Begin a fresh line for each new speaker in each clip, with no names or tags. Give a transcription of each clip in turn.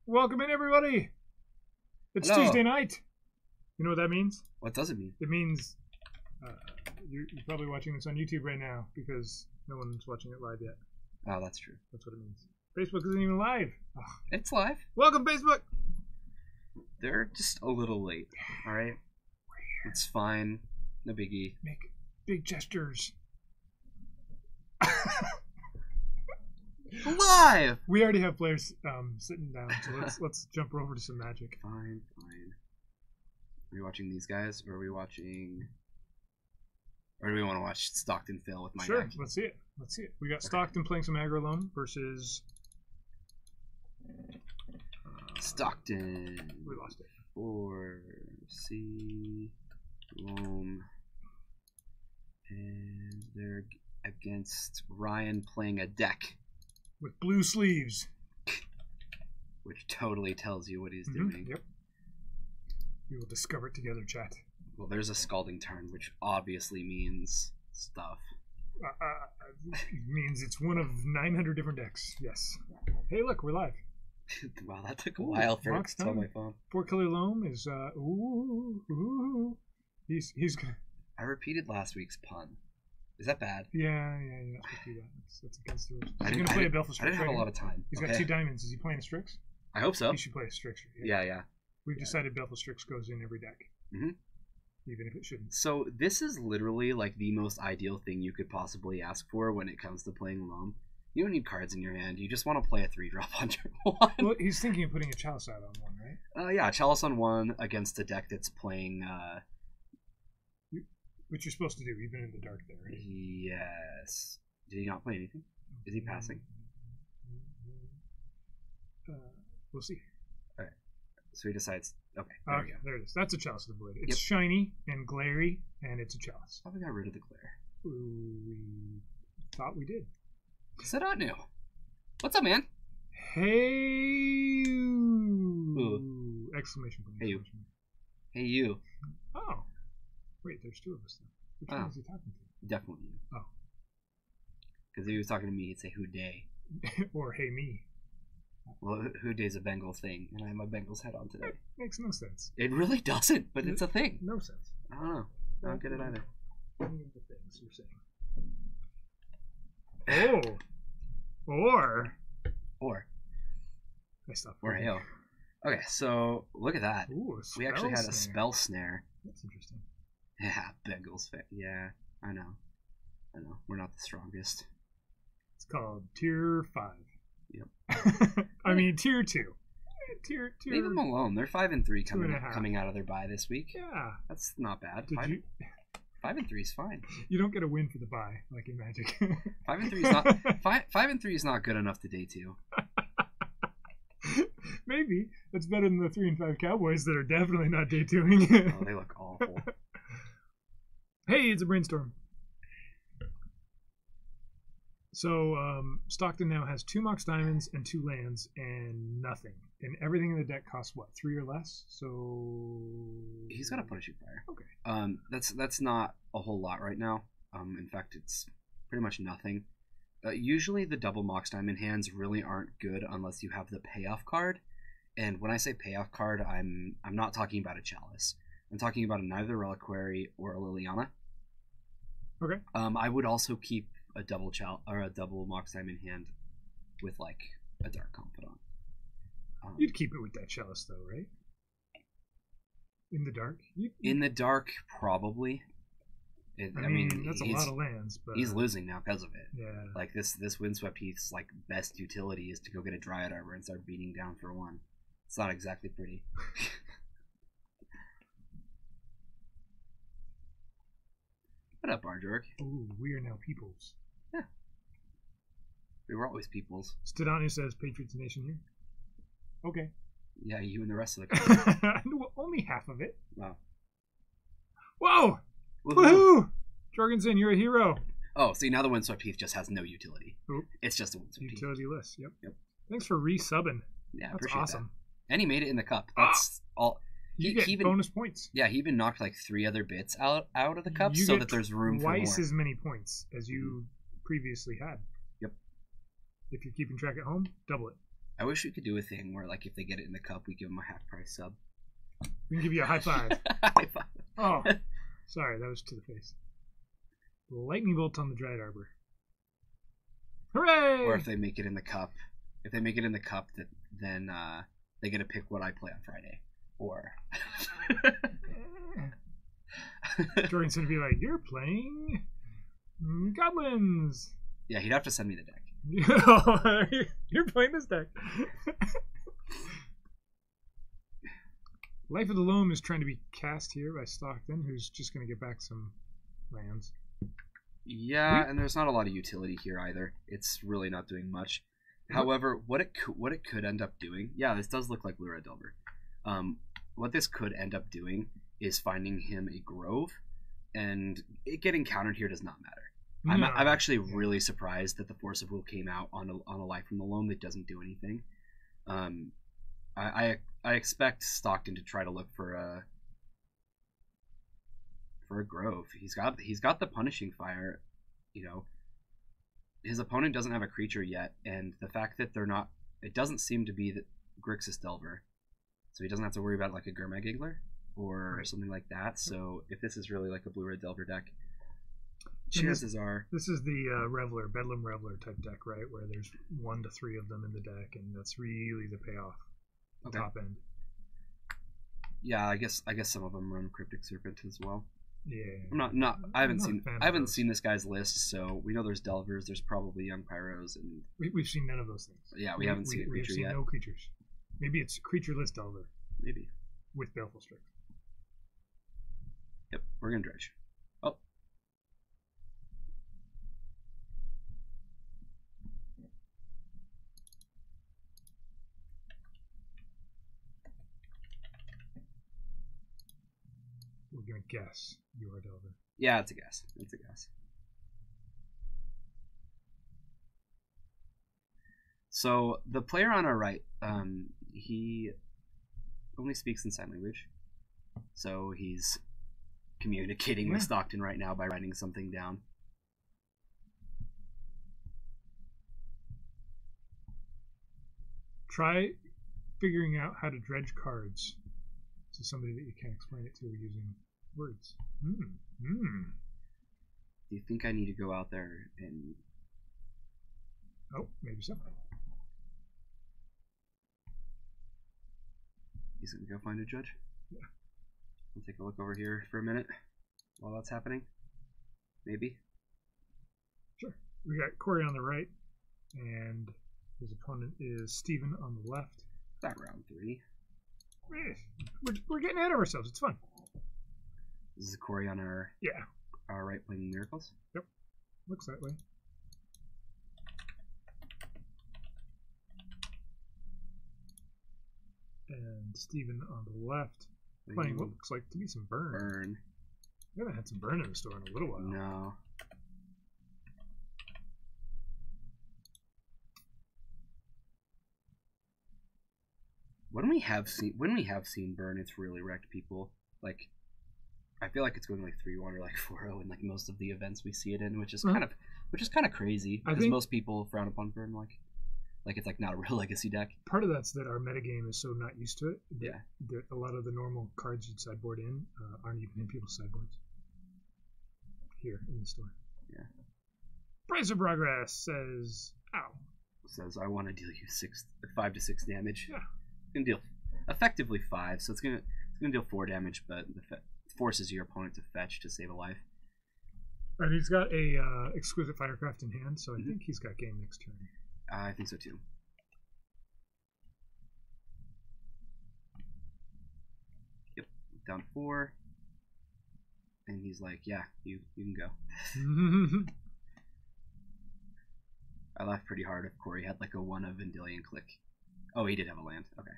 Welcome in, everybody. It's
Hello.
Tuesday night. You know what that means?
What does it mean?
It means you're probably watching this on YouTube right now because no one's watching it live yet.
Oh, that's true.
That's what it means. Facebook isn't even live. Oh.
It's live.
Welcome, Facebook.
They're just a little late. All right. It's fine. No biggie.
Make big gestures.
Live.
We already have players sitting down, so let's jump over to some magic.
Fine. Are we watching these guys, or are we watching? Or do we want to watch Stockton fail with my
Sure,
deck?
let's see it. We got Stockton playing some aggro loam versus
Stockton.
we lost it.
4C loam, and they're against Ryan playing a deck
With blue sleeves.
which totally tells you what he's doing.
Yep. We will discover it together, chat.
Well, there's a scalding turn, which obviously means stuff.
It means it's one of 900 different decks. Yes. Hey, look, we're live.
Wow, that took a while for it
Mox
to tell
time.
my phone.
4-color loam is ooh. He's gonna.
I repeated last week's pun. Is that bad?
Yeah. You're not supposed to do that. That's against the rules.
I
He's
didn't-
gonna play
I
a Belfast
I didn't have a lot of time.
He's got
Okay.
2 diamonds. Is he playing a Strix?
I hope so.
He should play a Strix.
Yeah.
We've decided Belfast Strix goes in every deck.
Mhm.
Even if it shouldn't.
So this is literally like the most ideal thing you could possibly ask for when it comes to playing loam. You don't need cards in your hand. You just want to play a 3-drop on turn 1.
Well, he's thinking of putting a Chalice out on one, right?
Yeah, Chalice on 1 against a deck that's playing.
Which you're supposed to do, even in the dark there, right?
Yes. Did he not play anything? Is he passing?
We'll see.
So he decides. Okay, there we go.
There it is. That's a Chalice of the Void. It's shiny and glary, and it's a Chalice.
I thought we got rid of the glare.
We thought we did.
Is it not new? What's up, man?
Hey! Exclamation point.
Hey, you.
exclamation point.
Hey, you.
Oh. Wait, there's 2 of us then. Which one is he talking to?
Definitely you.
Oh.
Because if he was talking to me, he'd say, who day?
Or hey me.
Well, who day's a Bengals thing, and I have my Bengals hat on today.
That makes no sense.
It really doesn't, but it's a thing.
No sense.
I don't know. I don't get it either.
Any of the things you're saying. Oh. Or. I stopped.
Or hail. Okay, so look at that.
Ooh,
We actually had a
snare.
spell snare.
That's interesting.
Yeah, Bengals fan. Yeah, I know. We're not the strongest.
It's called Tier 5.
Yep.
I mean, Tier 2. Tier.
Leave them alone. They're 5-3
2.5.
coming out of their bye this week.
Yeah.
That's not bad.
Did you?
5-3 is fine.
You don't get a win for the bye like in Magic.
5-3 is not 5-3 is not good enough to day 2.
Maybe that's better than the 3-5 Cowboys that are definitely not day 2ing.
Oh, they look awful.
Hey, it's a brainstorm. So Stockton now has 2 Mox Diamonds and 2 lands and nothing, and everything in the deck costs what, 3 or less? So
He's got a Punishing Fire.
Okay.
That's not a whole lot right now. In fact, it's pretty much nothing. Usually the double Mox Diamond hands really aren't good unless you have the payoff card. And when I say payoff card, I'm not talking about a Chalice. I'm talking about a Neither Reliquary or a Liliana.
Okay.
I would also keep a double Mox Diamond hand with like a Dark Confidant.
You'd keep it with that Chalice though, right? In the dark?
In the dark, probably.
I mean, that's a lot of lands, but
he's losing now because of it.
Yeah.
Like this Windswept Heath's like best utility is to go get a Dryad Arbor and start beating down for 1. It's not exactly pretty. What up, Barjork?
Ooh, we are now peoples.
Yeah. We were always peoples.
Stadani says Patriots Nation here. Okay.
Yeah, you and the rest of the country.
No, only half of it.
Wow.
Whoa!
Woohoo!
Woohoo! Jorgensen, you're a hero.
Oh, see, now the Windswept Heath just has no utility.
Oop.
It's just a Windswept Heath.
Utility list. Yep.
Yep.
Thanks for resubbing.
Yeah,
That's
appreciate
awesome.
that. And he made it in the cup. That's all.
You get bonus points.
Yeah, he even knocked like 3 other bits out of the cup so that there's room for more.
Twice as many points as you previously had.
Yep.
If you're keeping track at home, double it.
I wish we could do a thing where, like, if they get it in the cup, we give them a half price sub.
We can give you a high five.
High five.
Oh, sorry, that was to the face. Lightning bolt on the Dried Arbor. Hooray!
Or if they make it in the cup, then they get to pick what I play on Friday. Or
Jordan's gonna be like, "You're playing goblins."
Yeah, he'd have to send me the deck.
You're playing this deck. Life of the Loam is trying to be cast here by Stockton, who's just going to get back some lands.
Yeah, and there's not a lot of utility here either. It's really not doing much. However, what it could end up doing, yeah, this does look like Blue Red Delver. What this could end up doing is finding him a Grove, and it getting countered here does not matter. I'm actually really surprised that the Force of Will came out on a Life from the Loam that doesn't do anything. I expect Stockton to try to look for a Grove. He's got the Punishing Fire. You know, his opponent doesn't have a creature yet, and the fact that it doesn't seem to be the Grixis Delver, so he doesn't have to worry about like a Gurmag Angler or something like that. So if this is really like a Blue Red Delver deck, chances are
this is the Reveler, Bedlam Reveler type deck, right? Where there's 1 to 3 of them in the deck, and that's really the payoff. The top end.
Yeah, I guess some of them run Cryptic Serpent as well.
Yeah.
I haven't seen this guy's list, so we know there's Delvers, there's probably Young Pyros, and
we've seen none of those things.
Yeah, we haven't seen a creature
yet. We've seen no creatures. Maybe it's creatureless Delver.
Maybe.
With Baleful Strix.
Yep, we're gonna dredge. Oh.
We're gonna guess you are Delver.
Yeah, it's a guess. It's a guess. So the player on our right, he only speaks in sign language, so he's communicating with Stockton right now by writing something down.
Try figuring out how to dredge cards to somebody that you can't explain it to using words.
Do you think I need to go out there and...
Oh, maybe so.
He's going to go find a judge?
Yeah.
I'll take a look over here for a minute while that's happening. Maybe.
Sure. We got Corey on the right, and his opponent is Steven on the left.
That round 3.
We're getting ahead of ourselves. It's fun.
This is Corey on our right playing Miracles?
Yep. Looks that way. And Steven on the left playing what looks like to be some burn. We haven't had some burn in the store in a little while.
No. When we have seen burn, it's really wrecked people. Like, I feel like it's going like 3-1 or like 4-0 in like most of the events we see it in, which is kind of crazy because most people frown upon burn like it's like not a real legacy deck.
Part of that's that our metagame is so not used to it.
That
a lot of the normal cards you'd sideboard in aren't even in people's sideboards here in the store.
Yeah.
Price of Progress says, "Ow."
Says I want to deal you 5 to 6 damage.
Yeah.
Gonna deal effectively 5, so it's gonna deal 4 damage, but forces your opponent to fetch to save a life.
And he's got a Exquisite Firecraft in hand, so I think he's got game next turn.
I think so too. Yep, down 4, and he's like, "Yeah, you can go." I laughed pretty hard if Corey had like a 1 of Vendilion Click. Oh, he did have a land. Okay.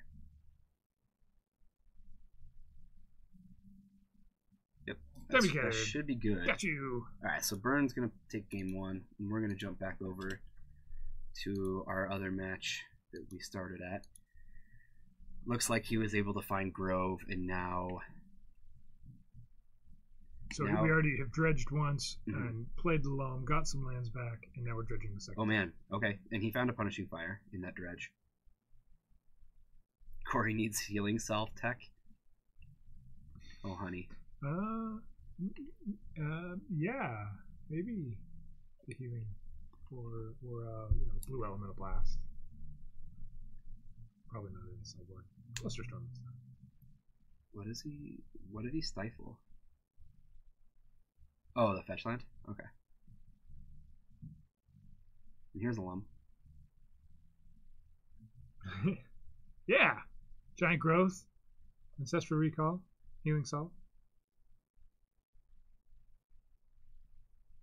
Yep. That should be good.
Got you.
Alright, so Burn's going to take game 1, and we're going to jump back over to our other match that we started at. Looks like he was able to find Grove, and now...
So we already have dredged once and played the Loam, got some lands back, and now we're dredging the second.
Oh man, okay. And he found a Punishing Fire in that dredge. Corey needs healing salve tech. Oh, honey.
Yeah, maybe the healing or blue elemental blast. Probably not in the sideboard. Cluster storm this time.
What did he stifle? Oh, the fetch land? Okay. And here's a Lum.
Yeah! Giant growth. Ancestral recall. Healing salve.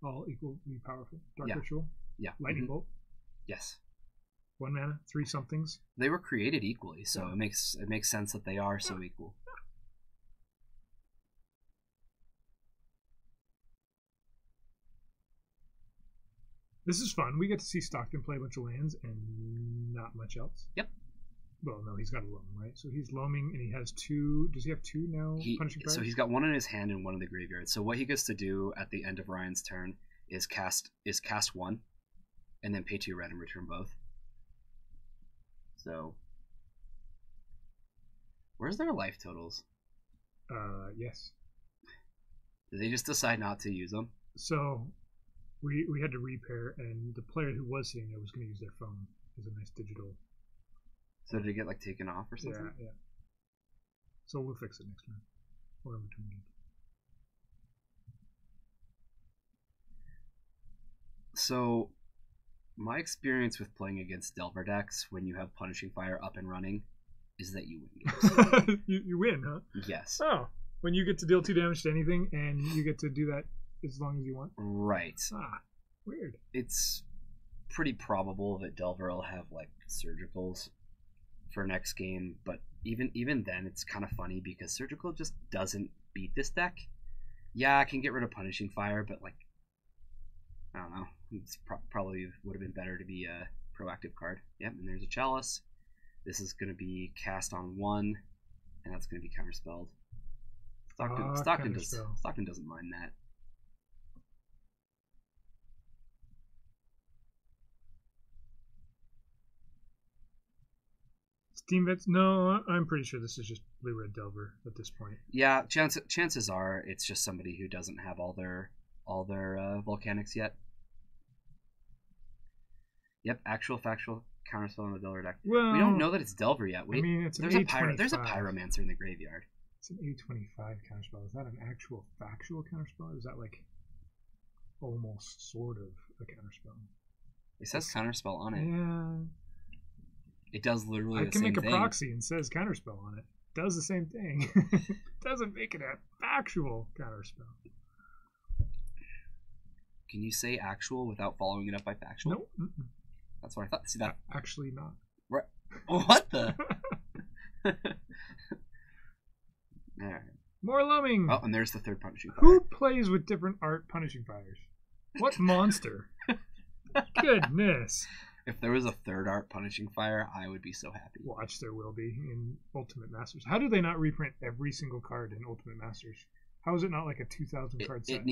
All equally powerful. Dark ritual.
Yeah.
Lightning bolt.
Yes.
1 mana, 3 somethings.
They were created equally, so it makes sense that they are so equal.
This is fun. We get to see Stockton play a bunch of lands and not much else.
Yep.
Well, no, he's got a loam, right? So he's loaming, and he has 2. Does he have 2 now? Punishing fires?
So he's got 1 in his hand and 1 in the graveyard. So what he gets to do at the end of Ryan's turn is cast 1, and then pay 2 red and return both. So, where's their life totals?
Yes.
Did they just decide not to use them?
So, we had to repair, and the player who was sitting there was going to use their phone as a nice digital.
So did it get like taken off or something?
Yeah. So we'll fix it next time. Or in between games.
So, my experience with playing against Delver decks when you have Punishing Fire up and running is that you win games.
you win, huh?
Yes.
Oh, when you get to deal 2 damage to anything, and you get to do that as long as you want?
Right.
Ah, weird.
It's pretty probable that Delver will have like Surgicals for next game, but even then it's kind of funny because Surgical just doesn't beat this deck. Yeah, I can get rid of Punishing Fire, but like, I don't know. It's probably would have been better to be a proactive card. Yep, and there's a Chalice. This is going to be cast on 1, and that's going to be counterspelled. Stockton doesn't mind that.
Steam Vets? No, I'm pretty sure this is just Blue-Red Delver at this point.
Yeah, chances are it's just somebody who doesn't have all their volcanics yet. Yep, actual factual counterspell in the Delver deck.
Well,
we don't know that it's Delver yet.
It's an
there's a Pyromancer in the graveyard.
It's an 825 counterspell. Is that an actual factual counterspell? Or is that like almost sort of a counterspell?
It says counterspell on it.
Yeah.
It does literally
the same thing. I can make a proxy and says counterspell on it. Does the same thing. Doesn't make it a factual counterspell.
Can you say actual without following it up by factual?
Nope.
That's what I thought. See that?
Actually not.
Right. What the? Alright.
More loaming.
Oh, and there's the third Punishing Fire.
Who plays with different art Punishing Fires? What monster? Goodness.
If there was a third art Punishing Fire, I would be so happy.
Watch, there will be in Ultimate Masters. How do they not reprint every single card in Ultimate Masters? How is it not like a 2,000 card set?
It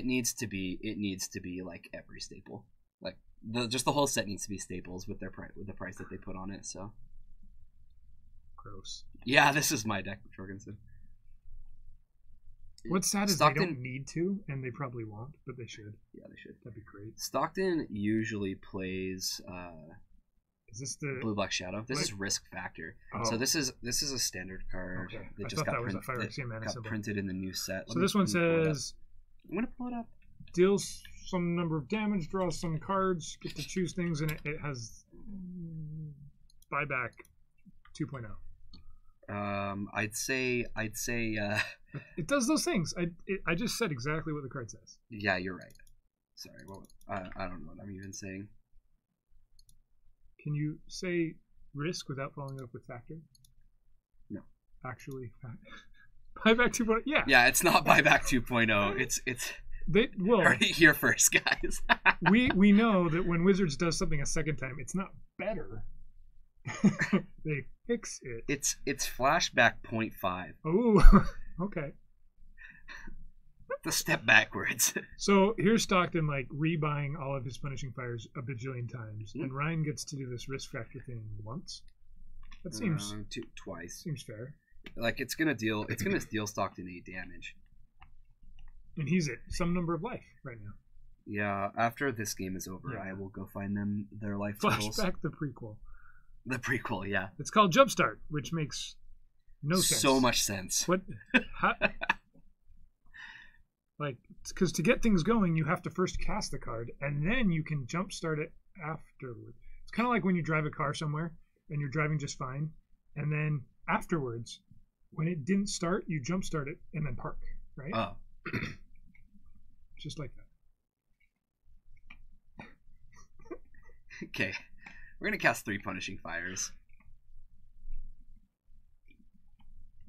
needs to be like every staple. Like the whole set needs to be staples with the price that they put on it. So
gross.
Yeah, this is my deck, Jorgensen.
What's sad is they don't need to, and they probably won't, but they should.
Yeah, they should.
That'd be great.
Stockton usually plays.
Is this the
Blue-Black Shadow? This is Risk Factor.
Oh.
So this is a standard card that just got printed in the new set.
So this one says,
I'm gonna pull it up.
Deals some number of damage, draws some cards, get to choose things, and it has buyback 2.0.
I'd say
it does those things. I just said exactly what the card says.
Yeah, you're right. Sorry, I don't know what I'm even saying.
Can you say risk without following up with factor?
No.
Actually, buyback 2.0. Yeah.
Yeah, it's not buyback 2.0. It's heard it here first, guys.
we know that when Wizards does something a second time, it's not better. They fix it.
It's flashback 0.5.
Oh, okay.
The step backwards.
So here's Stockton like rebuying all of his Punishing Fires a bajillion times, and Ryan gets to do this risk factor thing once. That seems
twice.
Seems fair.
Like it's gonna deal Stockton 8 damage.
And he's at some number of life right now.
Yeah, after this game is over, I will go find them their life totals.
Flashback the prequel.
The prequel, yeah.
It's called Jumpstart, which makes no sense.
So much sense.
What? Like, because to get things going, you have to first cast the card, and then you can jumpstart it afterward. It's kind of like when you drive a car somewhere, and you're driving just fine, and then afterwards, when it didn't start, you jumpstart it and then park, right?
Oh.
Just like that.
Okay. We're going to cast 3 Punishing Fires.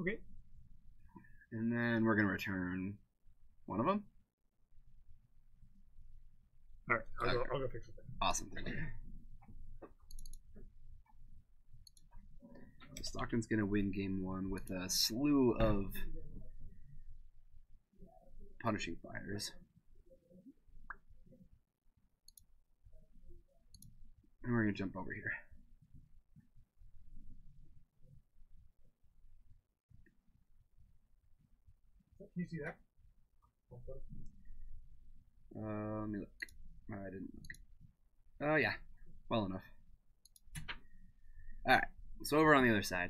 Okay.
And then we're going to return one of them.
All right. I'll go fix it then.
Awesome. Thank you. So Stockton's going to win game 1 with a slew of Punishing Fires. And we're going to jump over here.
Can you see that?
Let me look. I didn't look. Oh, yeah. Well enough. Alright. So over on the other side,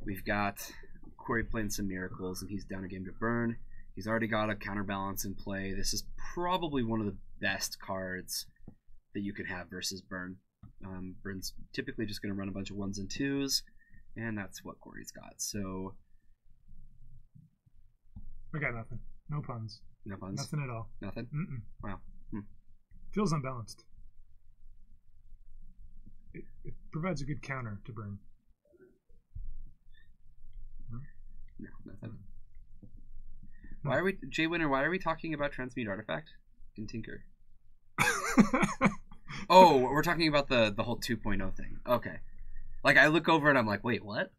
we've got Corey playing some Miracles, and he's down a game to burn. He's already got a counterbalance in play. This is probably one of the best cards that you can have versus burn. Burn's typically just going to run a bunch of 1s and 2s, and that's what Corey's got. So
I got nothing. No puns.
no puns.
Nothing at all.
Nothing.
Mm-mm.
Wow.
Feels unbalanced. It provides a good counter to burn.
No, nothing. Why are we, Jay Winner? Why are we talking about Transmute Artifact and Tinker? Oh, we're talking about the whole 2.0 thing. Okay. Like, I look over and I'm like, wait, what?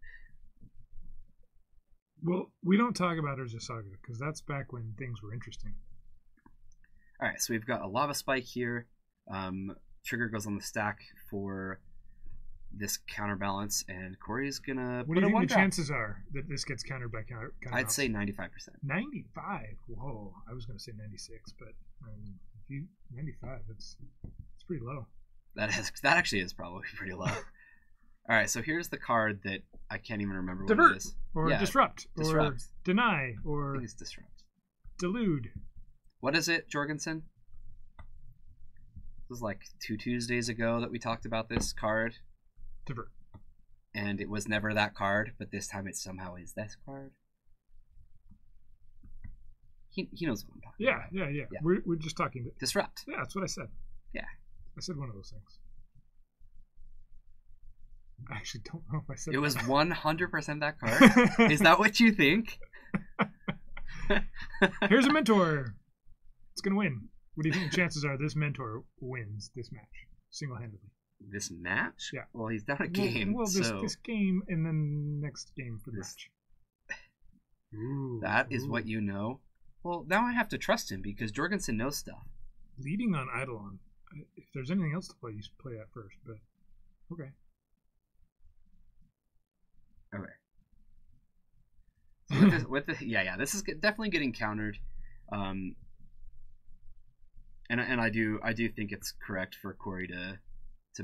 Well, we don't talk about Urza Saga because that's back when things were interesting.
All right, so we've got a Lava Spike here. Trigger goes on the stack for this counterbalance, and Corey's gonna.
What do you think the chances are that this gets countered by counterbalance?
I'd say 95%.
95. Whoa, I was gonna say 96, but if you 95, it's pretty low.
That actually is probably pretty low. All right, so here's the card that I can't even remember
Divert,
what it is.
or Disrupt, or Deny,
I
or
think it's Disrupt.
Delude.
What is it, Jorgensen? It was like 2 Tuesdays ago that we talked about this card.
Divert.
And it was never that card, but this time it somehow is this card. He knows what I'm talking about.
Yeah. We're just talking.
Disrupt.
Yeah, that's what I said.
Yeah.
I said one of those things. I actually don't know if I said
it.
It
was 100% that card? Is that what you think?
Here's a Mentor. It's going to win. What do you think the chances are this Mentor wins this match single-handedly?
This match?
Yeah.
Well, he's down a game.
Well, this game and then next game for the match.
That is what you know? Well, now I have to trust him because Jorgensen knows stuff.
Leading on Eidolon. If there's anything else to play, you should play that first, but okay.
Okay. So this is definitely getting countered, and I do think it's correct for Corey to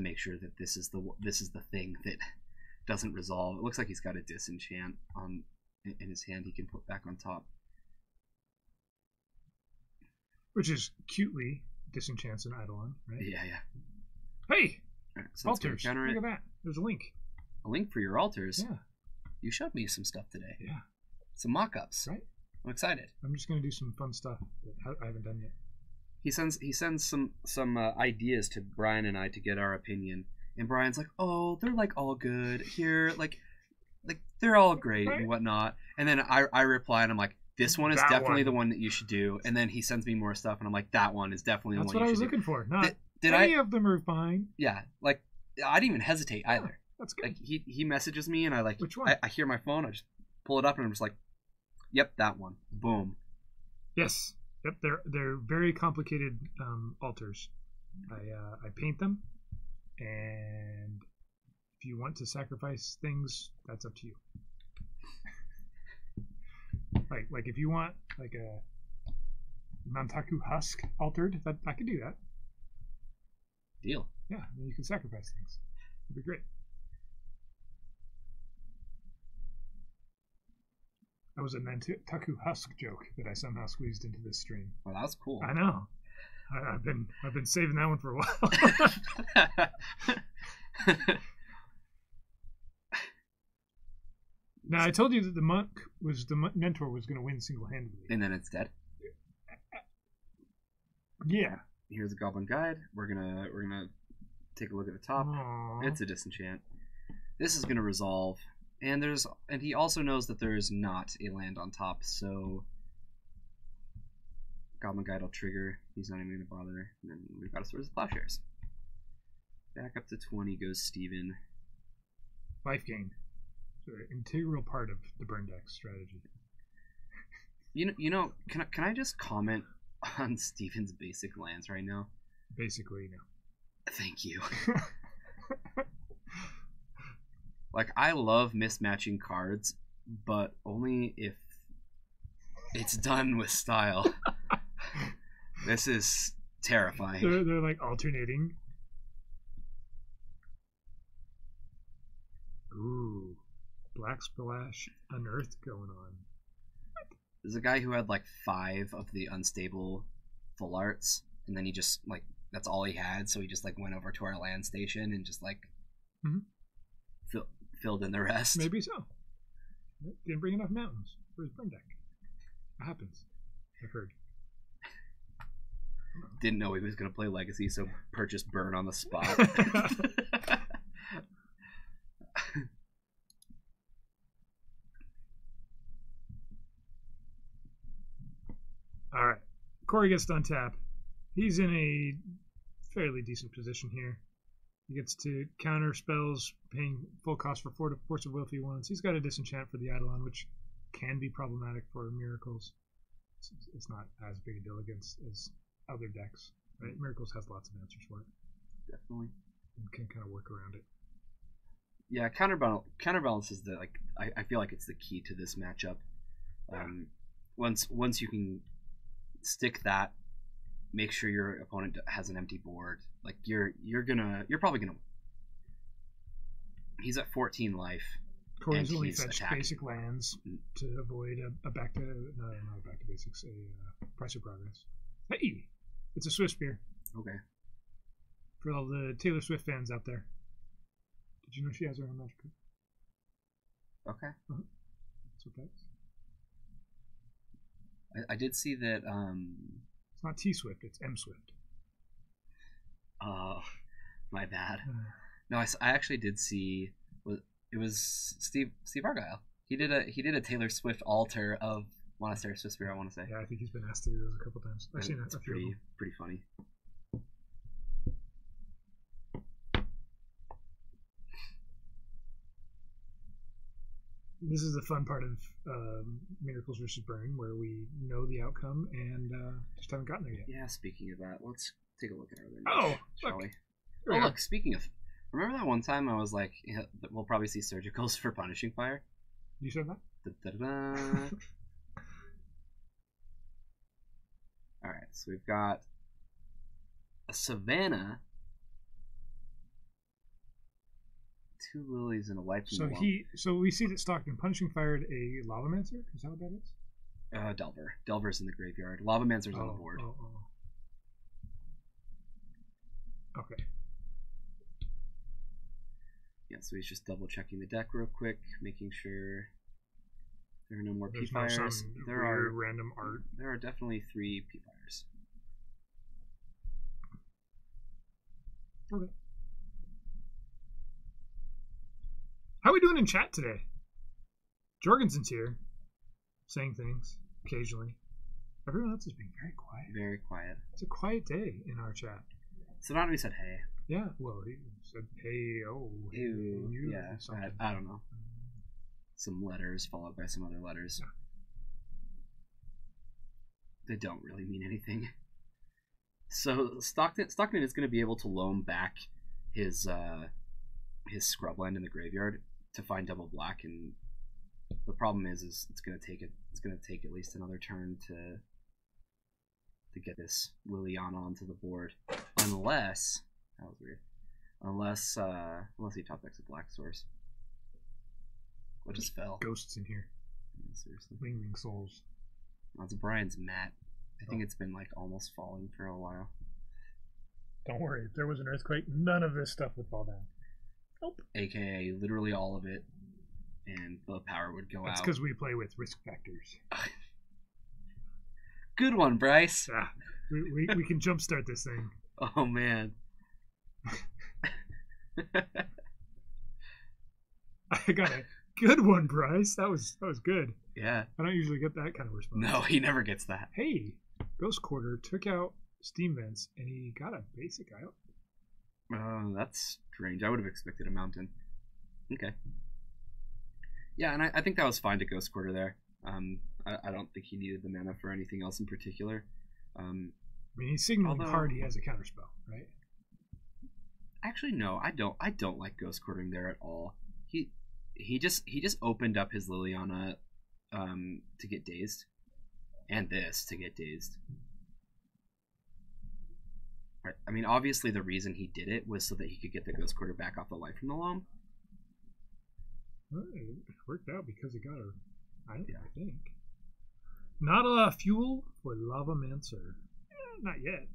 make sure that this is the thing that doesn't resolve. It looks like he's got a disenchant in his hand he can put back on top,
which is cutely disenchants in Eidolon, right?
Yeah.
Hey,
right, so
altars! Look at that. There's a link.
A link for your altars.
Yeah.
You showed me some stuff today.
Yeah.
Some mock-ups.
Right.
I'm excited.
I'm just gonna do some fun stuff that I haven't done yet.
He sends some ideas to Brian and I to get our opinion, and Brian's like, "Oh, they're like all good here, like they're all great and whatnot." And then I reply and I'm like, "This one is definitely the one that you should do." And then he sends me more stuff, and I'm like, "That one is definitely the one." That's what I was
looking for. Not any of them are fine.
Yeah, like I didn't even hesitate either.
That's good.
Like he messages me and I like
which one?
I hear my phone, I just pull it up and I'm just like, "Yep, that one." Boom.
Yes. Yep, they're very complicated altars. I paint them, and If you want to sacrifice things, that's up to you. Like if you want like a Nantaku Husk altered, that I could do that.
Deal.
Yeah, then you can sacrifice things. It'd be great. That was a Nantaku Husk joke that I somehow squeezed into this stream.
Well, that was cool.
I know. I've been saving that one for a while. Now I told you that the mentor was going to win single-handedly,
and then it's dead.
Yeah.
Here's a Goblin Guide. We're gonna take a look at the top.
Aww.
It's a disenchant. This is gonna resolve, and he also knows that there is not a land on top, so Goblin Guide will trigger. He's not even gonna bother. And then we've got a Swords of Plowshares. Back up to 20 goes Steven.
Life gain. It's an integral part of the burn deck strategy.
You know, can I just comment on Steven's basic lands right now?
Basically, no.
Thank you. Like, I love mismatching cards, but only if it's done with style. This is terrifying.
They're like alternating. Ooh, Black Splash Unearthed going on.
There's a guy who had like 5 of the unstable full arts, and then he just like that's all he had, so he just like went over to our land station and just like filled in the rest.
Maybe so. Didn't bring enough mountains for his burn deck. It happens. I've heard.
Didn't know he was gonna play Legacy, so purchased burn on the spot.
All right, Corey gets to untap. He's in a fairly decent position here. He gets to counter spells, paying full cost for Force of Will if he wants. He's got a disenchant for the Eidolon, which can be problematic for Miracles. It's not as big a deal against as other decks. Right? Miracles has lots of answers for it.
Definitely.
And can kind of work around it.
Yeah, counterbalance is the I feel like it's the key to this matchup. Once you can stick that, make sure your opponent has an empty board. Like you're probably gonna. He's at 14 life.
Corey's only fetched basic lands to avoid a back to not a back to basics, a Price of Progress. Hey, it's a Swift Spear.
Okay.
For all the Taylor Swift fans out there. Did you know she has her own magic card?
Okay.
That's what that is.
I did see that.
It's not T Swift, it's M Swift.
Oh, my bad. No, I actually did see. It was Steve Argyle. He did a Taylor Swift altar of Monastery Swift Spear. I want to say.
Yeah, I think he's been asked to do those a couple times. I've seen
It's
a few
pretty funny.
This is the fun part of Miracles vs. Burn, where we know the outcome and just haven't gotten there yet.
Yeah, speaking of that, let's take a look at our other match, shall we?
Oh,
look, speaking of... Remember that one time I was like, yeah, we'll probably see Surgicals for Punishing Fire?
You said that?
Da-da-da. Alright, so we've got a Savannah, 2 Lilies, and a Life from the Womb.
So we see that Stockton Punishing Fired a Lavamancer? Is that what that is?
Delver. Delver's in the graveyard. Lavamancer's on the board.
Okay.
Yeah, so he's just double checking the deck real quick, making sure there are no more
There's
P-Fires.
No there are random art.
There are definitely 3 P-Fires.
Okay. How are we doing in chat today? Jorgensen's here, saying things occasionally. Everyone else is being very quiet.
Very quiet.
It's a quiet day in our chat.
Sonata said hey.
Yeah, well, he said hey, oh.
Ew.
You,
yeah, I don't know. Some letters followed by some other letters.
Yeah.
They don't really mean anything. So Stockton is going to be able to loan back his his scrubland in the graveyard to find double black, and the problem is it's gonna take at least another turn to get this Liliana onto the board, unless that was weird. Unless he top decks a black source. What just fell?
Ghosts in here.
Yeah, seriously.
Lingering souls.
That's Brian's mat. I think it's been like almost falling for a while.
Don't worry, if there was an earthquake, none of this stuff would fall down. Nope.
AKA literally all of it, and the power would go out.
That's because we play with risk factors.
Good one, Bryce.
Ah, we can jumpstart this thing.
Oh man.
I got a good one, Bryce. That was good.
Yeah.
I don't usually get that kind of response.
No, he never gets that.
Hey, Ghost Quarter took out Steam Vents, and he got a basic out.
That's strange. I would have expected a mountain. Okay. Yeah, and I think that was fine to Ghost Quarter there. I don't think he needed the mana for anything else in particular.
I mean, he's signaling hard he has a counterspell, right?
Actually, no, I don't like Ghost Quartering there at all. He just opened up his Liliana to get dazed, and this to get dazed. Right. I mean, obviously the reason he did it was so that he could get the Ghost Quarter back off the life from the loam.
Well, it worked out because he got her. I think. Not a fuel for Lava Mancer. Not yet.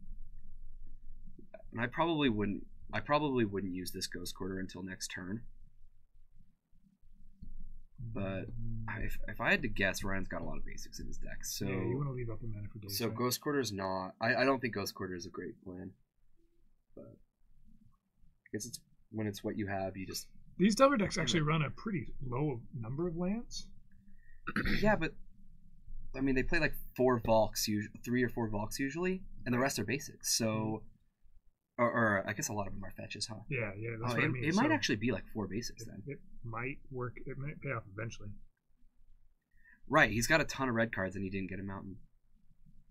And I probably wouldn't use this Ghost Quarter until next turn. But if I had to guess, Ryan's got a lot of basics in his deck. So
yeah, you want to leave up a mana for days.
So
right?
Ghost Quarter's not. I don't think Ghost Quarter is a great plan. But I guess it's when it's what you have, you just.
These double decks actually run a pretty low number of lands.
Yeah, but I mean they play like 4 Valks, 3 or 4 Valks usually, and the rest are basics. So, or I guess a lot of them are fetches, huh?
Yeah, that's what I mean.
It might actually be like 4 basics then.
It might work. It might pay off eventually.
Right, he's got a ton of red cards and he didn't get a mountain.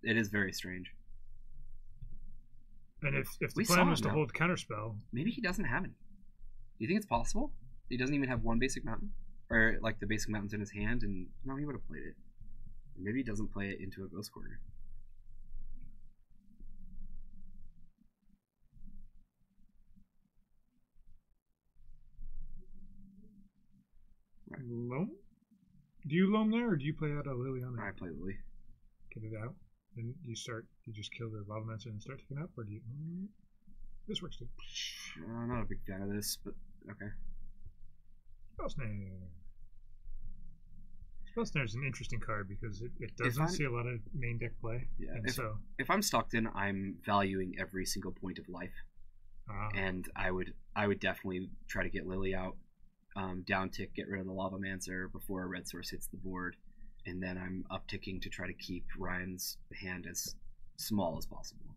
It is very strange.
And if the plan was to hold counterspell,
maybe he doesn't have any. Do you think it's possible? He doesn't even have 1 basic mountain? Or like the basic mountain's in his hand and no, he would have played it. Or maybe he doesn't play it into a Ghost Quarter.
Right. Loam? Do you loam there or do you play out a Liliana?
I play Lily.
Get it out. Then you just kill the Lava Mancer and start taking up, or do you? This works too.
I'm not a big fan of this, but okay.
Spell Snare. Spell Snare is an interesting card because it doesn't see a lot of main deck play.
Yeah.
And
if I'm Stockton, I'm valuing every single point of life, and I would definitely try to get Lily out, down tick, get rid of the Lava Mancer before a red source hits the board, and then I'm upticking to try to keep Ryan's hand as small as possible.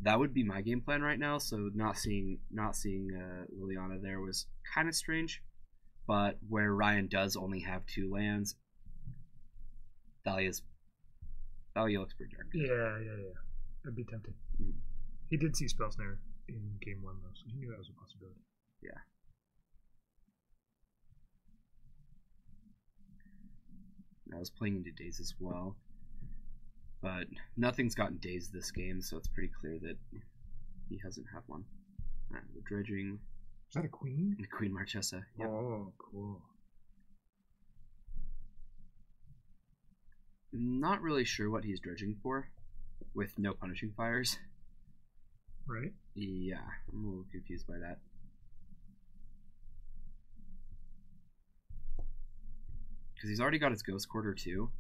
That would be my game plan right now. So not seeing Liliana there was kind of strange, but where Ryan does only have 2 lands, Thalia looks pretty dark.
Yeah. I'd be tempted.
Mm-hmm.
He did see Spell Snare in game 1 though, so he knew that was a possibility.
Yeah. I was playing into Daze as well, but nothing's gotten Daze this game, so it's pretty clear that he hasn't had one. Alright, we're dredging.
Is that a queen?
The Queen Marchesa. Yep.
Oh, cool.
Not really sure what he's dredging for, with no punishing fires.
Right?
Yeah, I'm a little confused by that. Because he's already got his Ghost Quarter too.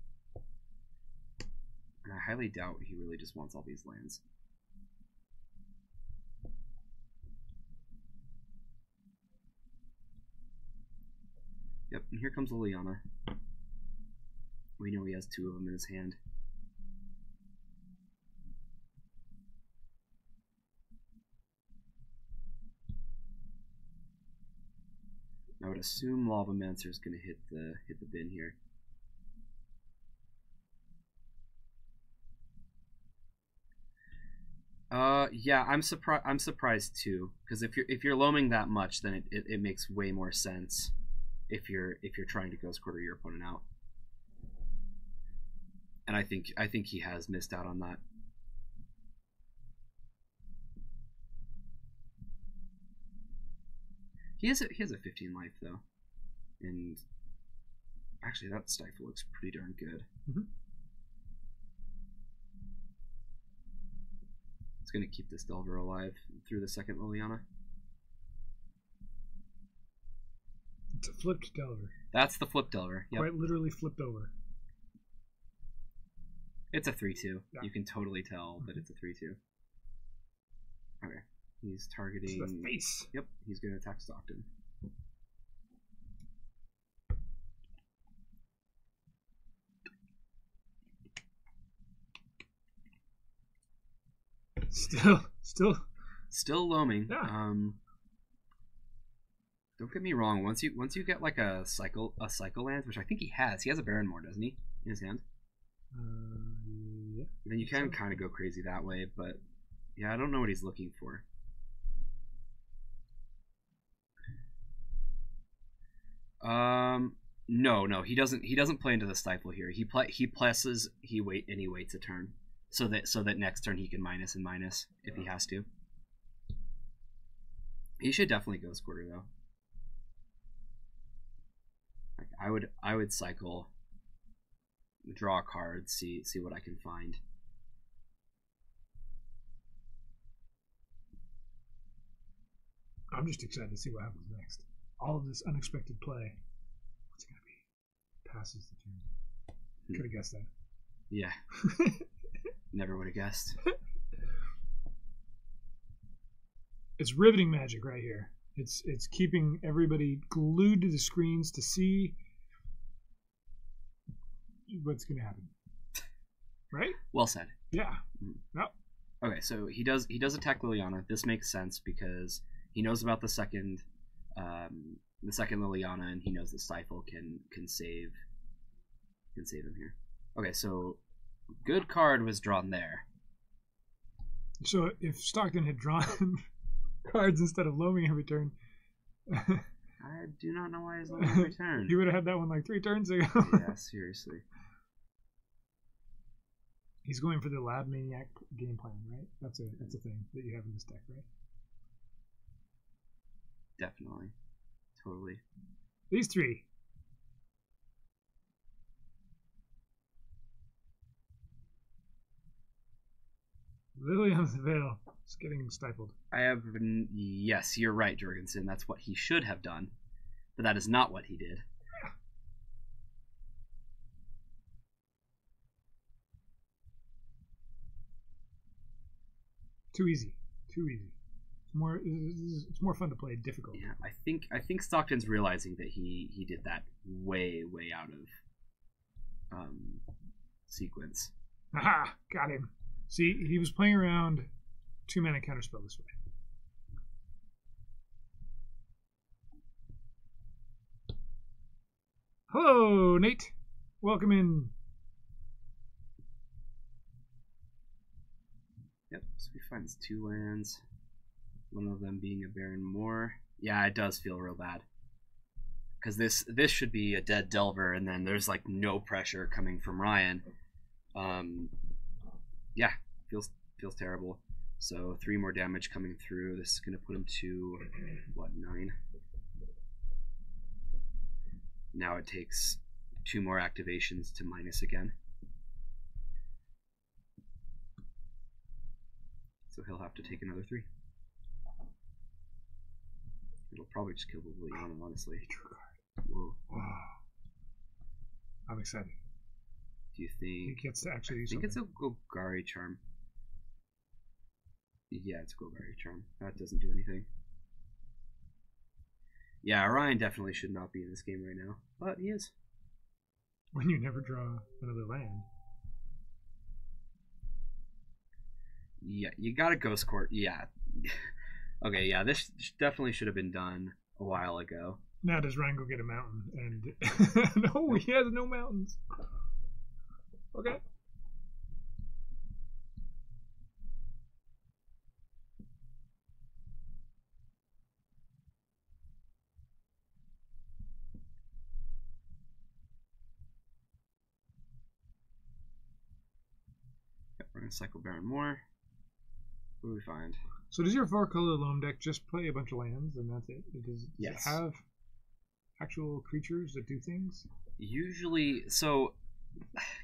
And I highly doubt he really just wants all these lands. Yep, and here comes Liliana. We know he has 2 of them in his hand. I would assume Lava Mancer is going to hit the bin here. Yeah, I'm surprised too, because if you're loaming that much, then it makes way more sense if you're trying to ghost quarter your opponent out. And I think he has missed out on that. He has a 15 life though, and actually that stifle looks pretty darn good.
Mm-hmm.
It's gonna keep this Delver alive through the second Liliana.
It's a flipped Delver.
That's the flip Delver. Yep.
Quite literally flipped over.
It's a 3/2.
Yeah.
You can totally tell that it's a 3/2. Okay. He's targeting
the face.
Yep, he's gonna attack Stockton. Still loaming.
Yeah.
Don't get me wrong. Once you get like a cycle lands, which I think he has a Baron Moor, doesn't he, in his hand?
Yeah.
Then you can kind of go crazy that way, but yeah, I don't know what he's looking for. No, he doesn't play into the stifle here. He plesses, he waits a turn, so that next turn he can minus and minus if he has to. He should definitely ghost quarter though. Like I would cycle, draw a card, see what I can find.
I'm just excited to see what happens next. All of this unexpected play. What's it gonna be? Passes the turn. Could have guessed that.
Yeah. Never would have guessed.
It's riveting magic right here. It's keeping everybody glued to the screens to see what's gonna happen. Right?
Well said.
Yeah. Yep.
Okay, so he does attack Liliana. This makes sense because he knows about the second Liliana, and he knows the stifle can save him here. Okay, so good card was drawn there.
So if Stockton had drawn cards instead of loaming every turn,
I do not know why he's loaming every turn.
He would have had that one like 3 turns ago.
Yeah, seriously.
He's going for the Lab Maniac game plan, right? That's a thing that you have in this deck, right?
Definitely. Totally.
These 3. Lily on the Veil is getting stifled.
Yes, you're right, Jorgensen. That's what he should have done. But that is not what he did.
Too easy. It's more fun to play difficult.
Yeah, I think Stockton's realizing that he did that way out of sequence.
Aha! Got him. See, he was playing around 2-mana counterspell this way. Hello, Nate. Welcome in.
Yep, so he finds 2 lands. One of them being a Baron Moor. Yeah, it does feel real bad. Because this should be a dead Delver, and then there's like no pressure coming from Ryan. Yeah, feels terrible. So 3 more damage coming through. This is going to put him to, what, 9? Now it takes 2 more activations to minus again. So he'll have to take another 3. It'll probably just kill the Liliana, honestly. Whoa.
Wow. I'm excited.
Do you think...
He gets to actually use
I think
something.
it's a Golgari Charm. Yeah, it's a Golgari Charm. That doesn't do anything. Yeah, Ryan definitely should not be in this game right now. But he is.
When you never draw another land.
Yeah, you gotta Ghost Court. Yeah. Okay, yeah, this definitely should have been done a while ago.
Now does Ryan go get a mountain? And no, he has no mountains. Okay.
we're gonna cycle Baron more. What do we find?
So does your 4-color loam deck just play a bunch of lands and that's it? Does it have actual creatures that do things?
Usually, so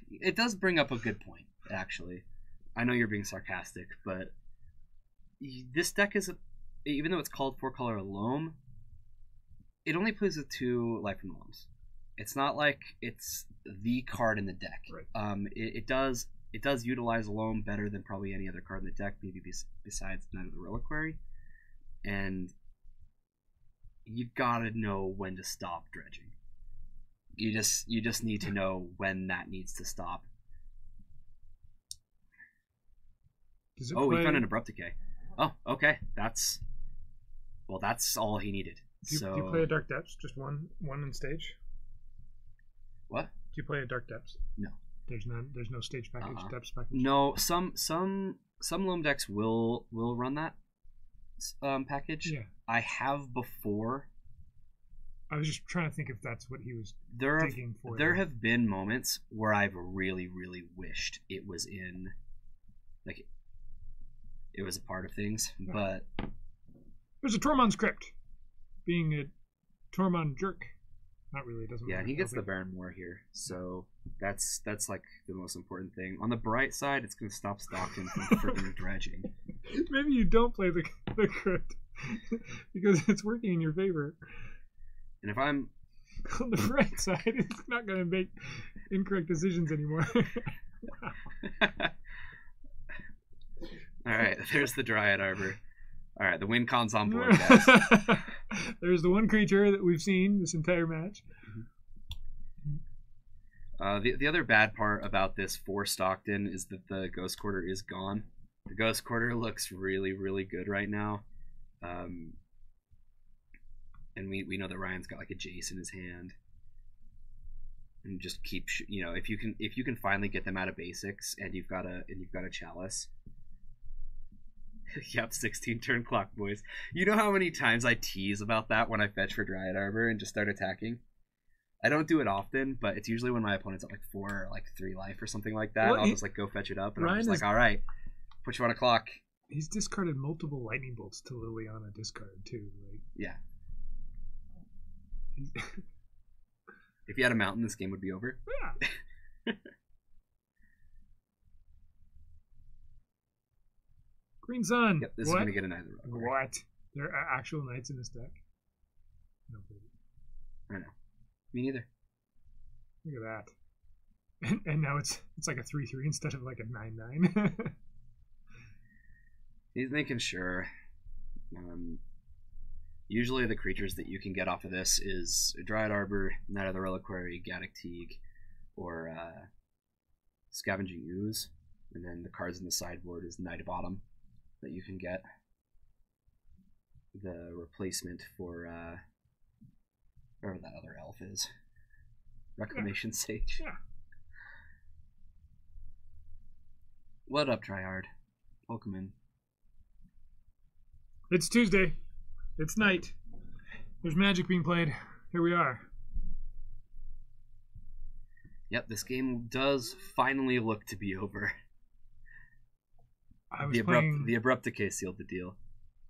it does bring up a good point, actually. I know you're being sarcastic, but this deck is, even though it's called 4-color loam, it only plays with 2 life from loams. It's not like it's the card in the deck.
Right.
It does utilize loam better than probably any other card in the deck, maybe besides Knight of the Reliquary. And you gotta know when to stop dredging. You just need to know when that needs to stop. Oh, we found an Abrupt Decay. Oh, okay. That's all he needed.
Do you play a Dark Depths? Just one in stage?
What?
Do you play a Dark Depths?
No.
There's no stage package, depths package.
No, some loam decks will run that package.
Yeah.
I have before.
I was just trying to think if that's what he was digging for.
There have been moments where I've really, really wished it was in, like, it was a part of things, but
there's a Tormund's Crypt. Being a Tormund jerk. Not really, it doesn't matter.
Yeah, he gets the Baron more here, so that's like the most important thing. On the bright side, it's going to stop Stockton from freaking dredging.
Maybe you don't play the Crypt because it's working in your favor.
And if I'm
on the bright side, it's not going to make incorrect decisions anymore.
All right, there's the Dryad Arbor. All right, the win con's on board, guys.
There's the one creature that we've seen this entire match.
The other bad part about this for Stockton is that the Ghost Quarter is gone. The Ghost Quarter looks really, really good right now. And we know that Ryan's got like a Jace in his hand. And just keep, if you can finally get them out of basics and you've got a Chalice. Yep, 16 turn clock, boys. You know how many times I tease about that when I fetch for Dryad Arbor and just start attacking? I don't do it often, but it's usually when my opponent's at like 4 or like 3 life or something like that. Well, I'll just like go fetch it up, and I'm just like, all right, put you on a clock.
He's discarded multiple lightning bolts to Liliana discard too. Like,
yeah. If you had a mountain, this game would be over.
Yeah. Green Sun.
Yep, this is going to get a Knight of the Reliquary.
What? There are actual knights in this deck? No,
I know. Me neither.
Look at that. And now it's like a 3/3 instead of like a 9/9.
He's making sure. Usually the creatures that you can get off of this is Dryad Arbor, Knight of the Reliquary, Gaddock Teague, or Scavenging Ooze. And then the cards in the sideboard is Knight of Autumn that you can get. The replacement for whatever that other elf is. Reclamation Sage.
Yeah.
What up, Tryhard? Welcome in.
It's Tuesday. It's night. There's Magic being played. Here we are.
Yep, this game does finally look to be over. The Abrupt Decay sealed the deal.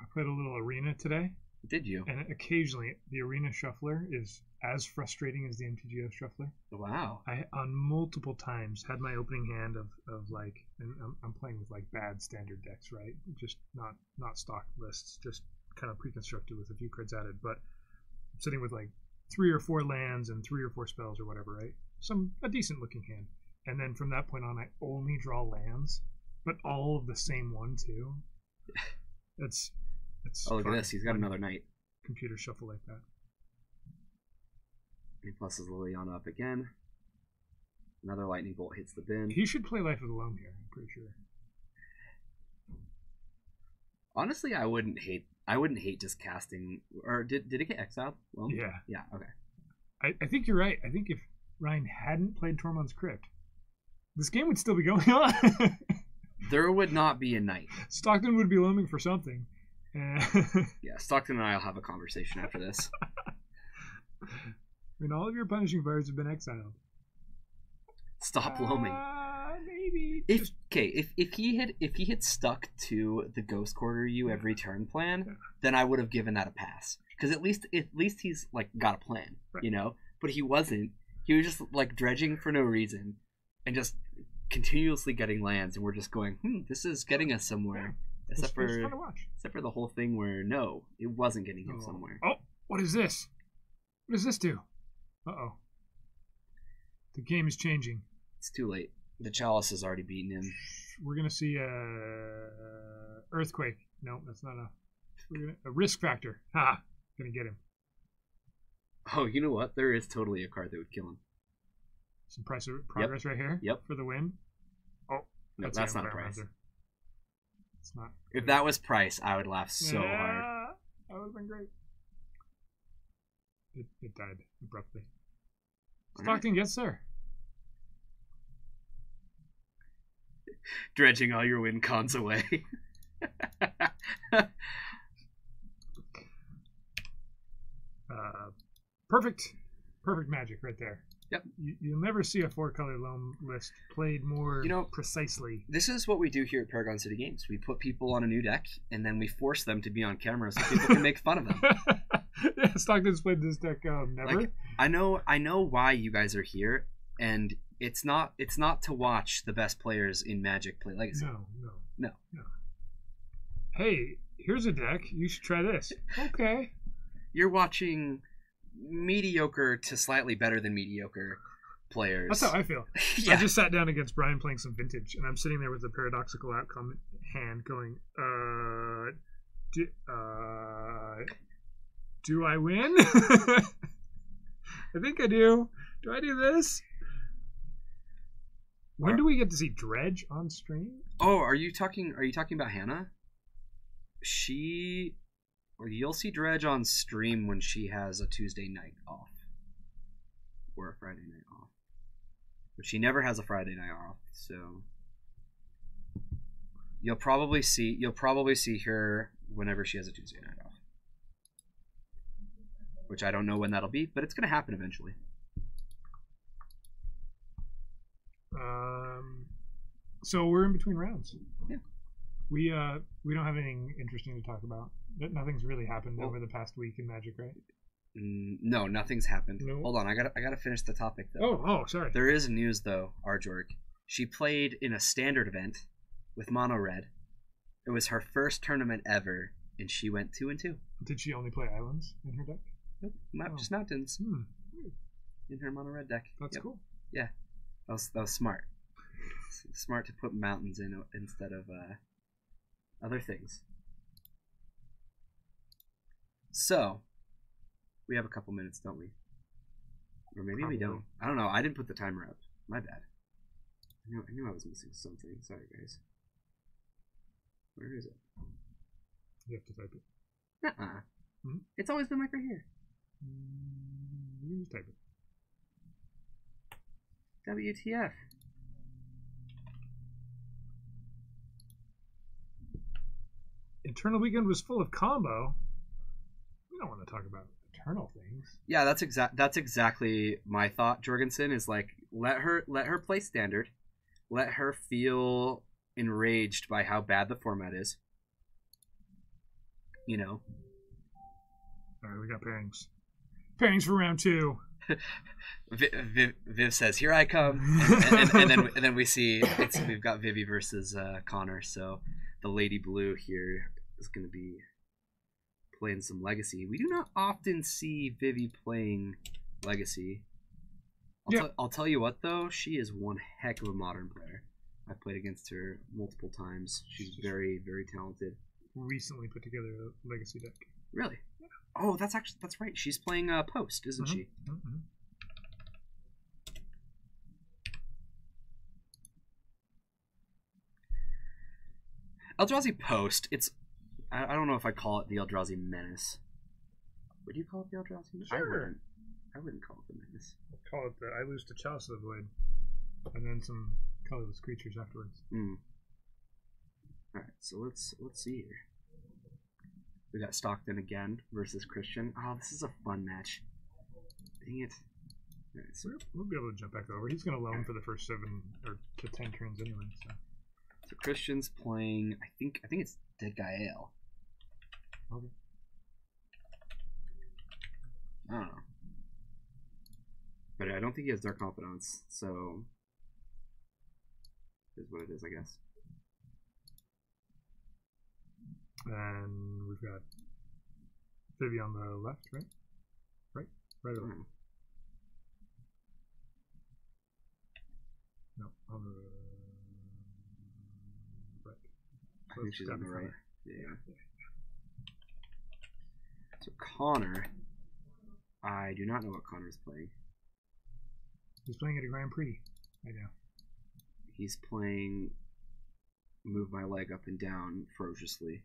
I played a little Arena today.
Did you?
And occasionally, the Arena Shuffler is as frustrating as the MTGO Shuffler.
Wow.
I, on multiple times, had my opening hand of like, and I'm playing with like bad standard decks, right? Just not stock lists, just kind of pre-constructed with a few cards added, but I'm sitting with like 3 or 4 lands and 3 or 4 spells or whatever, right? A decent looking hand. And then from that point on, I only draw lands, but all of the same one too. It's
oh, look at this. He's got another Knight.
Computer shuffle like that.
He pluses Liliana up again. Another lightning bolt hits the bin.
He should play Life of the Loam here, I'm pretty sure.
Honestly, I wouldn't hate just casting. Or did it get exiled? Well, yeah. Okay.
I think you're right. I think if Ryan hadn't played Tormund's Crypt, this game would still be going on.
There would not be a Knight.
Stockton would be looming for something.
Yeah, Stockton and I will have a conversation after this.
I mean, all of your punishing fires have been exiled.
Stop loaming.
maybe.
If he had stuck to the ghost quarter you every turn plan, then I would have given that a pass. Because at least he's like got a plan,
Right.
you know. But he wasn't. He was just like dredging for no reason, and just continuously getting lands, and we're just going, this is getting us somewhere. Except
It's fun to watch.
for the whole thing where no, it wasn't getting him somewhere.
Oh, what is this? What does this do? Uh-oh. The game is changing.
It's too late. The Chalice has already beaten him.
We're gonna see a earthquake. No, that's not a risk factor. Ha! Gonna get him.
Oh, you know what? There is totally a card that would kill him.
Some progress right here.
Yep.
For the win. Oh,
No, that's not price.
It's not.
If that was price, I would laugh so hard.
That would have been great. It died abruptly. Stockton gets there.
Dredging all your win cons away.
Perfect magic right there.
Yep.
You'll never see a 4-color loam list played more precisely.
This is what we do here at Paragon City Games. We put people on a new deck, and then we force them to be on camera so people can make fun of them.
Yeah, Stockton's played this deck never.
Like, I know why you guys are here, and it's not to watch the best players in Magic play Legacy.
No. Hey, here's a deck. You should try this. Okay.
You're watching mediocre to slightly better than mediocre players.
That's how I feel.
Yeah.
I just sat down against Brian playing some Vintage, and I'm sitting there with the paradoxical outcome hand going, do I win? I think I do. Do I do this? When do we get to see Dredge on stream?
Oh, are you talking about Hannah? You'll see Dredge on stream when she has a Tuesday night off. Or a Friday night off. But she never has a Friday night off, so you'll probably see her whenever she has a Tuesday night off. Which I don't know when that'll be, but it's gonna happen eventually.
So we're in between rounds.
Yeah.
We don't have anything interesting to talk about. Nothing's really happened over the past week in Magic, right?
No, nothing's happened.
No.
Hold on, I gotta finish the topic though.
Oh, sorry.
There is news though, Arjorg. She played in a standard event with Mono Red. It was her first tournament ever, and she went 2-2.
Did she only play islands in her deck?
Nope, just mountains. In her Mono Red deck.
That's cool.
Yeah, that was smart. Smart to put mountains in instead of other things. So, we have a couple minutes, don't we? Or maybe we don't. I don't know. I didn't put the timer up. My bad. I knew I was missing something. Sorry, guys. Where is it?
You have to type it.
Nuh-uh. It's always been like right here.
You just type it.
WTF.
Eternal Weekend was full of combo. We don't want to talk about eternal things.
Yeah, that's exactly my thought, Jorgensen, is like let her play standard. Let her feel enraged by how bad the format is. You know.
Alright, we got pairings. Pairings for round 2.
Viv says, "Here I come," and then we see we've got Vivi versus Connor. So the Lady Blue here is going to be playing some Legacy. We do not often see Vivi playing Legacy. I'll tell you what though, she is one heck of a Modern player. I've played against her multiple times. She's very, very talented.
Recently put together a Legacy deck.
Really? Yeah. Oh, that's right. She's playing Post, isn't she?
Mm-hmm.
Eldrazi Post. I don't know if I call it the Eldrazi Menace. Would you call it the Eldrazi Menace?
Sure.
I wouldn't call it the Menace.
I'll call it the I lose to Chalice of the Void. And then some colorless creatures afterwards.
Alright, so let's see here. We got Stockton again versus Christian. Oh, this is a fun match. Dang it. Right, so
We'll be able to jump back over. He's going to loan for the first 7 or to 10 turns anyway.
So Christian's playing. I think it's Dead Guy Ale.
Okay.
I don't know, but I don't think he has Dark Confidence. So is what it is, I guess.
And we've got Vivi on the left, right? Right or left? No, on the right.
I think she's on the right.
Connor.
Yeah. So Connor, I do not know what Connor's playing.
He's playing at a Grand Prix right now.
He's playing Move My Leg Up and Down ferociously.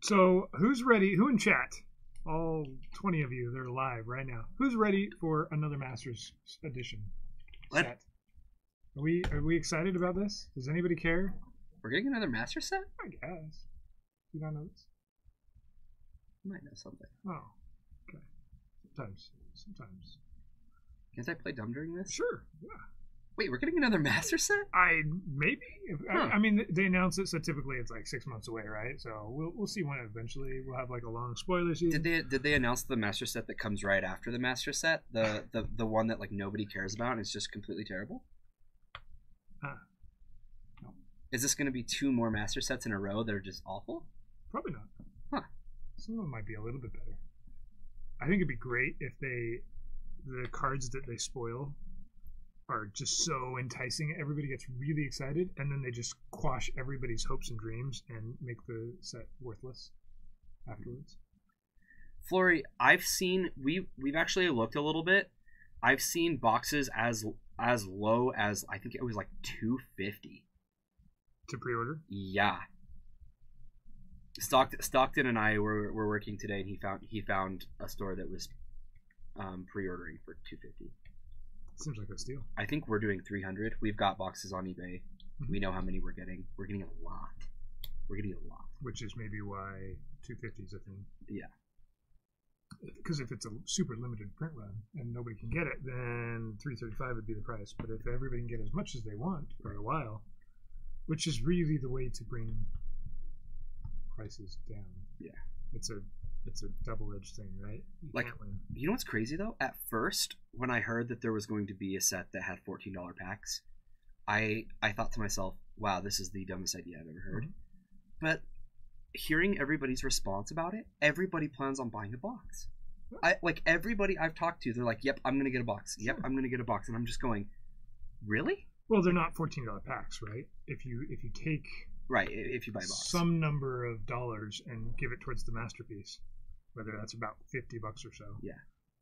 So who's ready? Who in chat? All 20 of you that are live right now. Who's ready for another Masters edition
What?
set? Are we excited about this? Does anybody care?
We're getting another master set?
I guess. You don't know this?
You might know something.
Oh, okay. Sometimes.
Can't I play dumb during this?
Sure. Yeah.
Wait, we're getting another master set?
Maybe.
Huh.
I mean, they announce it, so typically it's like 6 months away, right? So we'll see when eventually we'll have like a long spoiler season.
Did they announce the master set that comes right after the master set? The one that like nobody cares about and it's just completely terrible?
No.
Is this going to be 2 more master sets in a row that are just awful?
Probably not.
Huh.
Some of them might be a little bit better. I think it'd be great if the cards that they spoil are just so enticing. Everybody gets really excited, and then they just quash everybody's hopes and dreams and make the set worthless afterwards.
Flory, I've seen we've actually looked a little bit. I've seen boxes as low as I think it was like $250
to pre-order.
Yeah. Stockton and I were working today, and he found a store that was pre-ordering for $250.
Seems like a steal.
I think we're doing 300. We've got boxes on eBay. Mm-hmm. We know how many we're getting. We're getting a lot. Which is maybe why 250 is a thing. Yeah.
Because if it's a super limited print run and nobody can get it, then 335 would be the price. But if everybody can get as much as they want for a while, which is really the way to bring prices down. Yeah. It's a double-edged thing, right?
You know what's crazy though? At first, when I heard that there was going to be a set that had $14 packs, I thought to myself, "Wow, this is the dumbest idea I've ever heard." Mm-hmm. But hearing everybody's response about it, everybody plans on buying a box. Everybody I've talked to, they're like, "Yep, I'm gonna get a box. Yep, I'm gonna get a box," and I'm just going, "Really?"
Well, they're not $14 packs, right? If you take
if you buy a box,
some number of dollars and give it towards the masterpiece, whether that's about $50 or so,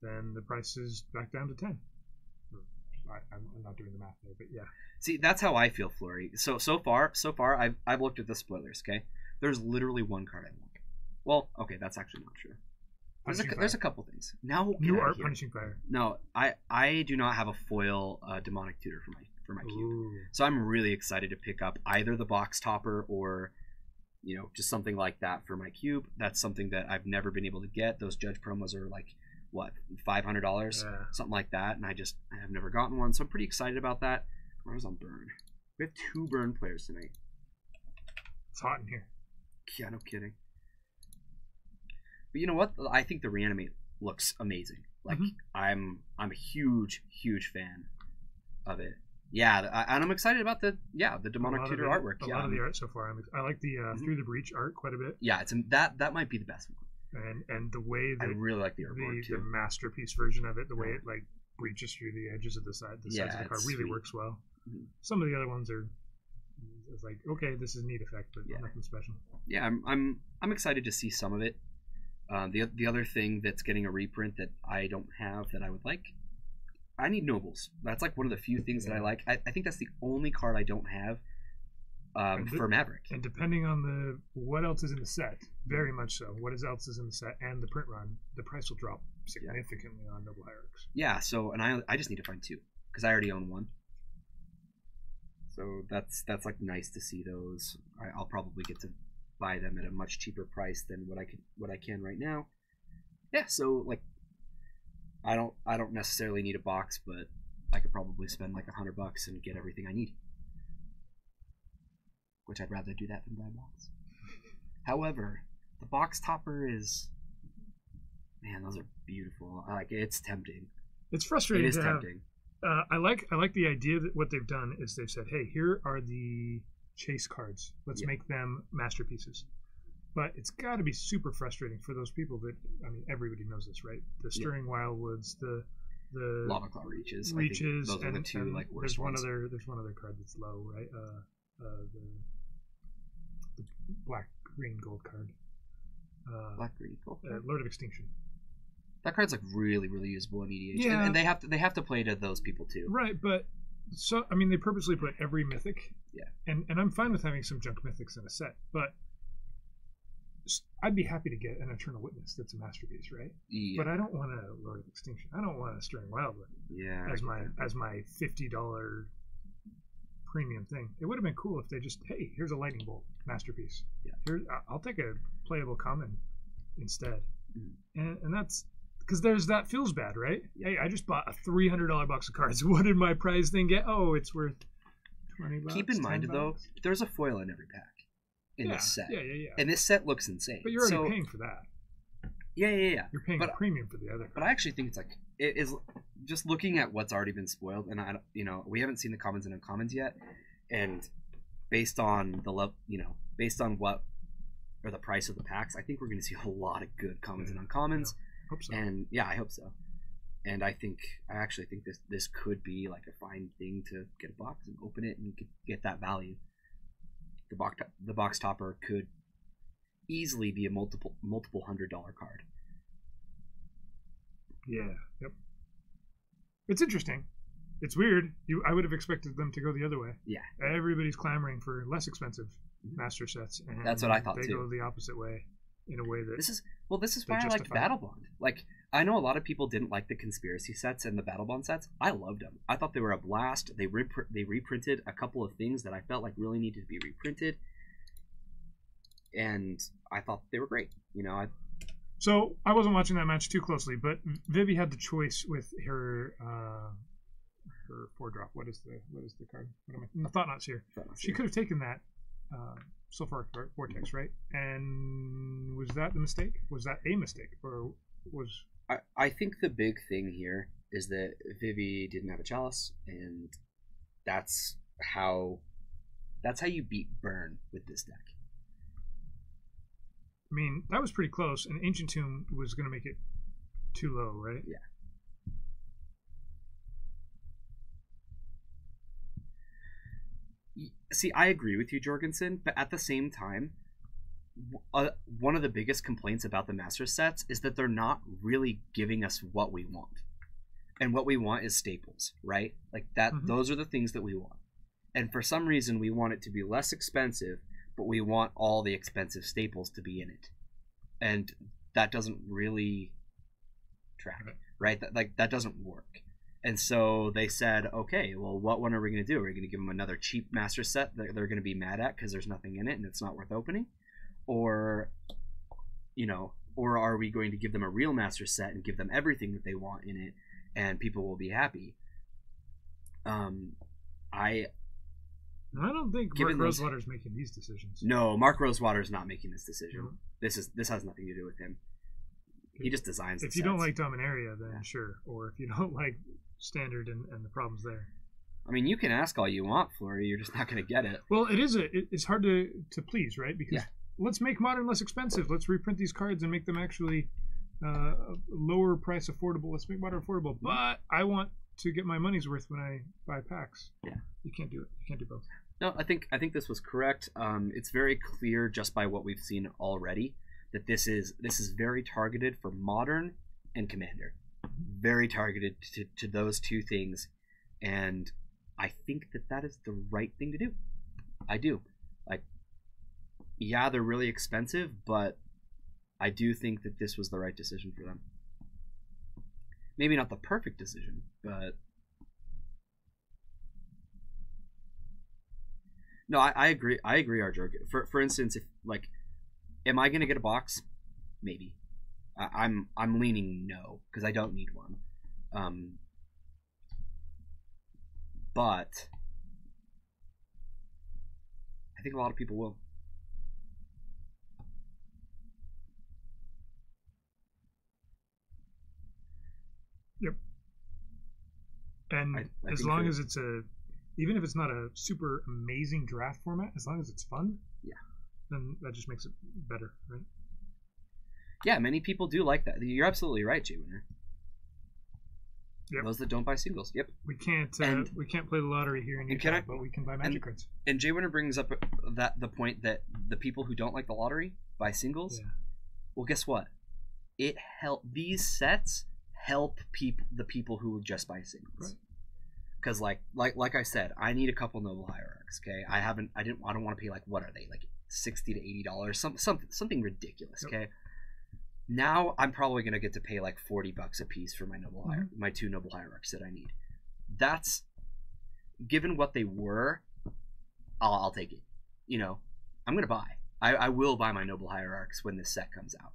then the price is back down to 10. I'm not doing the math there, but yeah.
See, that's how I feel, Flory. So far, I've looked at the spoilers. Okay, there's literally one card I want. Well, okay, that's actually not true. There's a couple things. Now,
new art Punishing Fire.
No, I do not have a foil demonic tutor for my cube.
Ooh.
So I'm really excited to pick up either the box topper or, just something like that for my cube. That's something that I've never been able to get. Those judge promos are like, what, $500, something like that, and I have never gotten one. So I'm pretty excited about that. I was on burn. We have 2 burn players tonight.
It's hot in here.
Yeah, no kidding. But you know what? I think the Reanimate looks amazing. Like, I'm a huge fan of it. Yeah, and I'm excited about the demonic tutor artwork.
A lot of the art so far. I like the Through the Breach art quite a bit.
Yeah, that might be the best one.
And the way that
I really like the artwork too.
The masterpiece version of it, the way it like breaches through the edges of the sides of the card really works well. Mm-hmm. Some of the other ones are it's like, okay, this is a neat effect, but nothing special.
Yeah, I'm excited to see some of it. The other thing that's getting a reprint that I don't have that I would like, I need Nobles. That's like one of the few things that I like. I think that's the only card I don't have for Maverick.
And depending on what else is in the set, very much so, what else is in the set and the print run, the price will drop significantly on Noble Hierarchs.
Yeah, so, and I just need to find 2, because I already own 1. So that's like nice to see those. I'll probably get to buy them at a much cheaper price than what I can right now. Yeah, so like I don't necessarily need a box, but I could probably spend like $100 and get everything I need. Which I'd rather do that than buy a box. However, the box topper is, man, those are beautiful. Like, it's tempting.
It's frustrating.
It is tempting.
I like the idea that what they've done is they've said, hey, here are the chase cards. Let's make them masterpieces. But it's got to be super frustrating for those people that, I mean, everybody knows this, right? The Stirring Wildwoods, the
Lava Claw Reaches.
Those
are the two like worst ones.
There's one other card that's low, right? The black, green, gold card.
Black, green, gold.
Lord of Extinction.
That card's like really, really usable in EDH,
yeah.
and they have to play to those people too.
Right, but so I mean they purposely put every mythic.
Yeah.
And I'm fine with having some junk mythics in a set, but I'd be happy to get an Eternal Witness that's a masterpiece, right?
Yeah.
But I don't want a Lord of Extinction. I don't want a Stirring Wildwood.
Yeah.
As my $50 premium thing. It would have been cool if they just, hey, here's a Lightning Bolt masterpiece.
Yeah.
I'll take a playable common instead.
Mm.
And that's because there's that feels bad, right?
Yeah.
Hey, I just bought a $300 box of cards. What did my prize thing get? Oh, it's worth $20.
Keep in mind though, there's a foil in every pack in this set.
Yeah.
And this set looks insane.
But you're already paying for that.
Yeah.
You're paying a premium for the other.
But I actually think it's like it is just looking at what's already been spoiled, and we haven't seen the commons and uncommons yet, and based on based on what or the price of the packs, I think we're going to see a lot of good commons and uncommons.
Yeah, hope so.
And yeah, I hope so. And I actually think this could be like a fine thing to get a box and open it and get that value. The box topper could easily be a multiple $100 card.
Yeah. Yep. It's interesting. It's weird. I would have expected them to go the other way.
Yeah.
Everybody's clamoring for less expensive master sets, and
that's what I thought
they
too.
Go the opposite way, in a way that
this is why I liked Battle Bond. Like, I know a lot of people didn't like the conspiracy sets and the Battle Bond sets. I loved them. I thought they were a blast. They reprinted a couple of things that I felt like really needed to be reprinted, and I thought they were great.
So I wasn't watching that match too closely, but Vivi had the choice with her 4-drop. What is the card? The Thought-Knot Seer. She could have taken that Sulfuric Vortex, right? And was that the mistake? Was that a mistake, or was?
I think the big thing here is that Vivi didn't have a Chalice, and that's how you beat Burn with this deck.
I mean, that was pretty close, and Ancient Tomb was going to make it too low, right?
Yeah. See, I agree with you, Jorgensen, but at the same time, one of the biggest complaints about the master sets is that they're not really giving us what we want. And what we want is staples, right? Like that. Mm-hmm. Those are the things that we want. And for some reason, we want it to be less expensive, but we want all the expensive staples to be in it. And that doesn't really track, right? That doesn't work. And so they said, okay, well, what one are we going to do? Are we going to give them another cheap master set that they're going to be mad at because there's nothing in it and it's not worth opening? Or are we going to give them a real master set and give them everything that they want in it and people will be happy? I don't think
Mark Rosewater's making these decisions.
No, Mark Rosewater's not making this decision. Mm-hmm. This has nothing to do with him. He just designs.
If you don't like Dominaria, then sure. Or if you don't like Standard and the problems there.
I mean, you can ask all you want, Flurry. You're just not going to get it.
Well, it's hard to please, right? Because let's make Modern less expensive. Let's reprint these cards and make them actually lower price affordable. Let's make Modern affordable. But I want to get my money's worth when I buy packs.
Yeah,
you can't do it. You can't do both.
No, I think this was correct. It's very clear just by what we've seen already that this is very targeted for Modern and Commander. Very targeted to those two things, and I think that is the right thing to do. I do. Like, yeah, they're really expensive, but I do think that this was the right decision for them. Maybe not the perfect decision, but No, I agree. I agree, Arjor. For instance, if like, am I gonna get a box? Maybe. I'm leaning no because I don't need one. But I think a lot of people will.
Yep. And
I
as
think
long as it's even if it's not a super amazing draft format, as long as it's fun,
yeah,
then that just makes it better, right?
Yeah, many people do like that. You're absolutely right, Jay Winner.
Yep.
Those that don't buy singles. Yep.
We can't play the lottery here in Utah, but we can buy Magic cards.
And Jay Winner brings up the point that the people who don't like the lottery buy singles.
Yeah.
Well, guess what? These sets help the people who just buy singles. Because like I said, I need a couple noble hierarchs. Okay, I don't want to pay like, what are they, like $60 to $80, something ridiculous. Okay. Now I'm probably gonna get to pay like $40 a piece for my my 2 noble hierarchs that I need. That's, given what they were, I'll take it. You know, I'm gonna buy. I will buy my noble hierarchs when this set comes out.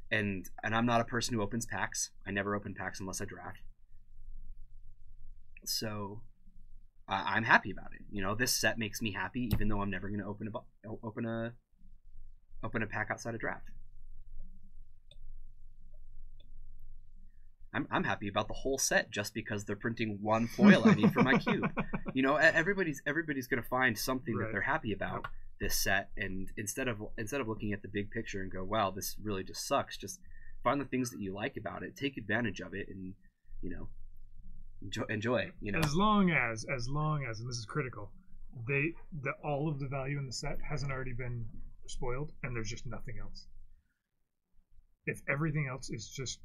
And I'm not a person who opens packs. I never open packs unless I draft. So I'm happy about it. You know, this set makes me happy, even though I'm never gonna open a pack outside of draft. I'm happy about the whole set just because they're printing one foil I need for my cube. You know, everybody's gonna find something that they're happy about this set, and instead of looking at the big picture and go, wow, this really just sucks, just find the things that you like about it, take advantage of it, and you know, enjoy. You know, as long as, and this is critical, all of the value in the set hasn't already been spoiled, and there's just nothing else. If everything else is just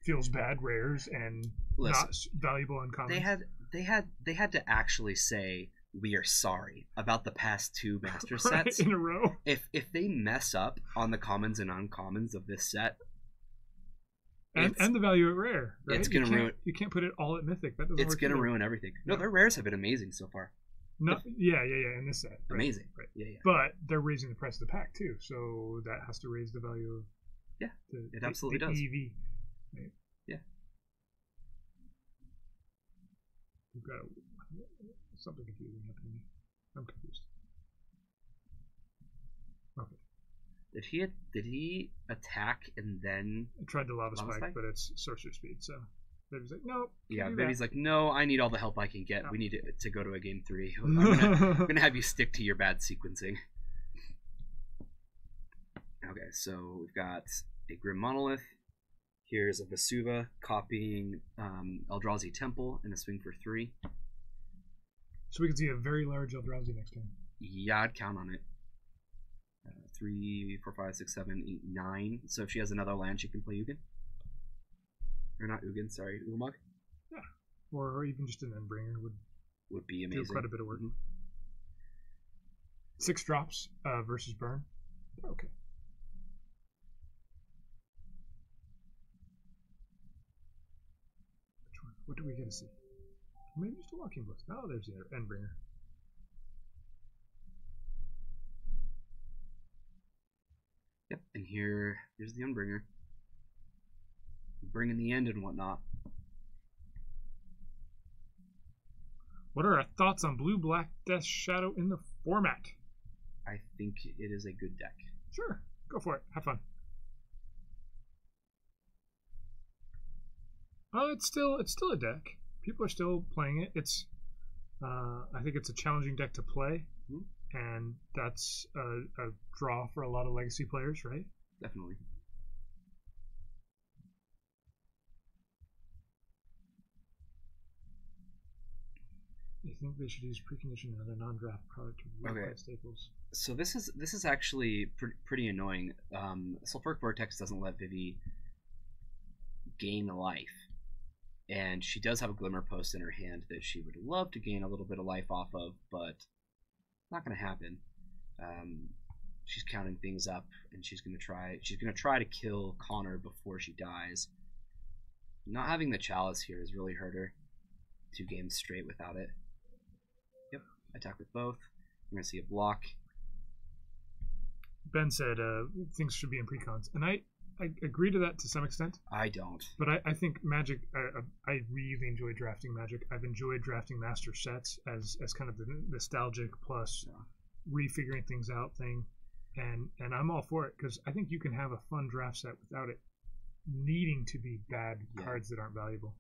feels bad rares and not valuable uncommons. They had to actually say, we are sorry about the past 2 master sets
in a row.
If they mess up on the commons and uncommons of this set,
and the value at rare, right?
It's gonna ruin.
You can't put it all at mythic. That doesn't.
It's
work
gonna
either.
ruin everything. No, their rares have been amazing so far.
No, yeah, in this set, right?
Amazing,
right?
Yeah.
But they're raising the price of the pack too, so that has to raise the value of.
Yeah, it absolutely does.
EV. Right?
Yeah.
We've got something confusing happening. I'm confused. Okay.
Did he attack and then
I tried the lava spike, but it's sorcerer speed, so Baby's like, no.
Yeah, Baby's like, no, I need all the help I can get. No. We need to go to a game 3. I'm gonna have you stick to your bad sequencing. Okay, so we've got a Grim Monolith. Here's a Vesuva copying Eldrazi Temple in a swing for 3.
So we can see a very large Eldrazi next turn.
Yeah, I'd count on it. 3, 4, 5, 6, 7, 8, 9. So if she has another land, she can play Ugin. Or not Ugin, sorry, Ulamog.
Yeah, or even just an Endbringer
would be amazing.
Do quite a bit of work. 6 drops versus burn. Okay. What do we get to see? Maybe just a Walking Bliss. Oh, there's the Endbringer.
Yep, and here's the Endbringer. Bringing the end and whatnot.
What are our thoughts on Blue-Black Death Shadow in the format?
I think it is a good deck.
Sure, go for it. Have fun. It's still a deck. People are still playing it. It's I think it's a challenging deck to play, and that's a draw for a lot of legacy players, right?
Definitely.
I think they should use precondition and another non-draft product to replay staples.
So this is actually pretty annoying. Sulfuric Vortex doesn't let Vivi gain life, and she does have a Glimmer Post in her hand that she would love to gain a little bit of life off of, but not going to happen. She's counting things up, and she's going to try to kill Connor before she dies. Not having the Chalice here has really hurt her. 2 games straight without it. Yep, attack with both. We're gonna see a block.
Ben said things should be in precons, and I agree to that to some extent.
I don't.
But I think Magic, I really enjoy drafting Magic. I've enjoyed drafting master sets as kind of the nostalgic plus refiguring things out thing, and I'm all for it because I think you can have a fun draft set without it needing to be bad cards that aren't valuable.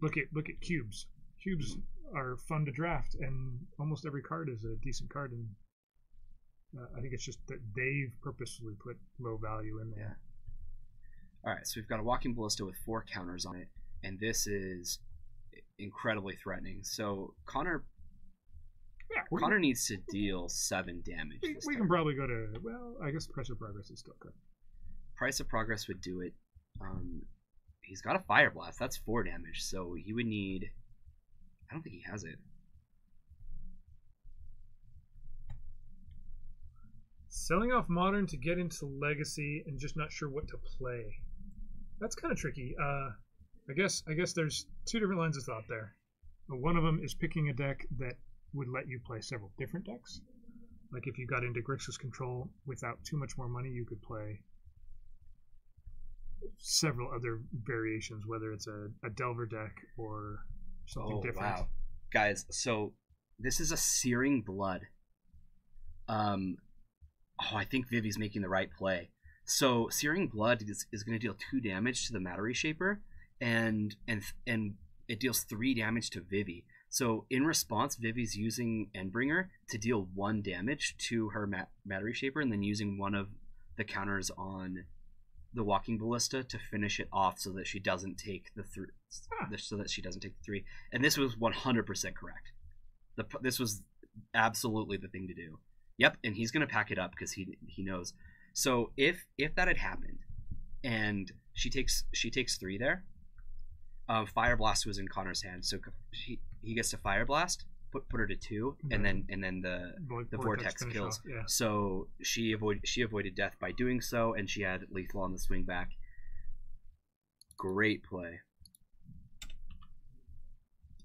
Look at cubes. Cubes are fun to draft, and almost every card is a decent card, and I think it's just that they've purposely put low value in there.
Yeah. All right, so we've got a Walking Ballista with 4 counters on it, and this is incredibly threatening. So Connor needs to deal 7 damage.
We can probably go to, well, I guess Price of Progress is still good.
Price of Progress would do it. He's got a Fire Blast. That's 4 damage, so he would need... I don't think he has it.
Selling off Modern to get into Legacy and just not sure what to play. That's kind of tricky. I guess there's 2 different lines of thought there. One of them is picking a deck that would let you play several different decks. Like if you got into Grixis Control without too much more money, you could play several other variations, whether it's a Delver deck or something different. Wow.
Guys, so this is a Searing Blood. I think Vivi's making the right play. So Searing Blood is going to deal 2 damage to the Matter Reshaper, and it deals 3 damage to Vivi. So in response, Vivi's using Endbringer to deal 1 damage to her Matter Reshaper, and then using one of the counters on the Walking Ballista to finish it off, so that she doesn't take the 3. So that she doesn't take the 3. And this was 100% correct. This was absolutely the thing to do. Yep, and he's gonna pack it up because he knows. So if that had happened, and she takes 3 there, Fire Blast was in Connor's hand, so he gets to Fire Blast, put her to 2, and then the Vortex kills.
Yeah.
So she avoided death by doing so, and she had lethal on the swing back. Great play.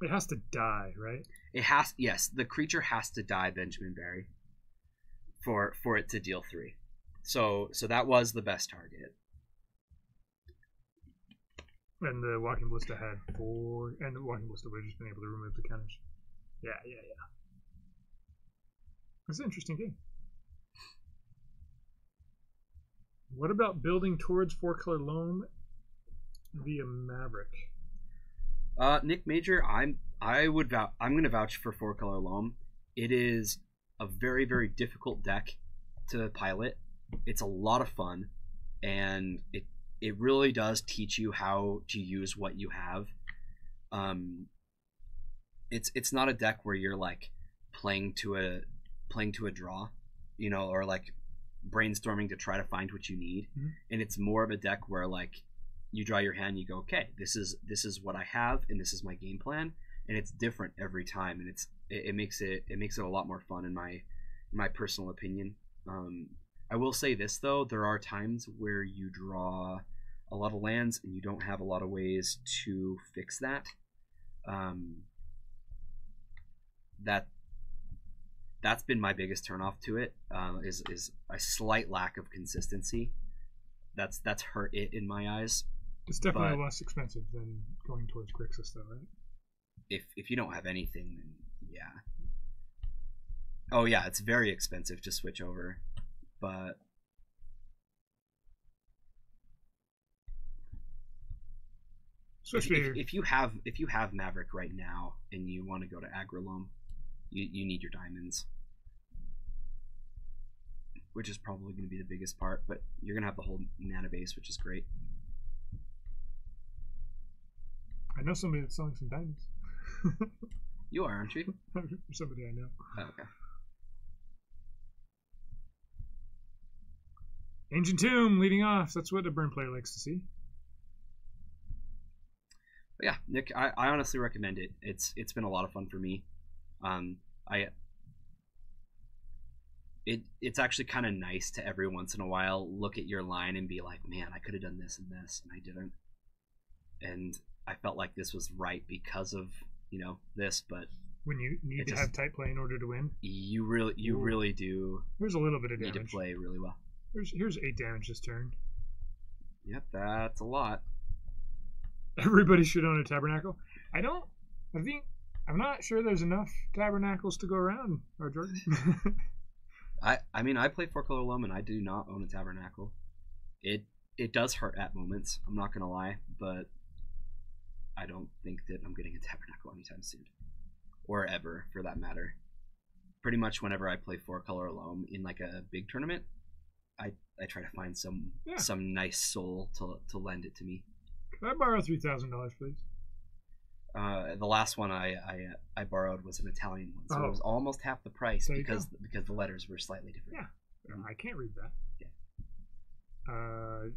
It has to die, right?
It has. Yes, the creature has to die, Benjamin Barry, for it to deal 3. So that was the best target.
And the Walking Ballista had 4, and the Walking Ballista would have just been able to remove the counters. Yeah. It's an interesting game. What about building towards 4-color loam via Maverick?
Nick Major, I'm going to vouch for 4-color loam. It is a very, very difficult deck to pilot. It's a lot of fun, and it really does teach you how to use what you have. It's not a deck where you're like playing to a draw, or like brainstorming to try to find what you need. Mm-hmm. And it's more of a deck where like you draw your hand, you go, okay, this is what I have, and this is my game plan, and it's different every time, and it makes it a lot more fun in my personal opinion. I will say this though, there are times where you draw a lot of lands and you don't have a lot of ways to fix that. That's been my biggest turnoff to it, is a slight lack of consistency. That's hurt it in my eyes.
It's definitely less expensive than going towards Grixis though, right?
If you don't have anything, then yeah. Oh yeah, it's very expensive to switch over, but if you have Maverick right now and you want to go to Agrolome, you need your diamonds, which is probably going to be the biggest part. But you're going to have the whole mana base, which is great.
I know somebody that's selling some diamonds.
You are, aren't you?
Somebody I know.
Oh, okay.
Ancient Tomb leading off. That's what a burn player likes to see.
But yeah, Nick, I honestly recommend it. It's been a lot of fun for me. It's actually kind of nice to every once in a while look at your line and be like, man, I could have done this and this, and I didn't. And I felt like this was right because of this, but
when you need to have tight play in order to win.
You really do.
There's a little bit of
need
damage.
to play really well.
Here's 8 damage this turn.
Yep, that's a lot.
Everybody should own a tabernacle. I'm not sure there's enough tabernacles to go around, or Jordan.
I mean, I play 4-color loam and I do not own a tabernacle. It does hurt at moments, I'm not gonna lie, but I don't think that I'm getting a tabernacle anytime soon. Or ever, for that matter. Pretty much whenever I play 4-color loam in like a big tournament, I try to find some nice soul to lend it to me.
Can I borrow $3,000, please?
The last one I borrowed was an Italian one, so it was almost half the price because the letters were slightly different.
Yeah, I can't read that.
Yeah.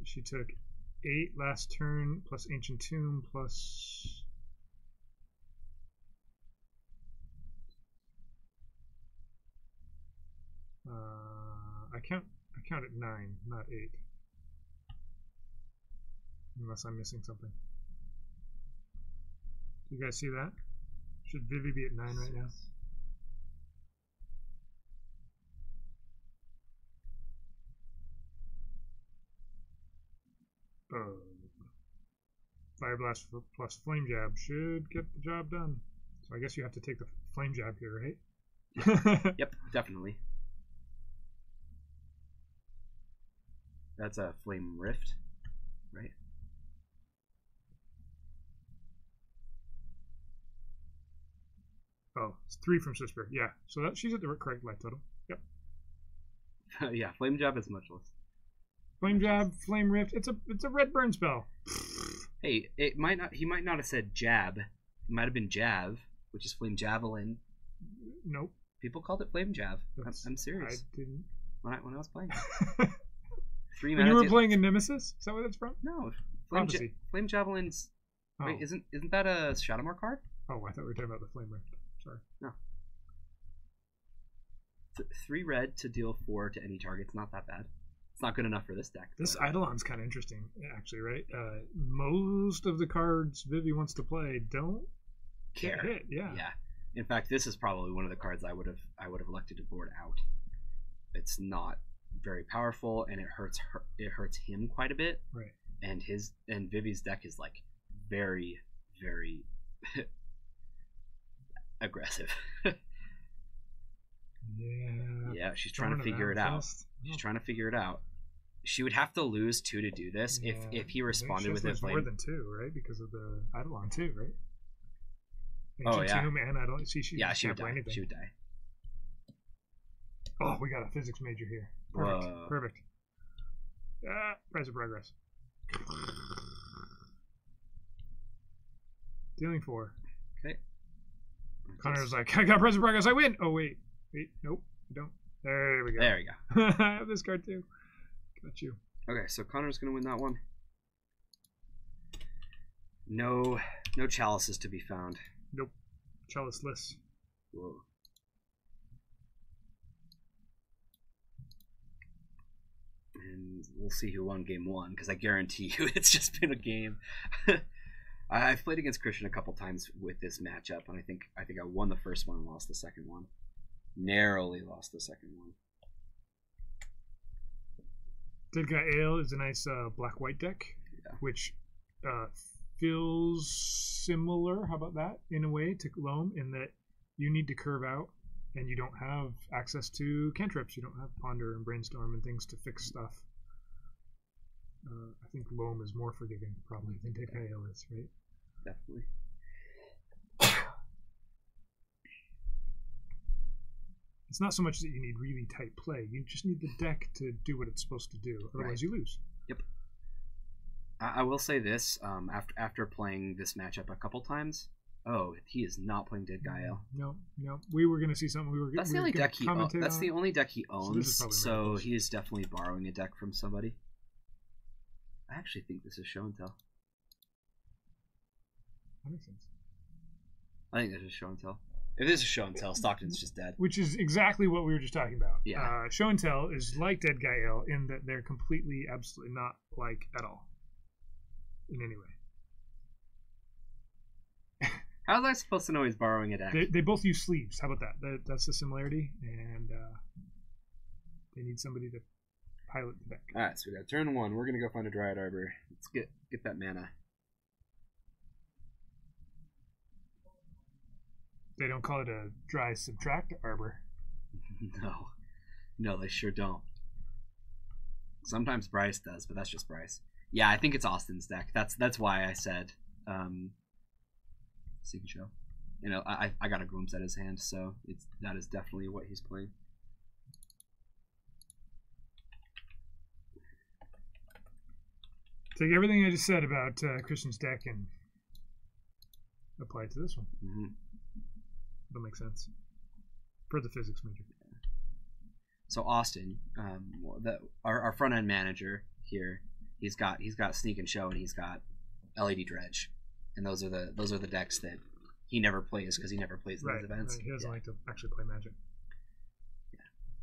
She took 8 last turn plus Ancient Tomb plus. I counted 9, not 8. Unless I'm missing something. Do you guys see that? Should Vivi be at 9 right now? Fire Blast plus Flame Jab should get the job done. So I guess you have to take the Flame Jab here, right?
Yep, definitely. That's a Flame Rift, right?
Oh, it's 3 from Sisper. Yeah, so she's at the correct life total. Yep.
Yeah, Flame Jab is much less.
Flame Jab, Flame Rift. It's a red burn spell.
Hey, he might not have said jab. It might have been Jav, which is Flame Javelin.
Nope.
People called it Flame Jav. I'm serious.
I didn't.
When I was playing.
3 when you were playing in Nemesis? Is that where that's from?
No. Flame Javelin's.
Oh.
Wait, isn't that a Shadowmoor card?
Oh, I thought we were talking about the Flame Rift. Sorry.
No. 3 red to deal 4 to any target. It's not that bad. It's not good enough for this deck.
This Eidolon's kind of interesting, actually, right? Most of the cards Vivi wants to play don't
care.
Get hit. Yeah.
In fact, this is probably one of the cards I would have elected to board out. It's not very powerful, and it hurts him quite a bit.
Right.
And Vivi's deck is like very, very aggressive. Yeah, she's trying to figure it out. She's trying to figure it out. She would have to lose 2 to do this if he responded with it.
More than 2, right? Because of the Eidolon too, right?
Ancient
Tomb and Eidolon. See, she
would die. She would die.
Oh, we got a physics major here. Perfect. Price of progress. Dealing 4.
Okay.
Connor's like, I got price of progress. I win. Oh wait, nope, I don't. There we go.
There we go.
I have this card too. Got you.
Okay, so Connor's gonna win that one. No chalices to be found.
Nope. Chaliceless.
Whoa. And we'll see who won game 1, because I guarantee you it's just been a game. I've played against Christian a couple times with this matchup, and I think I won the first one and lost the second one. Narrowly lost the second one.
Dead Guy Ale is a nice black-white deck, which feels similar, how about that, in a way, to Loam, in that you need to curve out, and you don't have access to cantrips. You don't have Ponder and Brainstorm and things to fix stuff. I think Loam is more forgiving, probably, than Dead Guy Ale is, right?
Definitely.
It's not so much that you need really tight play. You just need the deck to do what it's supposed to do. Otherwise, you lose.
Yep. I will say this: after playing this matchup a couple times, he is not playing Dead Guy Ale.
No. We were going to see something.
That's the only deck he owns. That's the only deck he owns. So he is definitely borrowing a deck from somebody. I actually think this is show and tell.
That makes sense.
I think this is show and tell. If this is show and tell, Stockton's just dead.
Which is exactly what we were just talking about.
Yeah.
Show and tell is like Dead Guy Ale in that they're completely, absolutely not like at all. In any way.
How was I supposed to know he's borrowing a deck?
They both use sleeves. How about that? That's the similarity, and they need somebody to pilot the deck.
All right, so we got turn 1. We're gonna go find a Dryad Arbor. Let's get that mana.
They don't call it a dry subtract arbor.
No, they sure don't. Sometimes Bryce does, but that's just Bryce. Yeah, I think it's Austin's deck. That's why I said Secret Show. You know, I got a glimpse at his hand, so that is definitely what he's playing.
Take everything I just said about Christian's deck and apply it to this one.
Mm-hmm.
That'll make sense for the physics major.
So Austin, our front end manager here, he's got Sneak and Show and he's got LED Dredge, and those are the decks that he never plays because he never plays in these events.
Right. He doesn't like to actually play Magic.
Yeah,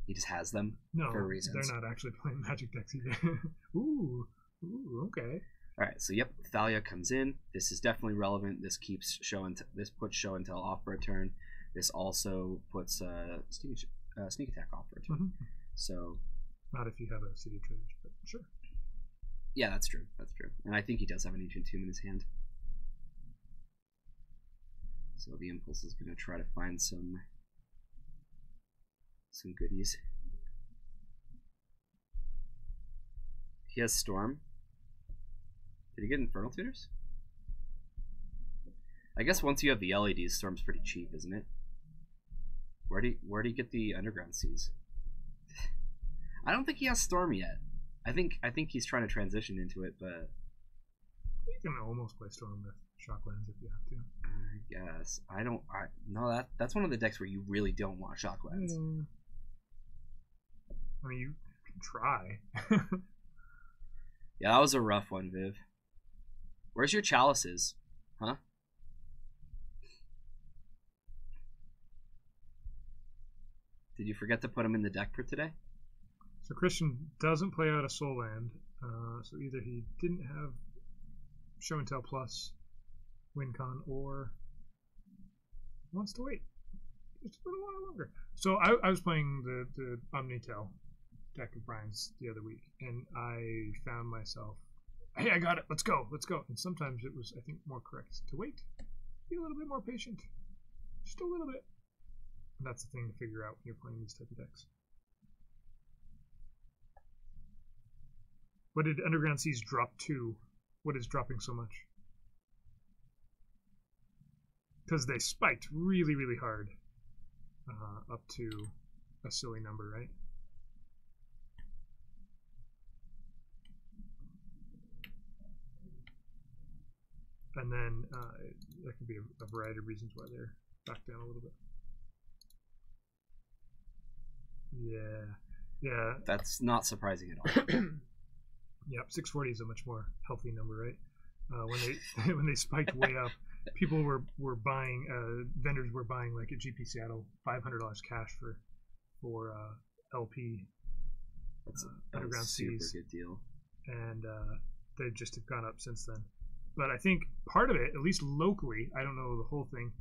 he just has them for reasons.
They're not actually playing Magic decks either. Ooh, okay.
All right, so yep, Thalia comes in. This is definitely relevant. This keeps this puts Show and Tell off for a turn. This also puts Sneak Attack off for a turn.
Mm-hmm.
So,
not if you have a City Dredge, but sure.
Yeah, that's true. That's true. And I think he does have an Ancient Tomb in his hand. So the Impulse is going to try to find some goodies. He has Storm. Did he get Infernal Tutors? I guess once you have the LEDs, Storm's pretty cheap, isn't it? Where'd he get the Underground Seas? I don't think he has Storm yet. I think he's trying to transition into it, but
you can almost play Storm with Shocklands if you have to.
I guess. No, that's one of the decks where you really don't want Shocklands.
I mean, you can try.
Yeah, that was a rough one, Viv. Where's your Chalices? Huh? Did you forget to put them in the deck for today?
So Christian doesn't play out a Soul Land, so either he didn't have Show and Tell plus WinCon, or wants to wait just a little while longer. So I was playing the Omnitel deck of Brian's the other week, and I found myself, hey, I got it, let's go. And sometimes it was, I think, more correct to wait, be a little bit more patient, just a little bit. And that's the thing to figure out when you're playing these type of decks. What did Underground Seas drop to? What is dropping so much? Because they spiked really, really hard up to a silly number, right? And then there could be a variety of reasons why they're back down a little bit. Yeah.
That's not surprising at all.
Yep, 640 is a much more healthy number, right? When they spiked way up, people were buying, vendors were buying, like at GP Seattle, $500 cash for LP.
That's
Underground Seas.
Super good deal.
And they just have gone up since then. But I think part of it, at least locally, I don't know the whole thing,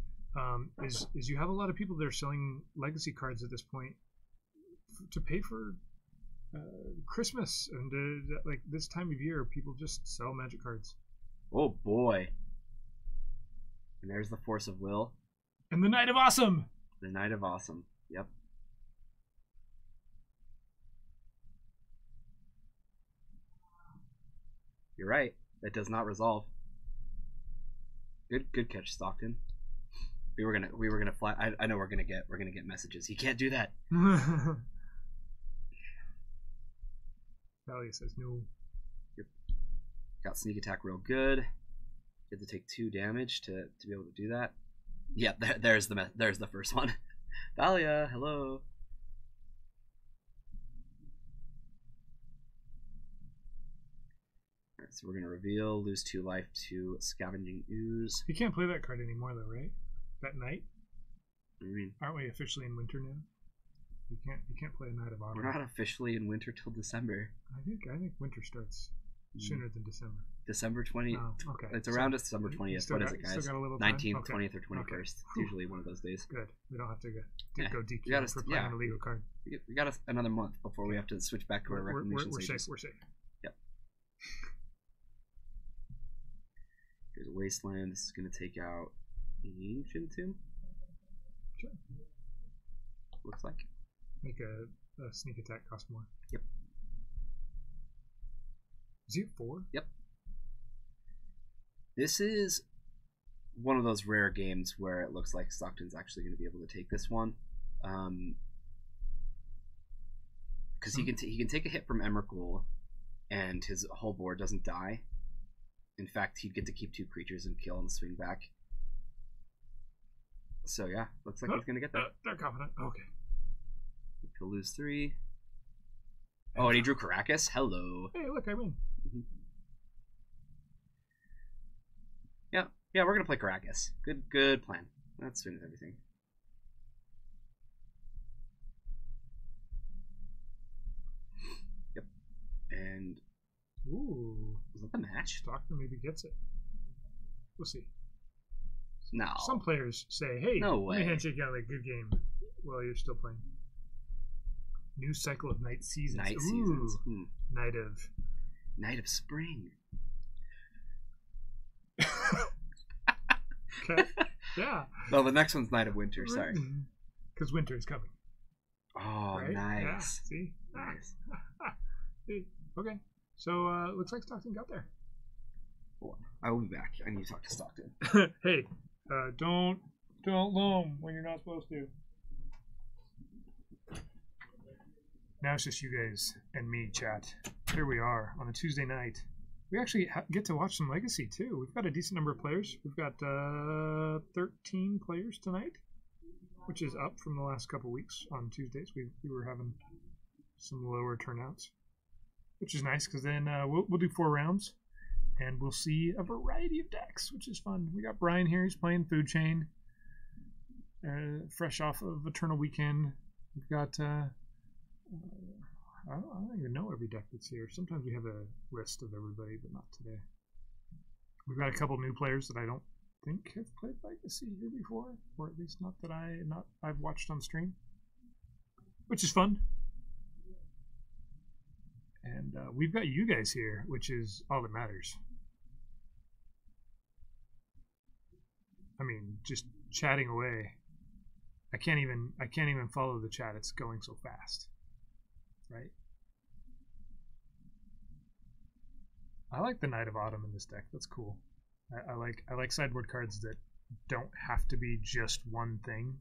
is you have a lot of people that are selling legacy cards at this point to pay for Christmas, and like this time of year, people just sell Magic cards.
Oh boy! And there's the Force of Will.
And the Night of Awesome.
The Night of Awesome. Yep. You're right. That does not resolve. Good catch, Stockton. We were gonna fly. I know we're gonna get messages. He can't do that.
Talia says no.
Yep. Got Sneak Attack real good. You have to take 2 damage to be able to do that. Yeah, there's the first one. Thalia, hello. Alright, so we're gonna reveal, lose 2 life to Scavenging Ooze.
You can't play that card anymore though, right? That night?
What do you mean?
Aren't we officially in winter now? You can't play a Night of Autumn.
We're not officially in winter till December.
I think winter starts Sooner than December.
December 20th.
Oh, okay.
It's around December 20th. What is it, guys?
Still got a little time?
19th,
Okay.
20th, or 21st.
Okay.
It's usually one of those days.
Good. We don't have to go DQ
We gotta,
for playing a legal card.
We got another month before we have to switch back to our reclamation stages.
We're safe.
Yep. Here's a Wasteland. This is going to take out Ancient Tomb.
Sure.
Looks like.
Make a sneak attack cost more.
Yep.
Is he at 4?
Yep. This is one of those rare games where it looks like Stockton's actually going to be able to take this one, because he can take a hit from Emrakul, and his whole board doesn't die. In fact, he'd get to keep 2 creatures and kill and swing back. So yeah, looks like he's going to get that.
They're confident. Okay.
He'll lose 3. Oh, and he drew Caracas. Hello.
Hey, look, I win.
Mm-hmm. Yeah, we're gonna play Caracas. Good plan. That's soon as everything. Yep. And
ooh,
is that the match?
Stockton maybe gets it. We'll see.
No.
Some players say, "Hey,
no
let
way.
me handshake you out like a good game while you're still playing." New cycle of night seasons.
Night seasons.
Night of
spring.
Okay. Yeah.
No, the next one's Night of Winter. Sorry.
Because winter is coming.
Oh,
right?
nice.
Yeah. See?
Nice.
Okay. So looks like Stockton got there.
Well, I will be back. I need to talk to Stockton.
Hey, don't loam when you're not supposed to. Now it's just you guys and me, chat. Here we are on a Tuesday night. We actually get to watch some Legacy, too. We've got a decent number of players. We've got 13 players tonight, which is up from the last couple weeks on Tuesdays. We were having some lower turnouts, which is nice because then we'll do 4 rounds, and we'll see a variety of decks, which is fun. We got Brian here. He's playing Food Chain, fresh off of Eternal Weekend. We've got... I don't even know every deck that's here. Sometimes we have a list of everybody, but not today. We've got a couple new players that I don't think have played Legacy here before, or at least not that I've watched on stream, which is fun. And we've got you guys here, which is all that matters. I mean, just chatting away. I can't even follow the chat. It's going so fast. Right? I like the Knight of Autumn in this deck. That's cool. I like sideboard cards that don't have to be just one thing.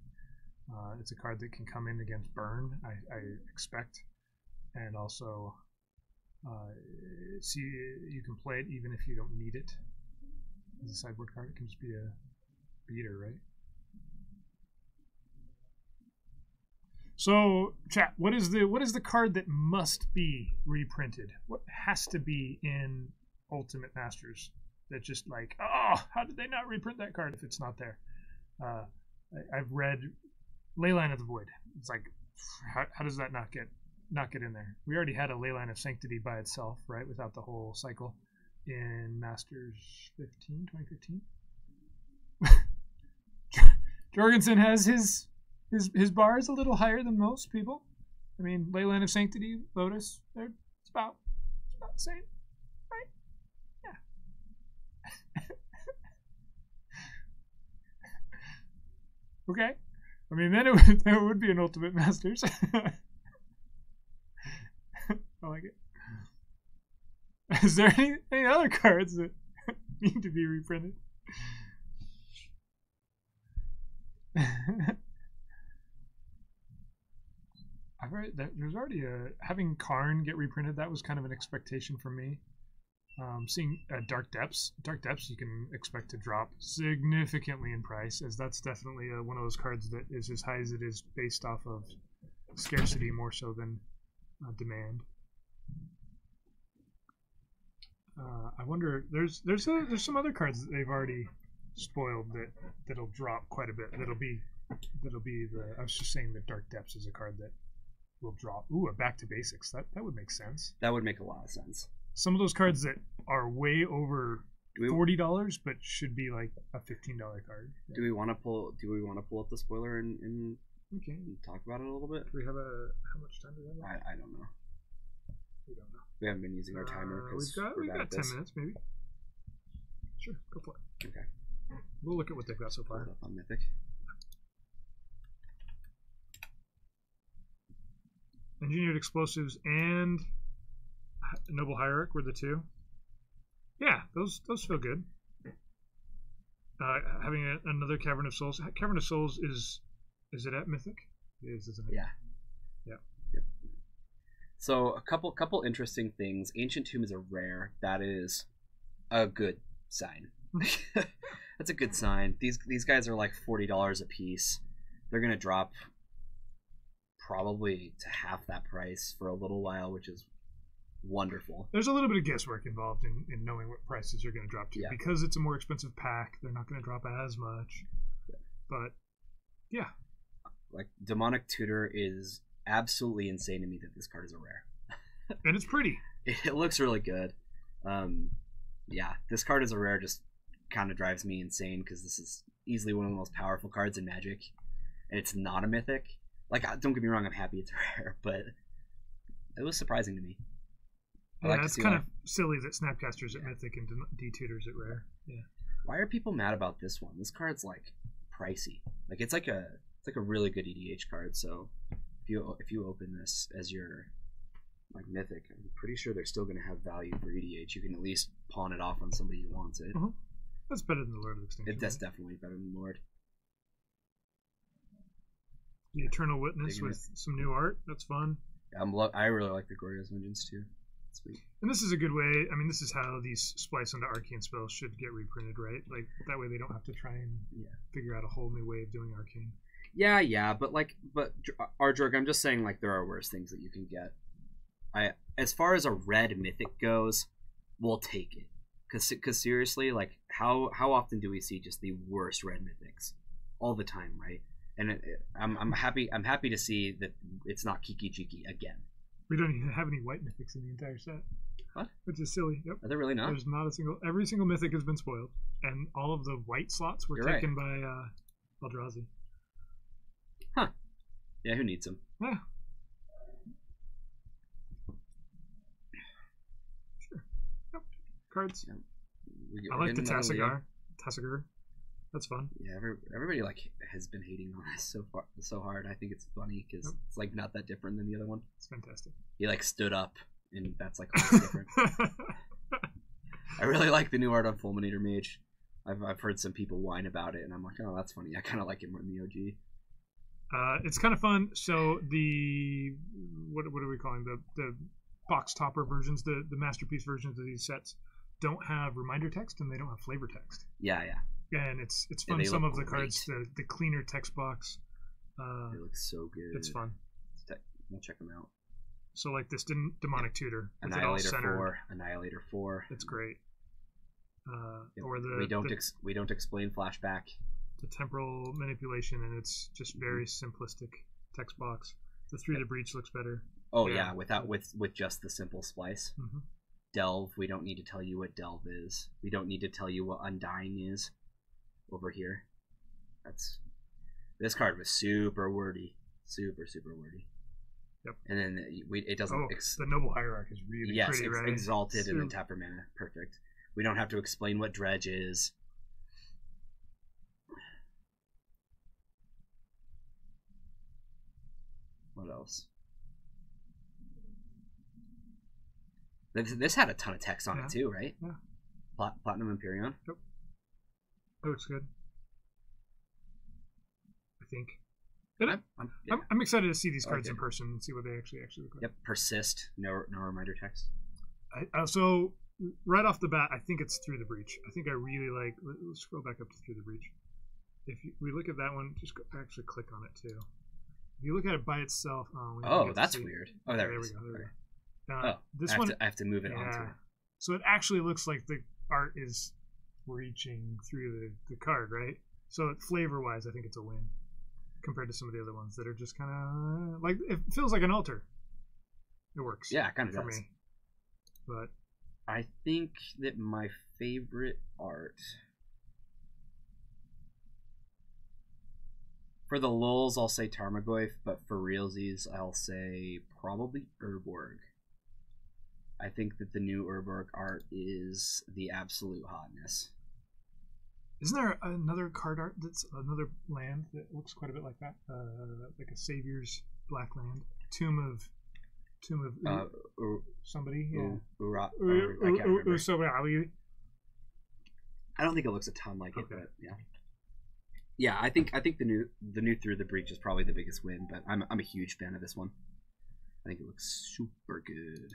It's a card that can come in against burn, I expect, and also see you can play it even if you don't need it as a sideboard card. It can just be a beater, right? So, chat, what is the card that must be reprinted? What has to be in Ultimate Masters that just like, oh, how did they not reprint that card if it's not there? I've read Leyline of the Void. It's like, how does that not get in there? We already had a Leyline of Sanctity by itself, right, without the whole cycle in Masters 2015. Jorgensen has his bar is a little higher than most people. I mean, Leyline of Sanctity, Lotus, it's about the same, right? Yeah. Okay. I mean, then it would be an Ultimate Masters. I like it. Is there any other cards that need to be reprinted? I've heard that there's already having Karn get reprinted. That was kind of an expectation for me. Seeing Dark Depths you can expect to drop significantly in price, as that's definitely one of those cards that is as high as it is based off of scarcity more so than demand. I wonder, there's some other cards that they've already spoiled that'll drop quite a bit. That'll be I was just saying that Dark Depths is a card that will drop. Ooh, a Back to Basics. That would make sense.
That would make a lot of sense.
some of those cards that are way over $40, but should be like a $15 card.
Do we want to pull? Do we want to pull up the spoiler and talk about it a little bit?
Do we have how much time do we have?
I don't know.
We don't know.
We haven't been using our timer because
we've got 10 minutes maybe. Sure, go for it.
Okay.
We'll look at what they've got so far.
Hold up on Mythic.
Engineered explosives and Noble Hierarch were the two. Yeah, those feel good. Having another Cavern of Souls. Cavern of Souls is it at Mythic? It is, isn't it?
Yeah.
Yeah.
Yep. So a couple interesting things. Ancient Tomb is a rare. That is a good sign. That's a good sign. These guys are like $40 a piece. They're gonna drop probably to half that price for a little while, which is wonderful.
There's a little bit of guesswork involved in knowing what prices are going to drop to.
Yeah.
Because it's a more expensive pack, they're not going to drop as much. Yeah. But yeah,
like Demonic Tutor is absolutely insane to me that this card is a rare.
And it's pretty.
It looks really good. Yeah, this card is a rare. Just kind of drives me insane because this is easily one of the most powerful cards in Magic, and it's not a Mythic. Like, don't get me wrong, I'm happy it's rare, but it was surprising to me.
Yeah, it's kind of silly that Snapcaster's at Mythic and D-Tutor's at rare. Yeah.
Why are people mad about this one? This card's like pricey. Like it's like a really good EDH card. So if you open this as your like Mythic, I'm pretty sure they're still going to have value for EDH. You can at least pawn it off on somebody who wants it.
Uh-huh. That's better than the Lord of Extinction.
That's definitely better than Lord.
The Eternal Witness with some new art. That's fun.
Yeah, I really like the Goryo's Vengeance too. Sweet.
And this is a good way. I mean, this is how these splice into arcane spells should get reprinted, right? Like that way they don't have to try and figure out a whole new way of doing arcane.
Yeah, but Ardrug, I'm just saying like there are worse things that you can get. As far as a red Mythic goes, we'll take it. Cause seriously, like how often do we see just the worst red Mythics? All the time, right? And I'm happy to see that it's not Kiki Jiki again.
We don't even have any white Mythics in the entire set.
What?
Which is silly. Yep.
Are there really not?
There's not a single. Every single Mythic has been spoiled, and all of the white slots were taken by Eldrazi.
Huh. Yeah, who needs them?
Yeah. Sure. Yep. Cards. Yeah. I like the Tassigar. That's fun.
Yeah, everybody like has been hating on this so hard. I think it's funny because it's like not that different than the other one.
It's fantastic.
He like stood up, and that's like different. I really like the new art on Fulminator Mage. I've heard some people whine about it, and I'm like, oh, that's funny. I kind of like it more than the OG.
It's kind of fun. So the what are we calling the box topper versions, the masterpiece versions of these sets don't have reminder text and they don't have flavor text.
Yeah.
And it's fun. Some of the cards, the cleaner text box.
They look so good.
It's fun.
We'll check them out.
So like this Demonic Tutor,
Annihilator 4.
It's great. Or
we don't explain flashback.
The temporal manipulation, and it's just very simplistic text box. The 3 to Breach looks better.
Oh yeah, with just the simple splice.
Mm-hmm.
Delve. We don't need to tell you what Delve is. We don't need to tell you what Undying is. Over here, this card was super wordy, super wordy.
Yep.
And then it doesn't.
The Noble Hierarch is really pretty, right?
Exalted and then tap for mana, perfect. We don't have to explain what Dredge is. What else? This had a ton of text on it too, right?
Yeah.
Platinum Imperion.
Yep. It looks good. I think. I'm excited to see these cards in person and see what they actually look like.
Yep. Persist. No reminder text.
So right off the bat, I think it's Through the Breach. I think I really like. Let's scroll back up to Through the Breach. If we look at that one, just actually click on it too. If you look at it by itself,
that's weird. Oh, there we go. This one, I have to move it onto it.
So it actually looks like the art is reaching through the card, right? So flavor-wise, I think it's a win compared to some of the other ones that are just kind of like, it feels like an altar. It works.
Yeah, it kind of does.
Me. But
I think that my favorite art for the lulz, I'll say Tarmogoyf, but for realsies, I'll say probably Urborg. I think that the new Urborg art is the absolute hotness.
Isn't there another card art that's another land that looks quite a bit like that? Like a Savior's Black Land, Tomb of somebody. Yeah.
I can't remember.
Usorawi.
I don't think it looks a ton like it, but yeah. Yeah, I think the new Through the Breach is probably the biggest win, but I'm a huge fan of this one. I think it looks super good.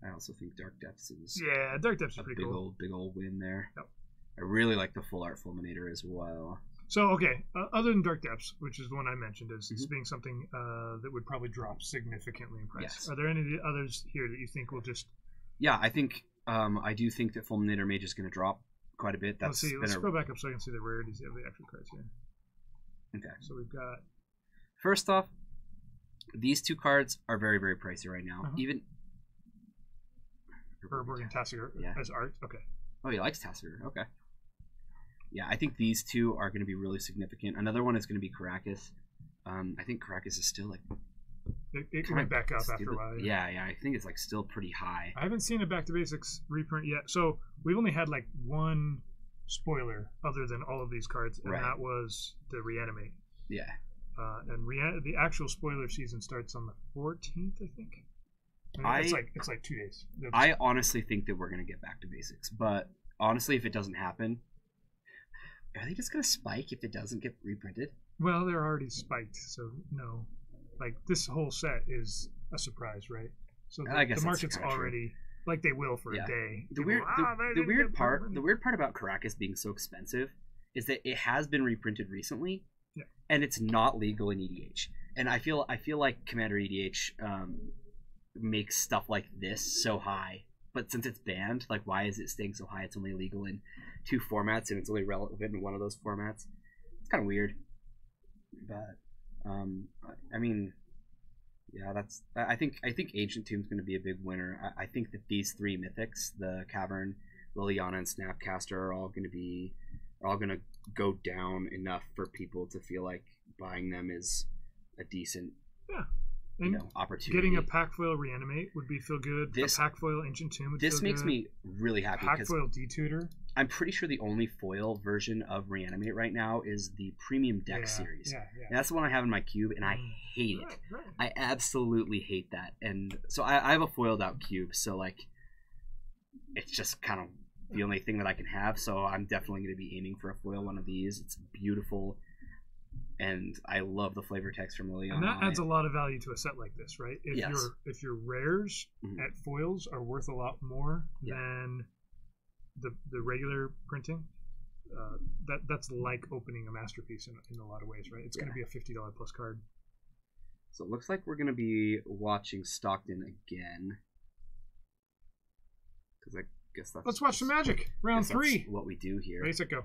I also think Dark Depths is
Dark Depths is pretty cool.
Big old win there.
Yep.
I really like the Full Art Fulminator as well.
So okay, other than Dark Depths, which is the one I mentioned as being something that would probably drop significantly in price.
Yes.
Are there any others here that you think will just?
Yeah, I think I do think that Fulminator Mage is going to drop quite a bit.
Let's go back up so I can see the rarities of the actual cards here.
Okay.
So we've got.
First off, these two cards are very, very pricey right now. Even.
Urborg and Tassiger as art. Okay.
Oh, he likes Tassiger. Okay. Yeah, I think these two are going to be really significant. Another one is going to be Karakas. I think Karakas is still like.
It went back up after a while.
Yeah, I think it's like still pretty high.
I haven't seen a Back to Basics reprint yet, so we've only had like one spoiler other than all of these cards, and that was the Reanimate.
Yeah.
And the actual spoiler season starts on the 14th, I think. It's like 2 days.
I honestly think that we're gonna get Back to Basics, but honestly, if it doesn't happen, are they just gonna spike if it doesn't get reprinted?
Well, they're already spiked, so no. Like this whole set is a surprise, right? So the market's already like they will for a day.
The weird part about Karakas being so expensive is that it has been reprinted recently, and it's not legal in EDH. And I feel like Commander EDH makes stuff like this so high, but since it's banned, like why is it staying so high? It's only legal in 2 formats, and it's only relevant in one of those formats. It's kind of weird, but I mean, yeah, I think Ancient Tomb's going to be a big winner. I think that these 3 mythics, the Cavern, Liliana, and Snapcaster, are all going to go down enough for people to feel like buying them is a decent opportunity.
Getting a pack foil Reanimate would feel good. A pack foil Ancient Tomb would feel good.
This makes me really happy.
Pack foil Detutor.
I'm pretty sure the only foil version of Reanimate right now is the Premium Deck series. Yeah. And that's the one I have in my cube, and I hate it. Right. I absolutely hate that. And so I have a foiled out cube, so like it's just kind of the only thing that I can have. So I'm definitely going to be aiming for a foil one of these. It's beautiful. And I love the flavor text from Liliana.
And that adds a lot of value to a set like this, right? If your rares at foils are worth a lot more than the regular printing, that's like opening a masterpiece in a lot of ways, right? It's going to be a $50 plus card.
So it looks like we're going to be watching Stockton again. Because I guess that's...
Let's watch some Magic. Round 3.
What we do here.
Ready, set, go.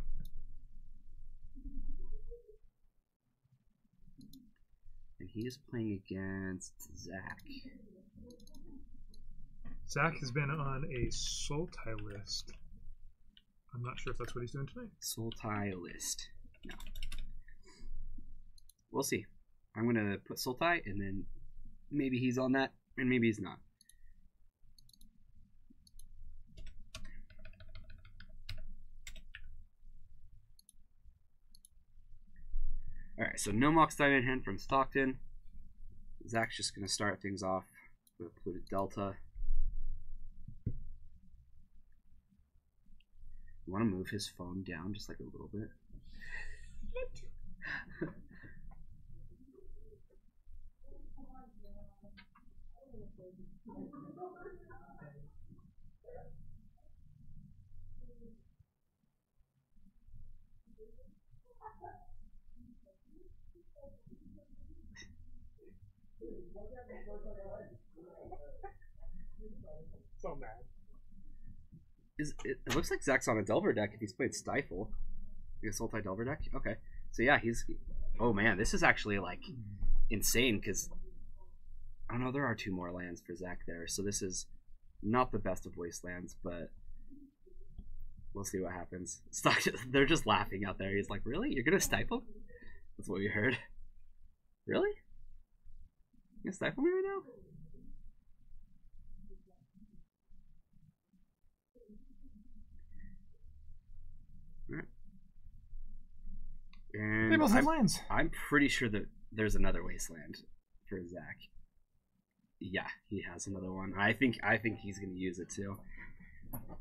And he is playing against Zach.
Zach has been on a Sultai list. I'm not sure if that's what he's doing tonight.
Sultai list. No. We'll see. I'm going to put Sultai, and then maybe he's on that, and maybe he's not. Alright, so no Mox Diamond in hand from Stockton. Zach's just going to start things off with a Polluted Delta. You want to move his phone down just like a little bit?
So mad.
It looks like Zach's on a Delver deck if he's played Stifle. Like a Sultai Delver deck? Okay. So yeah, he's... Oh man, this is actually like insane because... Oh no, there are 2 more lands for Zach there, so this is not the best of wastelands, but we'll see what happens. They're just laughing out there. He's like, really? You're gonna stifle? That's what we heard. Really? You gonna stifle me right now? And
they both have lands.
I'm pretty sure that there's another wasteland for Zach. Yeah, he has another one. I think he's gonna use it too.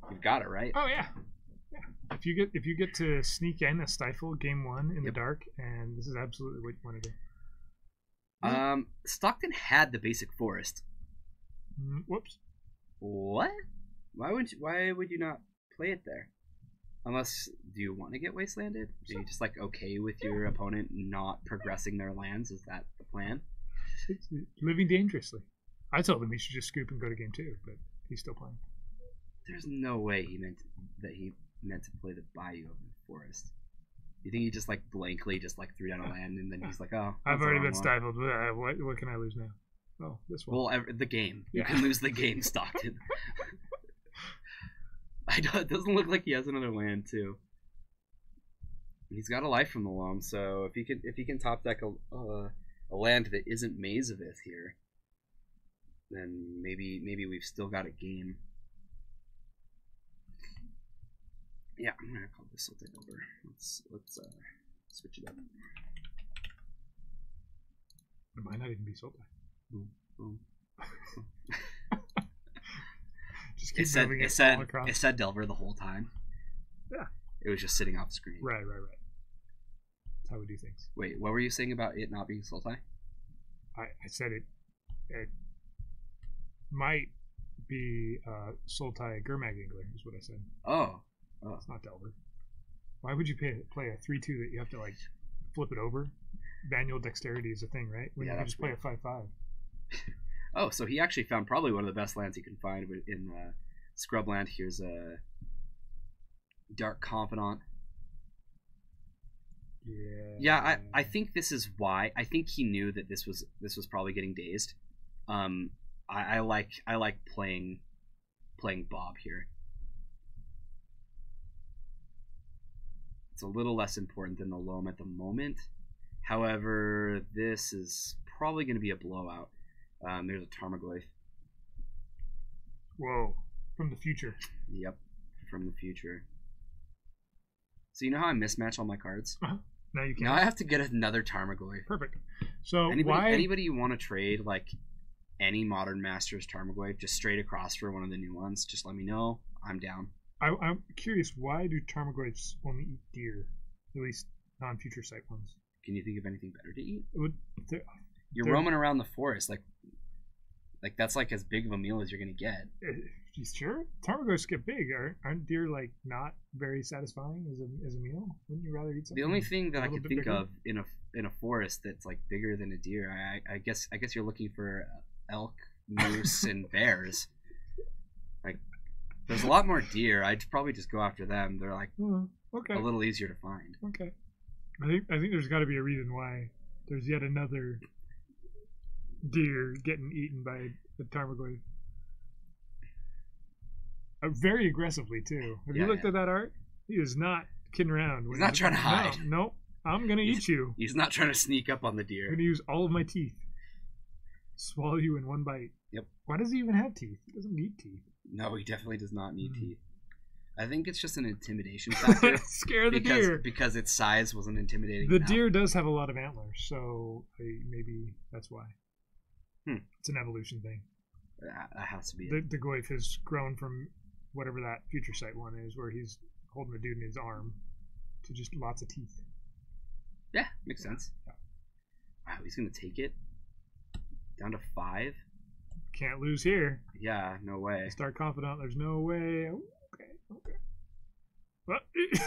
You've got it right.
Oh yeah. Yeah. If you get to sneak in a stifle game 1 in the dark, and this is absolutely what you want to do.
Stockton had the basic forest.
Whoops.
What? Why would you not play it there? Unless, do you want to get wastelanded? Are you just like okay with your opponent not progressing their lands? Is that the plan?
It's living dangerously. I told him he should just scoop and go to game 2, but he's still playing.
There's no way he meant to play the Bayou of the forest. You think he just like blankly just like threw down a land and then he's like, oh,
I've already been stifled. What can I lose now? Oh, this one.
Well, the game. You can lose the game, Stockton. It doesn't look like he has another land too. He's got a life from the Loam, so if he can top deck a land that isn't Maze of Ith here, then maybe we've still got a game. Yeah, I'm gonna call this Sultai over. Let's switch it up.
It might not even be Sultai.
Boom, boom.
Just keep moving
it said Delver the whole time.
Yeah.
It was just sitting off the screen.
Right. That's how we do things.
Wait, what were you saying about it not being Sultai?
I said it might be Sultai Gurmag Angler is what I said.
Oh.
It's not Delver. Why would you play a 3/2 that you have to like flip it over? Manual dexterity is a thing, right? When you can just play a 5/5.
Oh, so he actually found probably one of the best lands he can find in Scrubland. Here's a Dark Confidant. Yeah, I think this is why. I think he knew that this was probably getting dazed. I like playing Bob here. It's a little less important than the Loam at the moment. However, this is probably going to be a blowout. There's a Tarmogoyf.
Whoa, from the future.
Yep, from the future. So you know how I mismatch all my cards?
Uh-huh. Now you can.
Now I have to get another Tarmogoyf.
Perfect. So
anybody you want to trade like any Modern Masters Tarmogoyf just straight across for one of the new ones, just let me know. I'm down.
I'm curious, why do Tarmogoyfs only eat deer? At least non-future sight ones.
Can you think of anything better to eat? You're
they're
roaming around the forest, like that's like as big of a meal as you're gonna get.
You sure? Tarmogoyfs get big. Aren't deer like not very satisfying as a meal? Wouldn't you rather eat something?
The only thing that I could think
bigger?
of in a forest that's like bigger than a deer, I guess you're looking for elk, moose, and bears. Like, there's a lot more deer. I'd probably just go after them. They're like
okay.
a little easier to find.
Okay. I think there's got to be a reason why there's yet another deer getting eaten by the Tarmogoyf. Very aggressively too. Have you looked at that art? He is not kidding around.
He's not trying to hide.
No, I'm gonna eat you.
He's not trying to sneak up on the deer.
I'm gonna use all of my teeth. Swallow you in one bite.
Yep.
Why does he even have teeth? He doesn't need teeth.
No, he definitely does not need teeth. I think it's just an intimidation factor.
Scare the deer.
Because its size wasn't intimidating
The
enough.
deer does have a lot of antlers, so maybe that's why. It's an evolution thing.
That has to be
The Goyf has grown from whatever that future sight one is, where he's holding a dude in his arm, to just lots of teeth.
Yeah, makes sense. Yeah. Wow, he's going to take it down to 5.
Can't lose here.
Yeah, no way.
Start confident. There's no way. Okay. Well,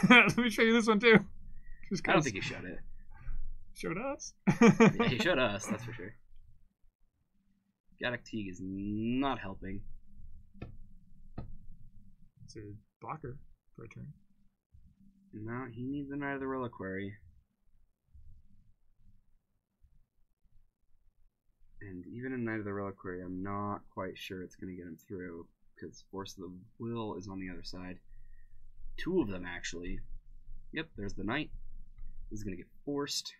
let me show you this one too.
I don't think he showed it.
Showed us?
Yeah, he showed us, that's for sure. Gaddock Teague is not helping.
It's a blocker for a turn.
No, he needs another Reliquary. And even in Night of the Reliquary, I'm not quite sure it's going to get him through, because Force of the Will is on the other side. 2 of them, actually. Yep, there's the Knight. This is going to get forced.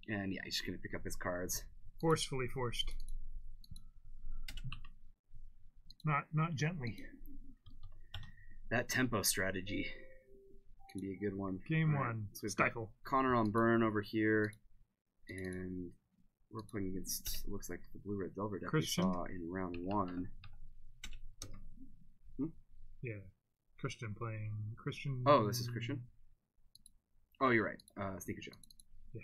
And yeah, he's just going to pick up his cards.
Forcefully forced. Not gently.
That tempo strategy can be a good one.
Game 1.
So we've
Stifle.
got Connor on burn over here. And we're playing against, looks like the Blue Red Delver deck we saw in round 1.
Yeah. Christian playing. Christian.
Oh, this is Christian? Oh, you're right. Sneaker Show.
Yeah.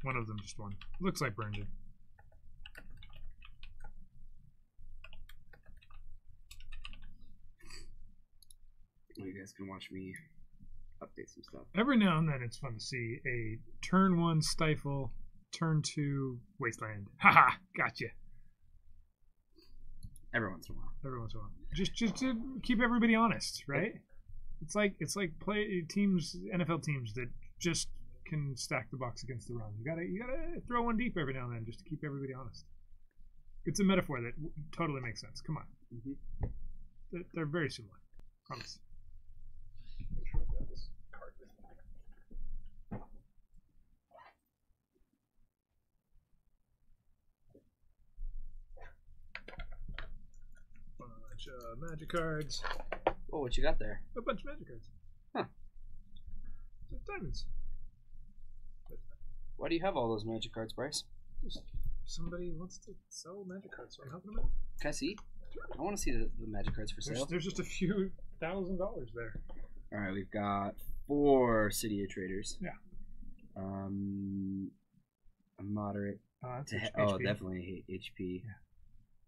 One of them just won. Looks like Berger.
Well, you guys can watch me update some stuff.
Every now and then it's fun to see a turn 1 Stifle, turn 2 Wasteland. Haha, gotcha.
Every once in a while.
Every once in a while. Just to keep everybody honest, right? It's like play teams, NFL teams that just can stack the box against the run. You gotta throw one deep every now and then just to keep everybody honest. It's a metaphor that totally makes sense. Come on.
Mm-hmm.
They're very similar. Promise.
Make sure I've got this card with me.
Bunch of magic cards.
Oh, what you got there?
A bunch of magic cards.
Huh.
Diamonds.
Why do you have all those magic cards, Bryce?
Just somebody wants to sell magic cards, so I'm helping them out.
Can I see? I want to see the magic cards for sale.
There's just a few $1,000 there.
All right, we've got 4 City of Traders.
Yeah.
A moderate.
HP.
Definitely HP.
Yeah.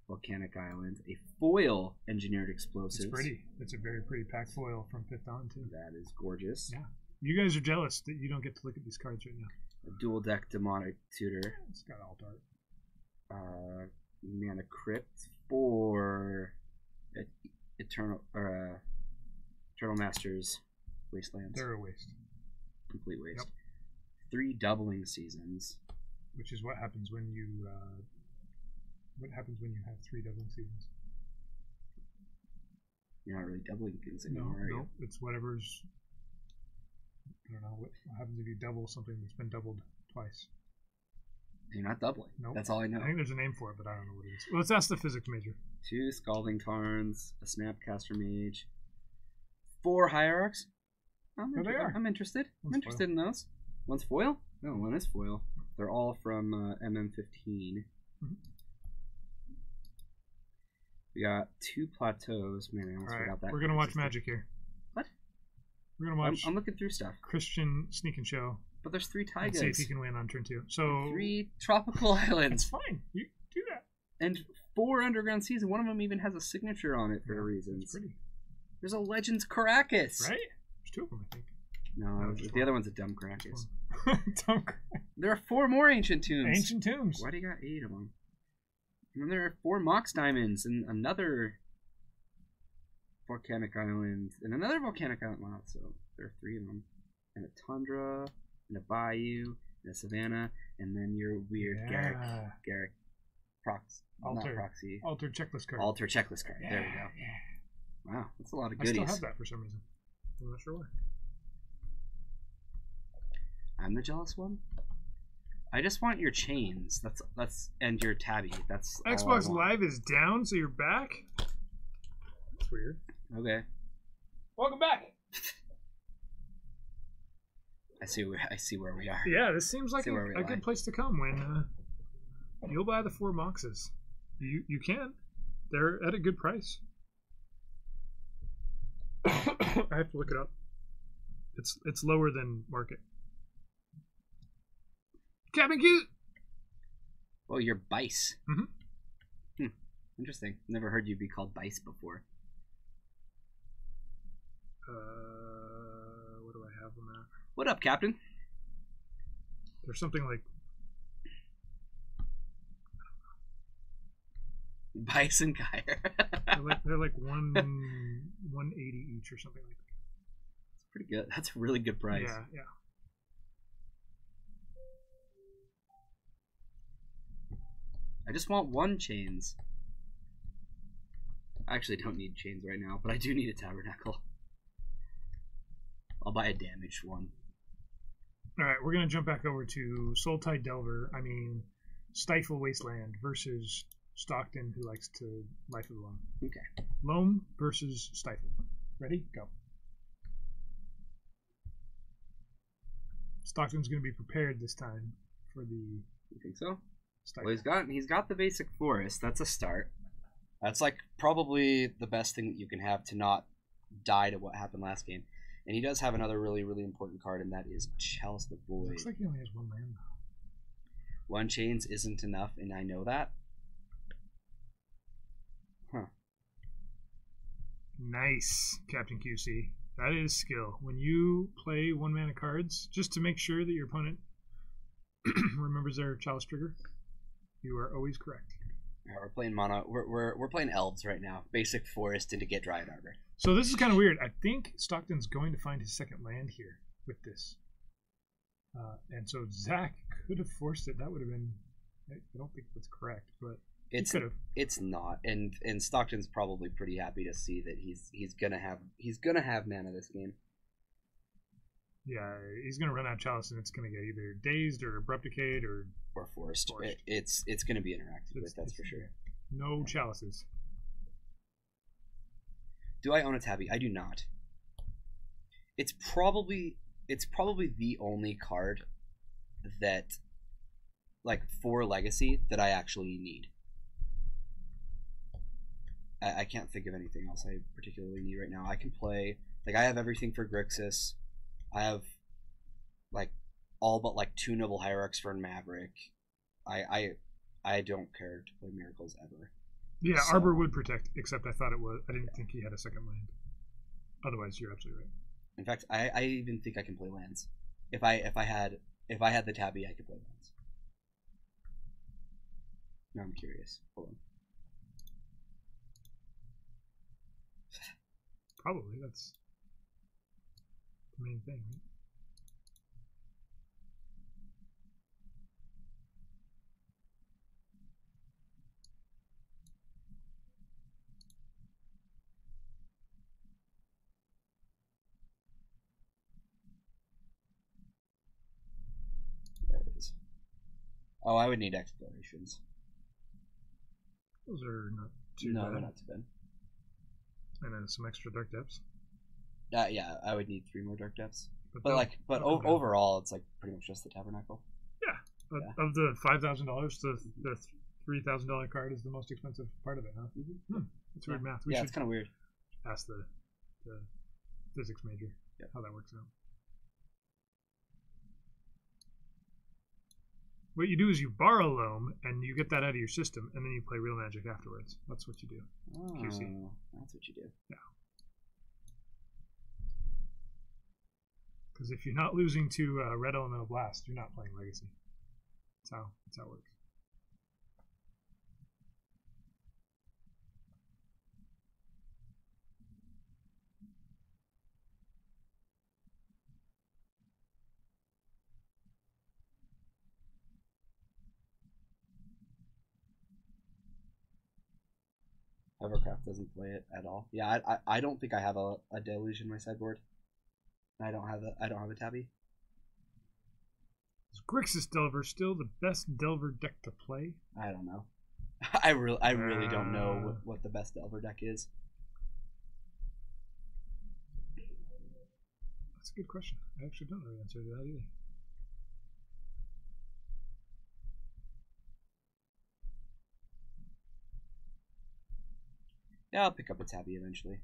Volcanic Island. A foil engineered explosives.
It's pretty. It's a very pretty pack foil from 5th on too.
That is gorgeous.
Yeah. You guys are jealous that you don't get to look at these cards right now.
A dual deck demonic tutor.
It's got alt art.
Mana crypt for Eternal Masters Wastelands.
They're a waste.
Complete waste.
Yep.
3 doubling seasons.
Which is what happens when you have 3 doubling seasons.
You're not really doubling things anymore, are you?
No, it's whatever's. I don't know what happens if you double something that's been doubled twice.
You're not doubling.
Nope.
That's all I know.
I think there's a name for it, but I don't know what it is. Well, let's ask the physics major.
2 Scalding Tarns, a Snapcaster Mage, 4 Hierarchs.
They are.
I'm interested.
One's
I'm interested
foil.
in those. One's foil? No, one is foil. They're all from MM15.
Mm-hmm.
We got 2 Plateaus. Man, I almost forgot that.
We're going to watch Magic here.
What?
We're going to watch
I'm looking through stuff.
Christian Sneak and Show.
But there's 3
And
Taigas.
see if he can win on turn 2. So
3 tropical
it's
islands.
fine. You do that.
And 4 Underground Seas. One of them even has a signature on it for reasons.
It's pretty.
There's a Legends Caracas.
Right? There's 2 of them, I think.
No,
just
the
one.
other one's a Dumb Caracas.
Don't
There are 4 more Ancient Tombs.
Ancient Tombs.
Why do you got 8 of them? And then there are 4 Mox Diamonds and another Volcanic Island and another Volcanic Island. Wow, so there are 3 of them. And a Tundra, and a Bayou, and a Savannah, and then your weird Garrick not Proxy.
Altered checklist card.
Alter checklist card.
Yeah,
There we go.
yeah.
Wow, that's a lot of
I
goodies.
still have that for some reason. I'm not sure why.
I'm the jealous one. I just want your chains. That's and your tabby. That's all I
Xbox
want.
Live is down, so you're back? That's weird.
Okay.
Welcome back.
I see where we are.
Yeah, this seems like
See where we
a
lie.
good place to come when you'll buy the 4 Moxes. You can. They're at a good price. I have to look it up. It's lower than market. Captain Cute.
Oh, you're Bice.
Mm-hmm.
Interesting. Never heard you be called Bice before.
What do I have on that?
What up, Captain?
There's something like
Bice and Kyre.
they're like 180 each or something like that.
That's pretty good. That's a really good price.
Yeah, yeah.
I just want 1 chains. I actually don't need chains right now, but I do need a tabernacle. I'll buy a damaged one.
Alright, we're going to jump back over to Soultide Delver, Stifle Wasteland versus Stockton, who likes to Life of the Loam.
Okay.
Loam versus Stifle. Ready? Go. Stockton's going to be prepared this time for the
You think so?
Stifle.
Well, he's got the basic forest. That's a start. That's like probably the best thing that you can have to not die to what happened last game. And he does have another really, really important card, and that is Chalice the Void.
Looks like he only has 1 land now.
1 chains isn't enough, and I know that. Huh.
Nice, Captain QC. That is skill. When you play 1 mana cards, just to make sure that your opponent remembers their Chalice trigger, you are always correct.
Right, we're playing mono. We're playing elves right now. Basic forest and to get Dryad Arbor.
So this is kind of weird. I think Stockton's going to find his 2nd land here with this. And so Zach could have forced it. That would have been... I don't think that's correct, but he could have.
It's not. And Stockton's probably pretty happy to see that he's gonna have mana this game.
Yeah, he's gonna run out of Chalice, and it's gonna get either dazed or abrupticate or
Forest. It's gonna be interacted with, that's for sure.
No Chalices.
Do I own a tabby? I do not. It's probably the only card that, like, for Legacy that I actually need. I can't think of anything else I particularly need right now. I can play, like, I have everything for Grixis. I have, like, all but, like, 2 Noble Hierarchs for Maverick. I don't care to play Miracles ever.
Yeah,
So-
Arbor would protect, except I didn't think he had a 2nd land. Otherwise, you're absolutely right.
In fact, I even think I can play lands. If I had the tabby, I could play lands. Now I'm curious. Hold on.
Probably, that's the main thing, right?
There it is. Oh, I would need explorations.
Those are not too
No,
bad.
they're not too bad.
And then some extra Dark Depths.
Yeah, I would need 3 more Dark Depths. But
they'll-
like,
they'll come down.
overall, it's like pretty much just the Tabernacle.
But
Yeah.
of the $5,000, the $3,000 card is the most expensive part of it, huh? That's weird math. We
Yeah,
should
it's kind of weird.
ask the physics major how that works out. What you do is you borrow Loam, and you get that out of your system, and then you play real Magic afterwards. That's what you do. QC.
Oh, that's what you do.
Because if you're not losing to Red Elemental Blast, you're not playing Legacy. That's how it works.
Hovercraft doesn't play it at all. Yeah, I don't think I have a deluge in my sideboard. I don't have a tabby.
Is Grixis Delver still the best Delver deck to play?
I don't know. I really don't know what the best Delver deck is.
That's a good question. I actually don't know the answer to that either.
Yeah, I'll pick up a tabby eventually.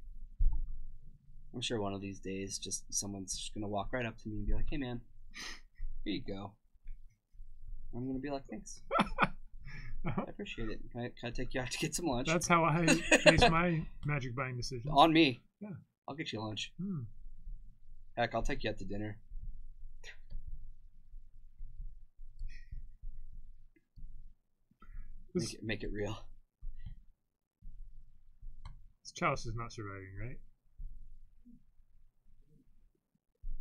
I'm sure one of these days, someone's just gonna walk right up to me and be like, "Hey, man, here you go." I'm gonna be like, "Thanks, I appreciate it. Can I take you out to get some lunch?"
That's how I face my Magic buying decisions.
On me.
Yeah.
I'll get you lunch.
Hmm.
Heck, I'll take you out to dinner. Make it real.
This Chalice is not surviving, right?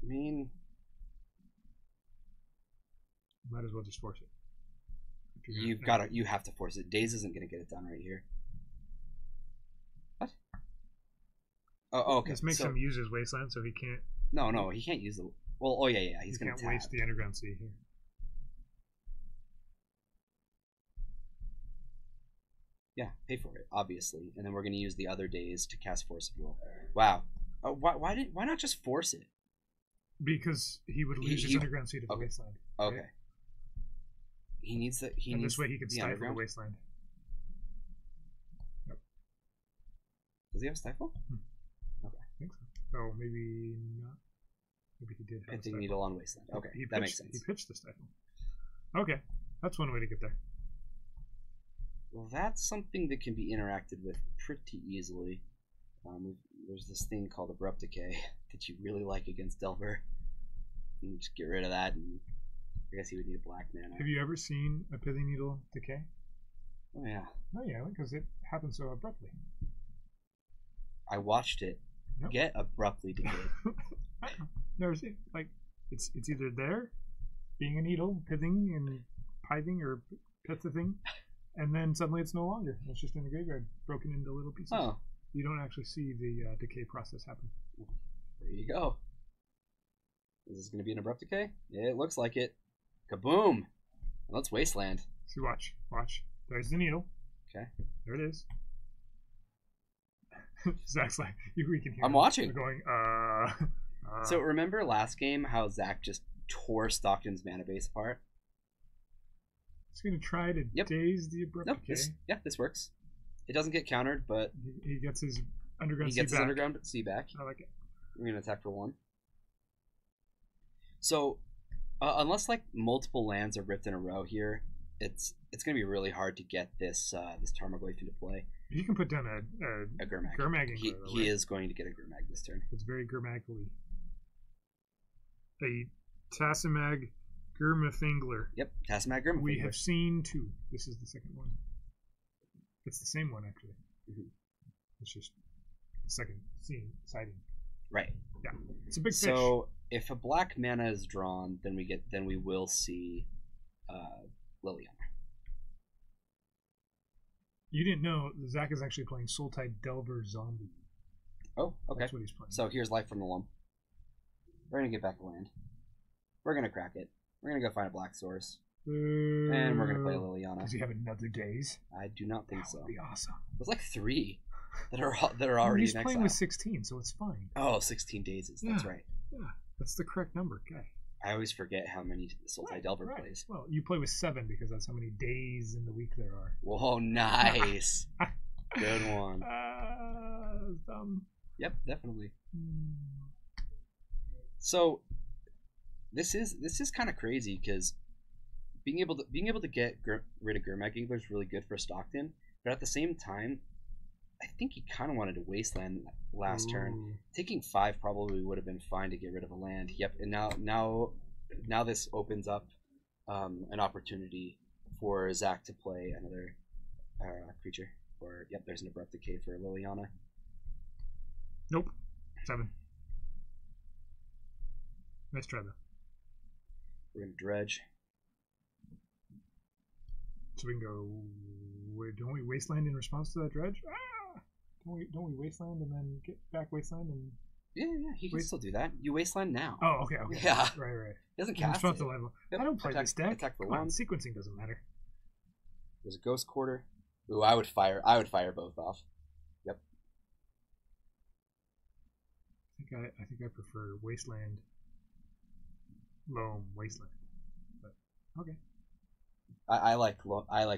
I mean,
Might as well just force it.
You have to force it. Daze isn't gonna get it done right here. What? Oh, okay.
This makes him use his wasteland, so he can't.
No, he can't use the. Well, oh yeah, he's gonna
can't waste the underground sea here.
Yeah, pay for it, obviously, and then we're gonna use the other days to cast Force of Will. Wow. Why not just force it?
Because he would lose his underground sea to the wasteland.
Okay.
Right?
He needs the.
This way he can stifle the wasteland. Yep.
Does he have stifle?
Okay. I think so. Oh, maybe not. Maybe he did have
Pitching needle on wasteland. Okay, that makes sense.
He pitched the stifle. Okay, that's one way to get there.
Well, that's something that can be interacted with pretty easily. There's this thing called Abrupt Decay that you really like against Delver. You just get rid of that, and I guess he would need a black mana.
Have you ever seen a Pithing Needle decay?
Oh yeah.
Oh yeah, because it happens so abruptly.
I watched it get abruptly decayed.
Never seen like it's either there, being a needle, pithing and pithing or pithing, and then suddenly it's no longer. It's just in the graveyard, broken into little pieces.
Oh.
You don't actually see the decay process happen.
There you go. Is this going to be an abrupt decay? Yeah, it looks like it. Kaboom! Let's wasteland.
See, watch. There's the needle.
Okay.
There it is. Zach's like, we can hear.
I'm watching.
Going.
So remember last game how Zach just tore Stockton's mana base apart?
He's gonna try to daze the abrupt decay.
This works. It doesn't get countered, but
he gets his underground.
He gets his underground sea back.
I like it.
We're gonna attack for 1. So, unless like multiple lands are ripped in a row here, it's gonna be really hard to get this Tarmogoyf into play.
You can put down a
Gurmag.
Gurmag.
He is going to get a Gurmag this turn.
It's very Gurmagly. A Tassimag Gurmafingler.
Yep, Tassimag Gurmafingler.
We have seen 2. This is the second one. It's the same one actually. Mm-hmm. It's just the second sighting.
Right.
Yeah. It's a big fish.
So if a black mana is drawn, then we will see Liliana.
You didn't know Zach is actually playing Soultide Delver Zombie.
Oh, okay.
That's what he's playing.
So here's Life from the Loam. We're gonna get back a land. We're gonna crack it. We're gonna go find a black source. And we're gonna play Liliana.
Does he have another daze?
I do not think so.
That would be awesome.
There's like 3 that are already
he's
in exile.
playing with 16, so it's fine.
Oh, 16 dazes. That's right.
Yeah, that's the correct number. Okay.
I always forget how many Sultai Delver plays.
Well, you play with 7 because that's how many days in the week there are.
Whoa, nice. Good one. Yep, definitely. So this is kind of crazy because being able to get rid of Gurmag Angler is really good for Stockton, but at the same time, I think he kind of wanted to wasteland last turn. Taking 5 probably would have been fine to get rid of a land. Yep, and now this opens up an opportunity for Zach to play another creature. Or yep, there's an abrupt decay for Liliana.
Nope, 7. Nice try though.
We're gonna dredge.
So we can go. Don't we wasteland in response to that dredge? Don't we wasteland and then get back wasteland and?
Yeah, you can still do that. You wasteland now.
Oh, okay.
Yeah.
Right.
He doesn't cast it.
Level. I don't play this deck.
Attack for
Come
1.
Sequencing doesn't matter.
There's a Ghost Quarter. Ooh, I would fire both off. Yep.
I think I prefer wasteland. Loam wasteland. But okay.
I like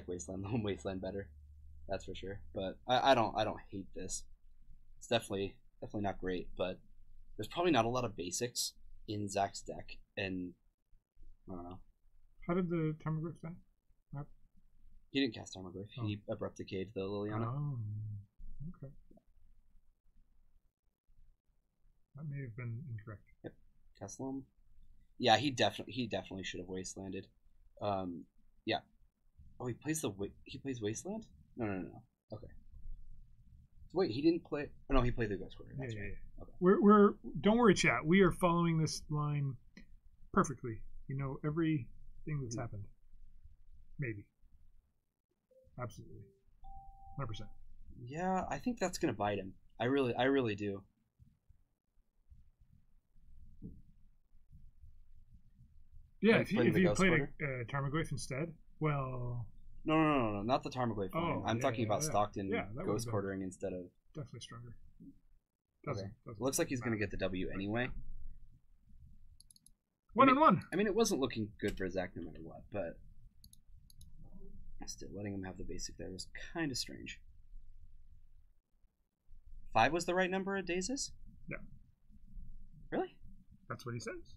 wasteland Loam wasteland better. That's for sure. But I don't hate this. It's definitely not great, but there's probably not a lot of basics in Zach's deck, and I don't know.
How did the Tarmogoyf die?
He didn't cast Tarmogoyf. Oh. He abrupt decayed the Liliana.
Oh, okay. That may have been incorrect.
Yep. Cast Loam. Yeah, he definitely should have wastelanded. Yeah. Oh, he plays Wasteland? No. Okay. Wait, he didn't play. Oh, no, he played the Ghost Quarter. That's right. Yeah. Okay.
We're don't worry, chat. We are following this line perfectly. You know everything that's happened. Maybe. Absolutely. 100%.
Yeah, I think that's gonna bite him. I really do.
Yeah,
Like
if you
playing the Ghost
played
Quarter?
a Tarmogoyf instead, well,
No, not the Tarmogoyf one.
Oh,
I'm
yeah,
talking
yeah,
about
yeah.
Stockton
Yeah, that
Ghost
would've been-
Quartering instead of.
definitely stronger.
Okay. Looks like he's gonna get the W anyway.
1-1.
I mean, it wasn't looking good for Zach no matter what, but still letting him have the basic there was kind of strange. 5 was the right number at Dazes?
Yeah.
Really?
That's what he says.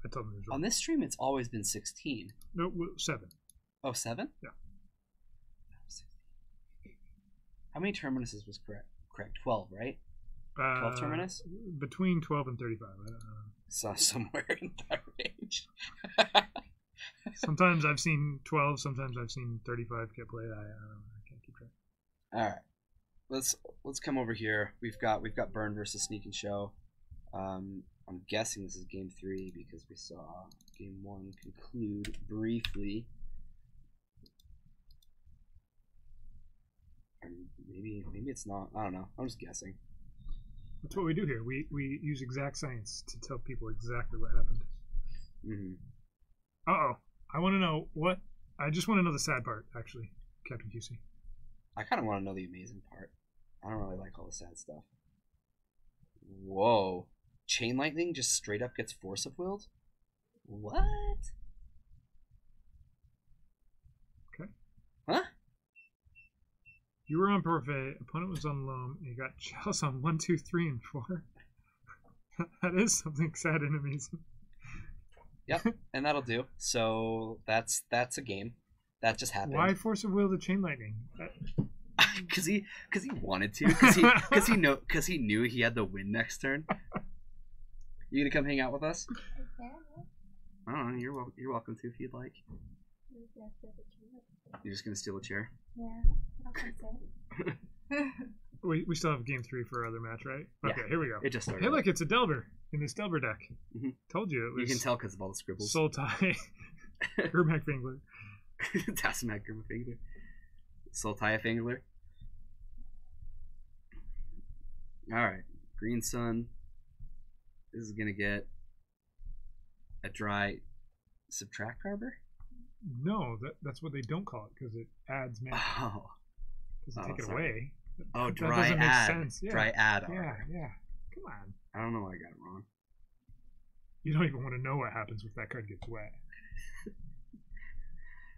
I told him he was wrong.
On this stream, it's always been 16.
No, 7.
Oh, 7?
Yeah.
How many terminuses was correct? 12, right? 12 terminus?
Between 12 and 35. I don't know.
So somewhere in that range.
Sometimes I've seen 12. Sometimes I've seen 35 get played. I don't know. I can't keep track.
All right, let's come over here. We've got Burn versus Sneak and Show. I'm guessing this is game 3 because we saw game 1 conclude briefly. Or maybe it's not. I don't know. I'm just guessing.
That's what we do here. We use exact science to tell people exactly what happened.
Mm-hmm.
Uh-oh. I want to know what... I just want to know the sad part, actually, Captain QC.
I kind of want to know the amazing part. I don't really like all the sad stuff. Whoa. Chain Lightning just straight up gets Force of Willed? What?
Okay.
Huh?
You were on Parfait, opponent was on Loam, and you got Chels on 1, 2, 3, and 4. That is something sad and amazing.
Yep, and that'll do. So that's a game. That just happened.
Why Force of Will to Chain Lightning?
Because he wanted to. Because he knew he had the win next turn. You gonna come hang out with us? I don't know. You're welcome to if you'd like. You're just gonna steal a chair.
Yeah, I'll come sit.
We still have game 3 for our other match, right?
Yeah.
Okay, here we go.
It just started.
Hey, look, it's a Delver in this Delver deck.
Mhm.
Told you it was.
You can tell because of all the scribbles.
Sultai, Gurmak Fingler.
Tasmac Grimafingler. Sultai Fingler. Alright. Green Sun. This is gonna get a dry Subtract Harbor?
No, that's what they don't call it because it adds mana.
Oh.
Doesn't
Oh,
take it
sorry.
away.
Oh,
That
dry
doesn't make
add.
sense. Yeah.
Dry add.
Yeah,
Arbor.
yeah. Come on.
I don't know why I got it wrong.
You don't even want to know what happens if that card gets wet.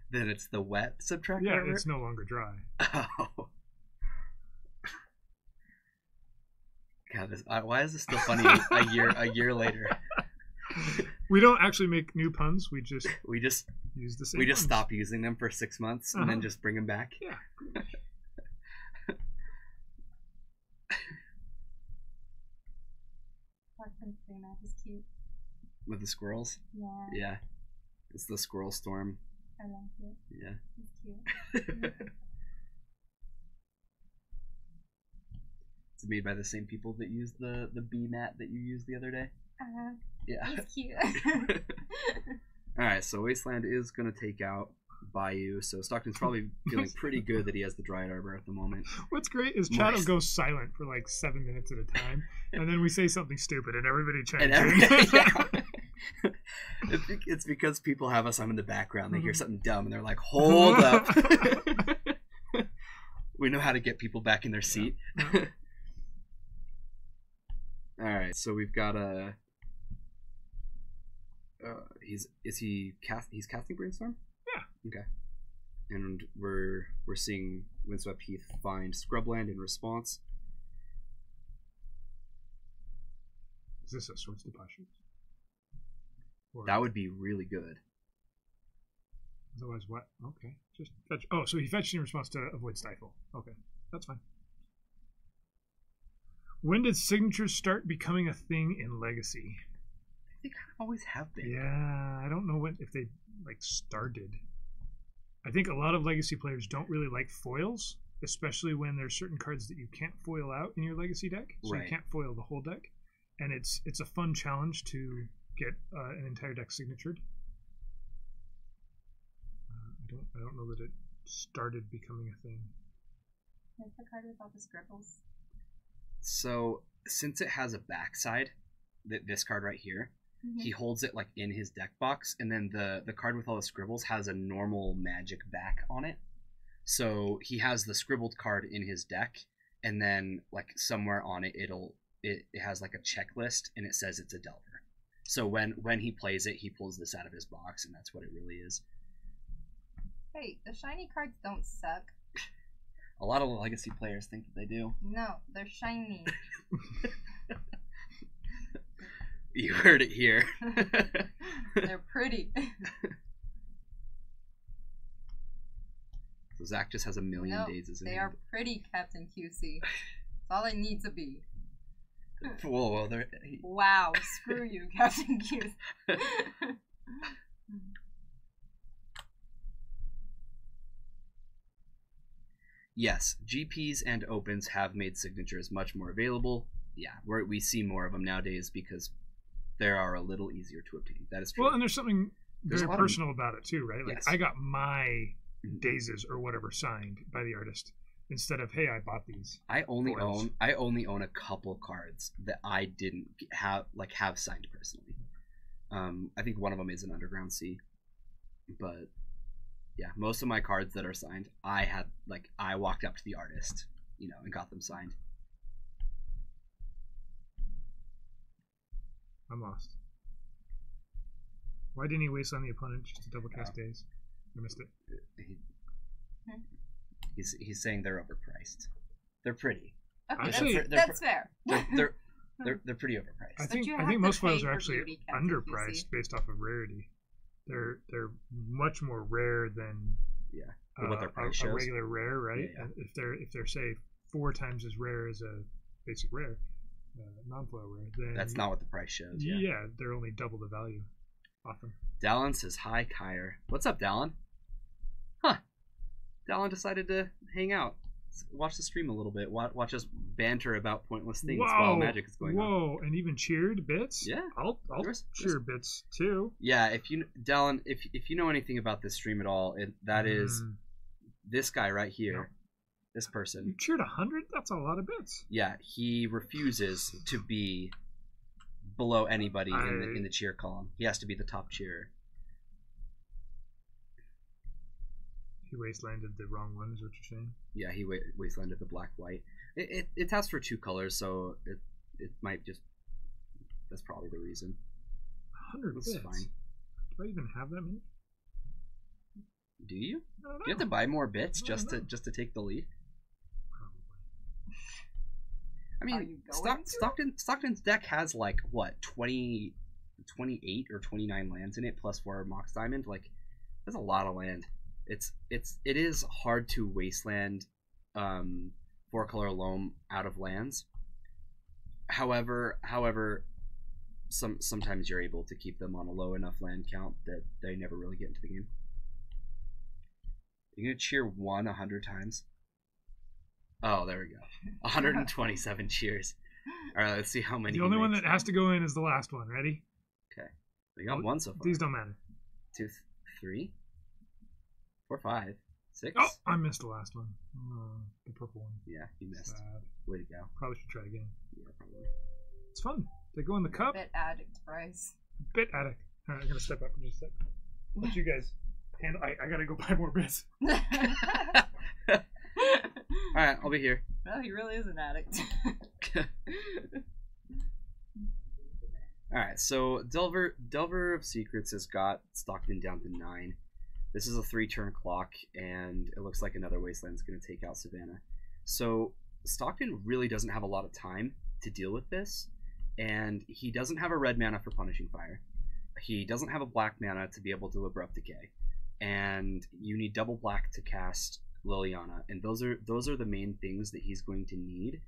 Then it's the wet Subtract
Yeah,
Harbor?
it's no longer dry.
Oh. God, why is this still funny a year later?
We don't actually make new puns. We just use the same.
We just
ones.
stop using them for 6 months and then just bring them back.
Yeah.
Fucking Freeman is cute.
With the squirrels.
Yeah,
Yeah, it's the Squirrel Storm.
I like it.
Yeah.
He's cute.
It's made by the same people that used the bee mat that you used the other day. Yeah.
He's cute.
All right, so Wasteland is gonna take out Bayou, so Stockton's probably feeling pretty good that he has the Dryad Arbor at the moment.
What's great is Chatham goes silent for like 7 minutes at a time, and then we say something stupid, and everybody chimes in.
It's because people have us. I'm in the background. They hear something dumb, and they're like, "Hold up." We know how to get people back in their seat.
Yeah.
All right, so we've got a. He's casting Brainstorm?
Yeah.
Okay. And we're seeing Windswept Heath find Scrubland in response.
Is this a Swords to Postures? Or
That would be really good.
otherwise what? Okay, just fetch. Oh, so he fetched in response to avoid Stifle. Okay, that's fine. When did signatures start becoming a thing in Legacy?
They kind of always have been.
Yeah, I don't know if they like started. I think a lot of Legacy players don't really like foils, especially when there's certain cards that you can't foil out in your Legacy deck, so
Right.
you can't foil the whole deck, and it's a fun challenge to get an entire deck signatured. I don't know that it started becoming a thing.
Where's the card with all the scribbles?
So since it has a backside, this card right here, he holds it like in his deck box, and then the card with all the scribbles has a normal magic back on it. So he has the scribbled card in his deck, and then like somewhere on it it has like a checklist, and it says it's a Delver. So when he plays it, he pulls this out of his box, and that's what it really is.
Hey, the shiny cards don't suck.
A lot of legacy players think that they do.
No, they're shiny.
You heard it here.
They're pretty.
So Zach just has a million
No,
dazes in
they
him.
are pretty, Captain QC. That's all they need to be.
Whoa,
Wow, screw you, Captain QC.
Yes, GPs and opens have made signatures much more available. Yeah, we see more of them nowadays because they are a little easier to obtain. That is true.
Well, and there's something
There's a
very
lot of-
personal about it too, right? Like
Yes.
I got my dazes or whatever signed by the artist instead of, hey, I bought these.
I only
foils.
own a couple cards that I didn't have signed personally. I think one of them is an Underground Sea, but yeah, most of my cards that are signed, I walked up to the artist, and got them signed.
I'm lost. Why didn't he waste on the opponent just to double cast days? I missed it.
He's saying they're overpriced. They're pretty.
Okay,
Actually,
that's fair.
They're pretty overpriced.
I
But you
think
have
most
to pay
foils are
for
actually
beauty, Captain
underpriced
QC.
based off of rarity. They're much more rare than
What their price
a
shows.
regular rare, right?
Yeah.
And if they're say 4 times as rare as a basic rare, non-foil rare, then
That's not what the price shows.
yeah, they're only double the value often.
Dallin says hi, Kyre. What's up, Dallin? Huh. Dallin decided to hang out. Watch the stream a little bit. Watch us banter about pointless things while Magic is going on.
Whoa, and even cheered bits.
Yeah.
I'll
There's-
cheer bits too.
Yeah, Dallin, if you know anything about this stream at all, that is this guy right here.
No.
This person.
You cheered 100. That's a lot of bits.
Yeah, he refuses to be below anybody in the cheer column. He has to be the top cheerer.
He wastelanded the wrong one, is what you're saying?
Yeah, he wastelanded the black white. It has for 2 colors, so it might just, that's probably the reason.
100
That's
bits.
fine.
Do I even have that many?
Do you?
I don't know.
You have to buy more bits
I
just
don't
to take the lead. I
Are
mean,
you going to?
Stockton's deck has like what 28 or 29 lands in it plus 4 Mox Diamond. Like, that's a lot of land. It is hard to wasteland 4-color loam out of lands. However, sometimes you're able to keep them on a low enough land count that they never really get into the game. You're gonna cheer 100 times. Oh, there we go. 127 cheers. All right, let's see how many.
The only one that has to go in is the last one. Ready?
Okay, we got one so far.
These don't matter.
2, 3, 4, 5, 6.
Oh, I missed the last one. The purple one.
Yeah, you missed.
Sad.
Way to go.
Probably should try again.
Yeah, probably.
It's fun. They go in the cup.
Bit addict price.
Bit addict. All right, I'm gonna step up in just a sec. Let you guys handle. I gotta go buy more bits.
All right, I'll be here.
No, he really is an addict.
All right, so Delver of Secrets has got Stockton down to 9. This is a 3-turn clock, and it looks like another Wasteland's going to take out Savannah. So Stockton really doesn't have a lot of time to deal with this, and he doesn't have a red mana for Punishing Fire. He doesn't have a black mana to be able to Abrupt Decay, and you need double black to cast Liliana, and those are the main things that he's going to need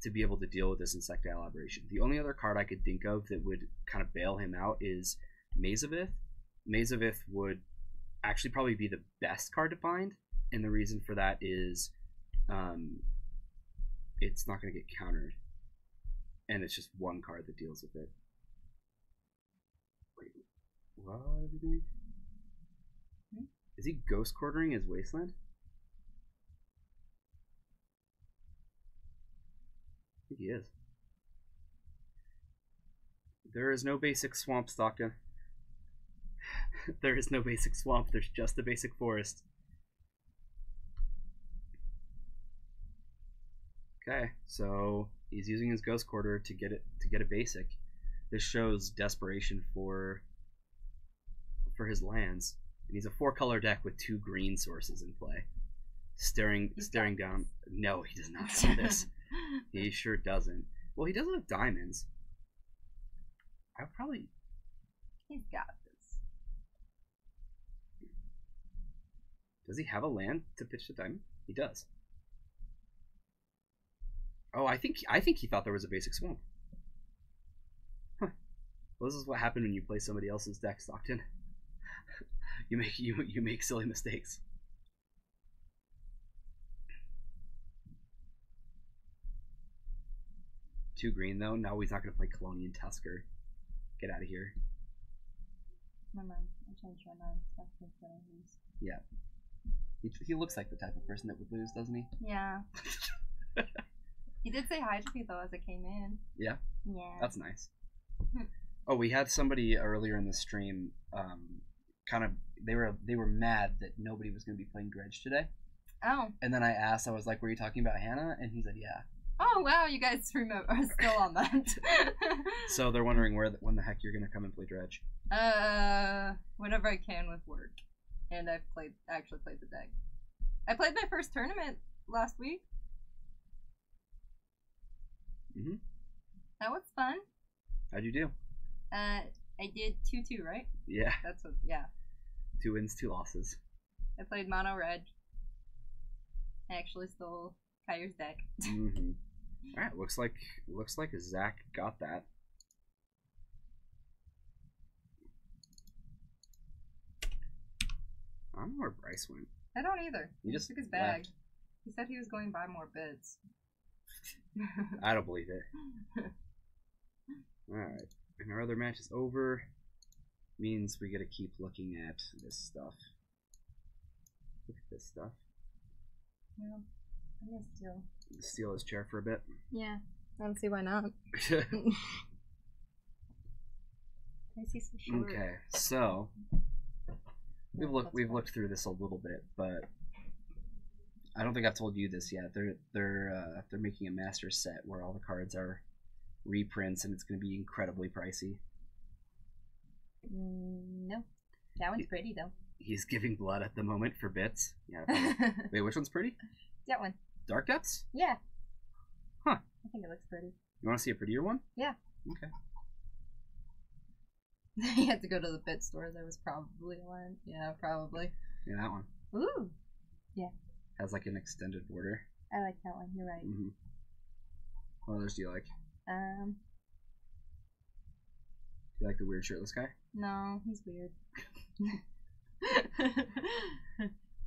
to be able to deal with this Insectile Aberration. The only other card I could think of that would kind of bail him out is Mazavith. Mazavith would actually probably be the best card to find, and the reason for that is it's not going to get countered, and it's just one card that deals with it. Wait, what is he doing? Is he Ghost Quartering his Wasteland? he is. There is no basic swamp, Stockton. There is no basic swamp. There's just a basic forest. Okay, so he's using his ghost quarter to get a basic. This shows desperation for his lands. And he's a 4-color deck with 2 green sources in play. Staring down. No, he does not do this. He sure doesn't. Well, he doesn't have diamonds. I probably.
He's got this.
Does he have a land to pitch the diamond? He does. Oh, I think he thought there was a basic swamp. Huh. Well, this is what happened when you play somebody else's deck, Stockton. you make silly mistakes. Two green though. No, he's not gonna play Colonian Tusker. Get out of here.
Never mind. I changed my mind. That's gonna lose.
Yeah. He looks like the type of person that would lose, doesn't he?
Yeah. He did say hi to me though as I came in.
Yeah.
Yeah.
That's nice. Oh, we had somebody earlier in the stream. Kind of, they were mad that nobody was going to be playing Dredge today.
Oh.
And then I asked, I was like, "Were you talking about Hannah?" And he said, "Yeah."
Oh wow, you guys are still on that.
So they're wondering when the heck you're going to come and play Dredge.
Whenever I can with work, and I've actually played the deck. I played my first tournament last week.
Mhm.
That was fun.
How'd you do?
I did 2-2, right?
Yeah.
That's what. Yeah.
2 wins, 2 losses.
I played mono red. I actually stole Kyre's deck.
Mm-hmm. All right. Looks like Zach got that. I don't know where Bryce went.
I don't either.
He
He
just
took his bag.
left.
He said he was going to buy more bids.
I don't believe it. Alright. And our other match is over. Means we gotta keep looking at this stuff. Look at this stuff.
Well, I'm gonna steal.
Steal his chair for a bit.
Yeah. I don't see why not. I see some short.
Okay, so we've looked through this a little bit, but I don't think I've told you this yet. They're making a master set where all the cards are reprints, and it's going to be incredibly pricey.
No, that one's pretty though.
He's giving blood at the moment for bits. Yeah. Probably. Wait, which one's pretty?
That one.
Dark Depths?
Yeah.
Huh.
I think it looks pretty.
You want to see a prettier one?
Yeah.
Okay.
You had to go to the bit store. There was probably one. Yeah, probably.
Yeah, that one.
Ooh. Yeah.
Has like an extended border.
I like that one. You're right.
Mm-hmm. What others do you like? Do you like the weird shirtless guy?
No, he's weird.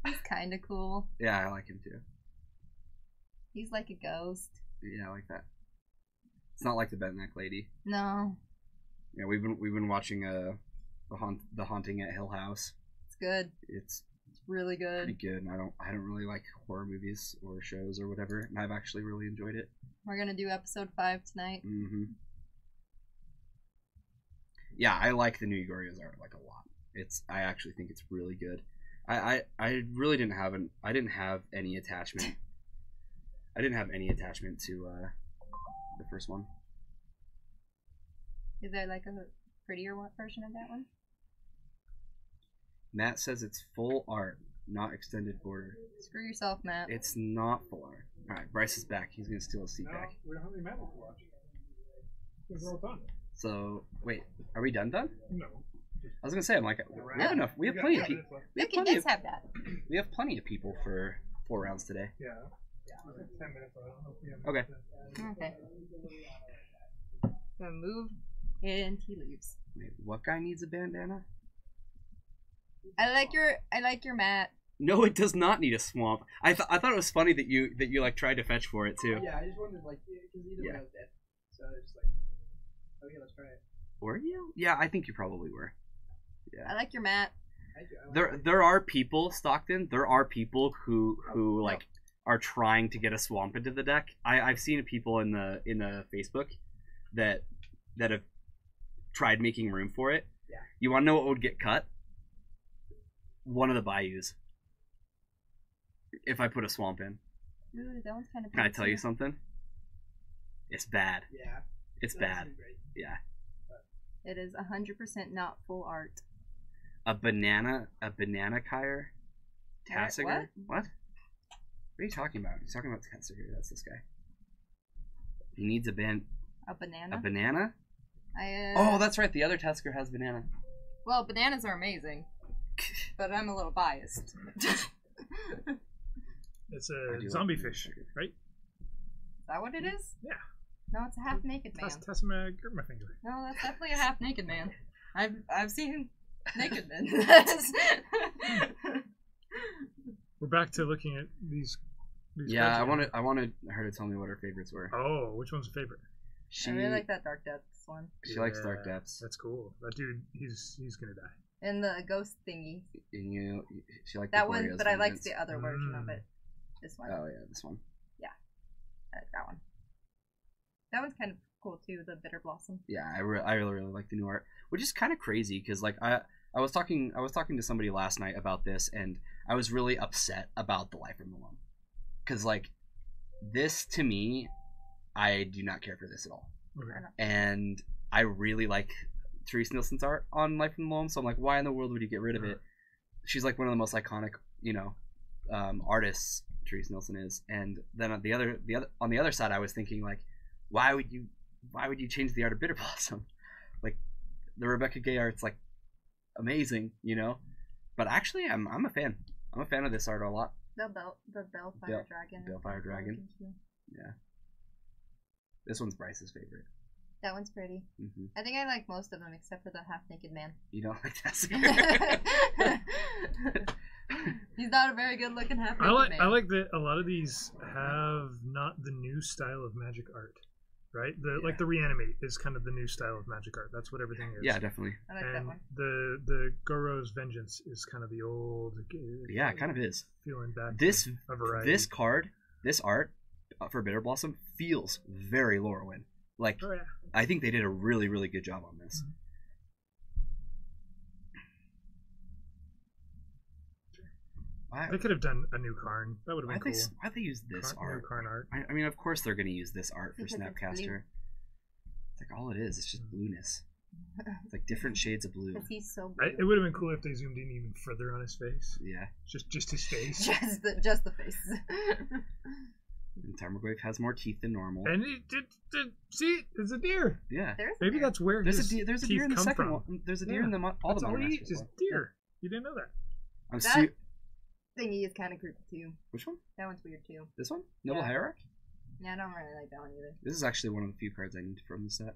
He's kind of cool.
Yeah, I like him too.
He's like a ghost.
Yeah, I like that. It's not like the bent neck lady.
No.
Yeah, we've been watching the Haunting at Hill House.
It's good.
It's
really good.
pretty good. And I don't really like horror movies or shows or whatever, and I've actually really enjoyed it.
We're gonna do episode 5 tonight.
Mm-hmm. Yeah, I like the new Yugorios art like a lot. I actually think it's really good. I really didn't have any attachment. I didn't have any attachment to the first one.
Is there like a prettier version of that one?
Matt says it's full art, not extended border.
Screw yourself, Matt.
It's not full art. Alright, Bryce is back. He's gonna steal his seat
No,
back.
we don't have any magic to watch. We're all done.
So wait, are we done?
No.
I was gonna say, I'm like, we have enough. We have plenty of people.
You can just have that.
We have plenty of people for 4 rounds today.
Yeah. 10 minutes. I don't know if we have
Okay.
Okay. So move, and he leaves.
Wait, what guy needs a bandana?
I like your mat.
No, it does not need a swamp. I thought it was funny that you like tried to fetch for it too.
Yeah, I just wondered, like, because either way I was dead. So I was just like, okay, let's try it.
Were you? Yeah, I think you probably were. Yeah.
I like your mat.
I do. I like
There are people, Stockton. There are people who like are trying to get a swamp into the deck. I've seen people in the Facebook that have tried making room for it.
Yeah.
You want to know what would get cut? One of the bayous. If I put a swamp in.
Ooh, that one's kind of.
Can I tell you something? It's bad.
Yeah.
It's
That's
bad.
great.
Yeah.
It is 100% not full art.
A banana Kyre Tassiger? What? What are you talking about? He's talking about Tassiger. That's this guy. He needs a banana.
A
A banana?
I,
Oh, that's right. The other Tasker has banana.
Well, bananas are amazing, but I'm a little biased.
It's
I
a
do
zombie
like
fish,
banana.
right?
Is that what it is?
Yeah.
No, it's a half naked man.
Tassimag, my finger.
No, that's definitely a half naked man. I've seen naked men.
We're back to looking at these
Yeah,
cards
I wanted her to tell me what her favorites were.
Oh, which one's your favorite?
She
I really like that Dark Depths one.
she likes Dark Depths.
That's cool. That dude, he's gonna die.
And the ghost thingy.
And she liked
That
the
one,
Glorious
but I liked
Vengeance.
the other version of it. This one.
Oh yeah, this one.
I like that one. That one's kind of cool too, the Bitter Blossom.
Yeah, I really like the new art, which is kind of crazy because like I was talking to somebody last night about this, and I was really upset about the Life from the Loam because like this to me, I do not care for this at all,
Okay.
and I really like Therese Nielsen's art on Life from the Loam, so I'm like, why in the world would you get rid of it? She's like one of the most iconic, artists. Therese Nielsen is, and then on the other side, I was thinking like, why would you change the art of Bitter Blossom? Like the Rebecca Gay art's like amazing, but actually I'm a fan. I'm a fan of this art a lot.
The Bellfire Dragon.
Bellfire Dragon. Yeah. This one's Bryce's favorite.
That one's pretty.
Mm-hmm.
I think I like most of them except for the half naked man.
You don't like that?
He's not a very good looking half naked man.
I like that a lot of these have not the new style of magic art, right? Like the Reanimate is kind of the new style of magic art. That's what everything is.
Yeah, definitely.
I like that
And
one.
the Goro's Vengeance is kind of the old.
Yeah, it kind of is.
Feeling back.
This
to a variety.
this card, this art for Bitter Blossom feels very Lorwyn. Like
Oh yeah.
I think they did a really, really good job on this.
They could have done a new Karn. That would have been cool.
Why'd they use this art?
New Karn art.
I mean, of course they're going to use this art for
Because it's
Snapcaster.
blue.
It's like all it is. It's just blueness. It's like different shades of blue.
Because he's so blue.
It would have been cool if they zoomed in even further on his face.
Yeah.
Just his face.
just the face.
And Tarmogoyf has more teeth than normal.
And see, it's a deer.
Yeah.
There's
Maybe that's where
There's
his
a deer. There's a
teeth
deer in the
come
second
from.
one. There's a deer
Yeah.
in all
That's
the
all
Modern
he eats
Masters
is
one.
deer. You didn't know that.
I'm
That thingy is kind of creepy too.
Which one?
That one's weird too.
This one? Noble
Yeah.
Hierarch?
Yeah, I don't really like that one either.
This is actually one of the few cards I need from the set.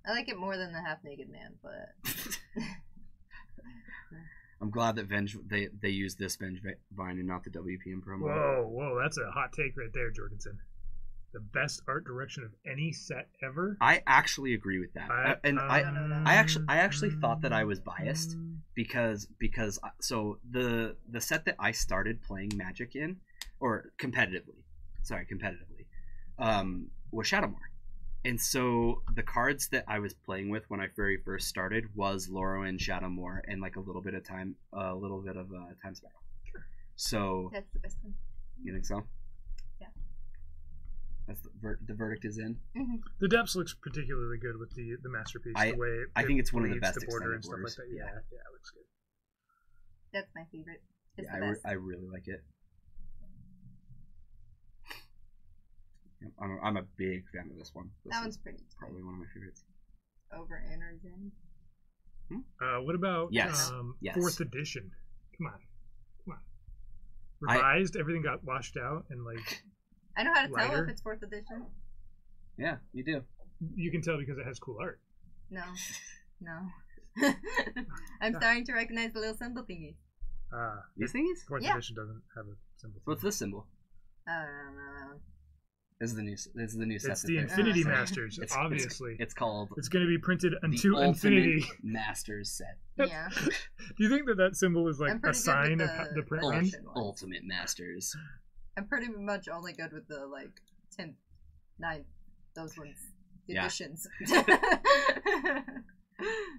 I like it more than the half naked man, but
I'm glad that they used this Vengevine and not the WPM promo.
Whoa, that's a hot take right there, Jorgensen. The best art direction of any set ever.
I actually agree with that, I actually thought that I was biased because so the set that I started playing Magic in, or competitively, was Shadowmoor, and so the cards that I was playing with when I very first started was Lorwyn, Shadowmoor, and like a little bit of Time Spiral. So
that's the best one.
you think so?
Yeah.
That's the verdict is in.
Mm-hmm.
The depths looks particularly good with the masterpiece. The way
I think it's one of the
bleeds
best
the border
extended
and stuff like
borders.
that. Yeah, it looks good.
That's my favorite. It's
Yeah,
the best.
I really like it. Yep, I'm a big fan of this one. This
That
is
one's pretty.
probably one of my favorites.
Over Energen.
What about
Yes.
4th edition? Come on. Revised, everything got washed out and like
I know how to tell
Lighter?
if it's 4th edition.
Yeah, you do.
you can tell because it has cool art.
No. I'm starting to recognize the little symbol thingy.
These things?
4th
Yeah.
edition doesn't have a symbol.
What's this symbol?
I don't know.
This is the new set.
It's
that
the
they're-
Infinity
sorry.
Masters, obviously.
It's called
It's going to be printed
the
unto
Ultimate
infinity.
Masters set.
Yeah.
Do you think that symbol is like
I'm
a
pretty good
sign
with
of
the
the print
edition
run?
ones.
Ultimate Masters.
I'm pretty much only good with the like 10th, 9th, those ones,
Yeah.
editions.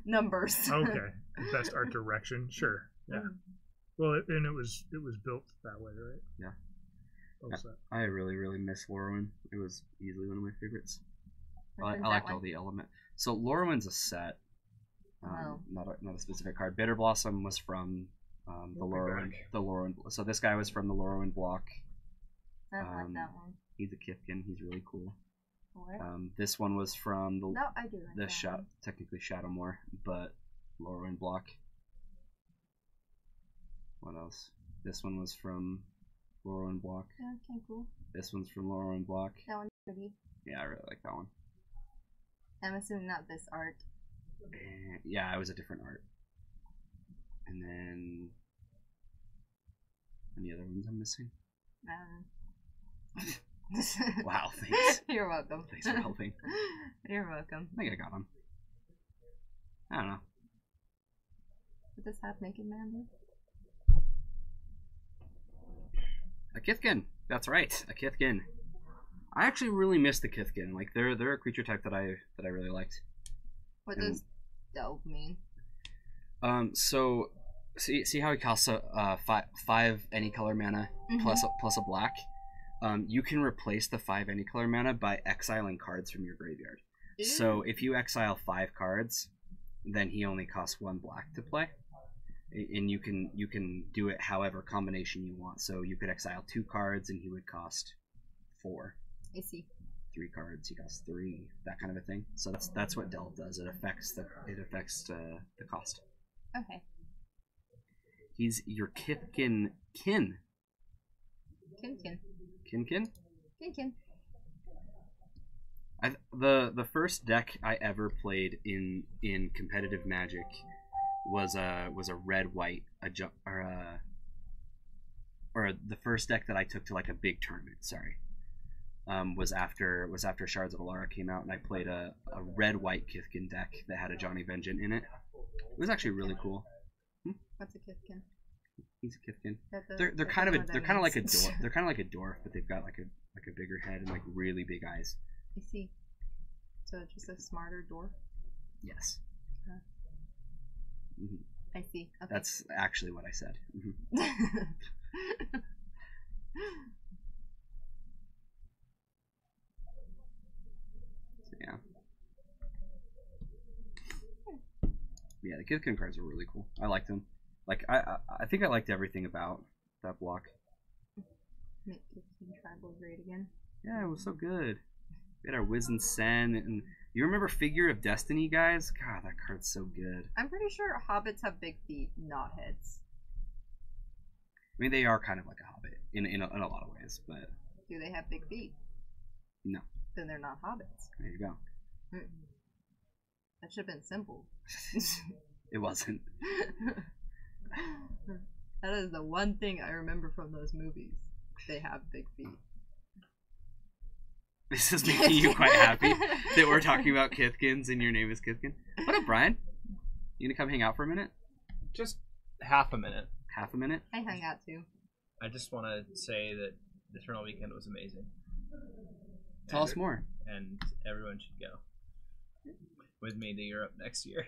Numbers.
Okay, best art direction, sure. Yeah. Well, it was built that way, right?
Yeah.
Well said.
I really, really miss Lorwyn. It was easily one of my favorites. I
Which one's
liked
that
all
one?
the element. So Lorwyn's a set,
Oh.
not a specific card. Bitter Blossom was from the
Big
Lorwyn.
back.
The Lorwyn. So this guy was from the Lorwyn block.
I don't like that one.
He's a Kithkin. He's really cool.
What?
This one was from the
No, I do like that one.
technically Shadowmoor, but Lorwyn block. What else? This one was from Lorwyn block.
Yeah, okay, cool.
This one's from Lorwyn block.
That one's pretty.
Yeah, I really like that one.
I'm assuming not this art.
Yeah, it was a different art. And then any other ones I'm missing? Wow, thanks.
You're welcome.
Thanks for helping.
You're welcome.
I think I got them. I don't know.
What does half naked man do?
A Kithkin. That's right, a Kithkin. I actually really miss the Kithkin. Like they're a creature type that I really liked.
What
And-
does delve mean?
So see how he costs five any color mana plus a black. You can replace the 5 any color mana by exiling cards from your graveyard. So if you exile 5 cards, then he only costs 1 black to play, and you can do it however combination you want. So you could exile 2 cards and he would cost 4.
I see.
3 cards, he costs 3. That kind of a thing. So that's what Delve does. It affects the cost.
Okay.
He's your Kithkin kin.
Kin.
The first deck I ever played in competitive Magic was a red white or the first deck that I took to like a big tournament. Sorry, was after Shards of Alara came out, and I played a red white Kithkin deck that had a Johnny Vengeance in it. It was actually really cool.
What's a Kithkin?
He's a Kithkin.
That
They're kind of like a
means.
dwarf. They're kind of like a dwarf, but they've got like a bigger head and like really big eyes.
I see. So just a smarter dwarf.
Yes.
Huh.
Mhm.
I see. Okay.
That's actually what I said. Mhm. So, yeah. Yeah, the Kithkin cards were really cool. I liked them. Like I think I liked everything about that block.
Make Kithkin tribal great again.
Yeah, it was so good. We had our Wiz and Sen, and you remember Figure of Destiny, guys? God, that card's so good.
I'm pretty sure hobbits have big feet, not heads.
I mean, they are kind of like a hobbit in a lot of ways, but
Do they have big feet?
no.
Then they're not hobbits.
There you go.
That should have been simple.
It wasn't.
That is the one thing I remember from those movies. They have big feet.
This is making you quite happy that we're talking about Kithkins and your name is Kithkin. What up, Brian? You gonna come hang out for a minute?
Just half a minute.
Half a minute?
I hung out too.
I just want to say that the Eternal Weekend was amazing.
Tell us more.
And everyone should go with me to Europe next year.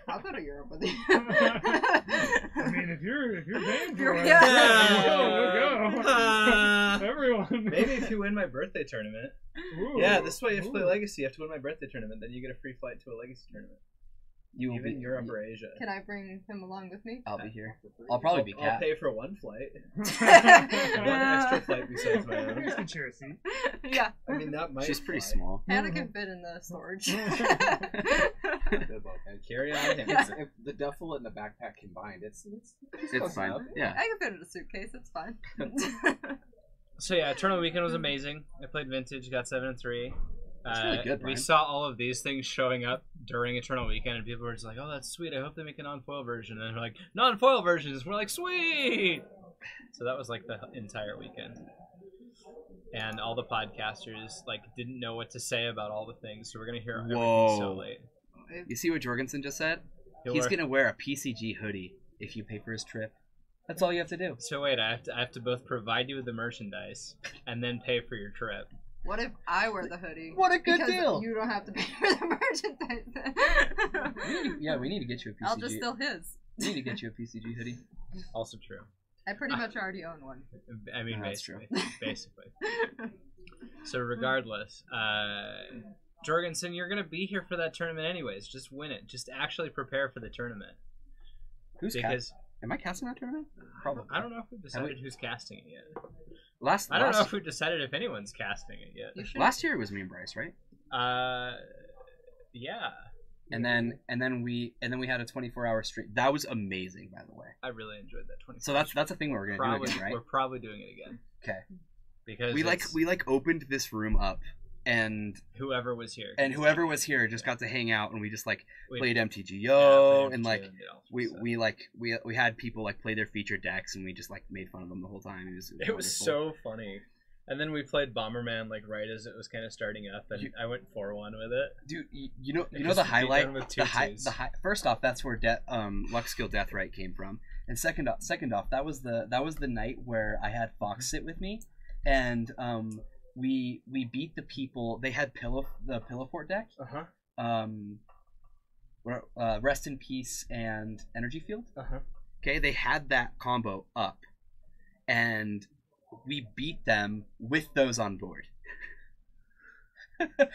I'll go to Europe with you.
I mean, if you're game for it,
Yeah.
we'll go. Everyone.
Maybe if you win my birthday tournament.
Ooh.
Yeah, this way you have to play
Ooh.
Legacy. You have to win my birthday tournament, then you get a free flight to a Legacy tournament.
You will
Even
be
Europe or Asia.
Can I bring him along with me?
I'll be here. I'll probably be
I'll
Cat.
pay for one flight.
Yeah.
One extra flight besides my own.
Just get your seat.
Yeah.
I mean, that might
She's pretty
fly.
small.
Hannah can fit in the storage.
Carry on him.
Yeah.
If the duffel and the backpack combined, it's
It's fine. Yeah.
I can fit in a suitcase. It's fine.
So yeah, Eternal Weekend was amazing. I played Vintage, got 7-3.
That's really good,
We
Brian.
saw all of these things showing up during Eternal Weekend, and people were just like, "Oh, that's sweet. I hope they make a non-foil version." And they're like, "Non-foil versions." We're like, "Sweet!" So that was like the entire weekend, and all the podcasters like didn't know what to say about all the things. So we're gonna hear everything so
Whoa.
late.
You see what Jorgensen just said?
He'll
He's
wear-
gonna wear a PCG hoodie if you pay for his trip. That's all you have to do.
So wait, I have to both provide you with the merchandise and then pay for your trip.
What if I wear the hoodie?
What a good
because
deal!
You don't have to pay for the merchandise.
We need to get you a PCG.
I'll just steal his.
We need to get you a PCG hoodie.
Also true.
I pretty much already own one.
I mean,
That's
basically. So regardless, Jorgensen, you're gonna be here for that tournament anyways. Just win it. Just actually prepare for the tournament.
Am I casting that tournament? Probably.
I don't know if we've decided who's casting it yet. I don't know if we've decided if anyone's casting it yet.
Last year it was me and Bryce, right?
Yeah.
And then we had a 24-hour stream. That was amazing, by the way.
I really enjoyed that 24.
So that's a thing we're gonna do again, right?
We're probably doing it again.
Okay.
Because
we opened this room up, and
whoever was here
just got to hang out, and we just played MTGO,
played
and
MTGO
we had people play their featured decks, and we just made fun of them the whole time.
It was so funny. And then we played Bomberman right as it was kind of starting up, and I went 4-1 with it.
Dude, you know the highlight. First off, that's where Luxskill Deathrite came from, and second off, that was the night where I had Fox sit with me, and we beat the people. They had the Pillow Fort deck. Rest in Peace and Energy Field. Okay, they had that combo up, and we beat them with those on board.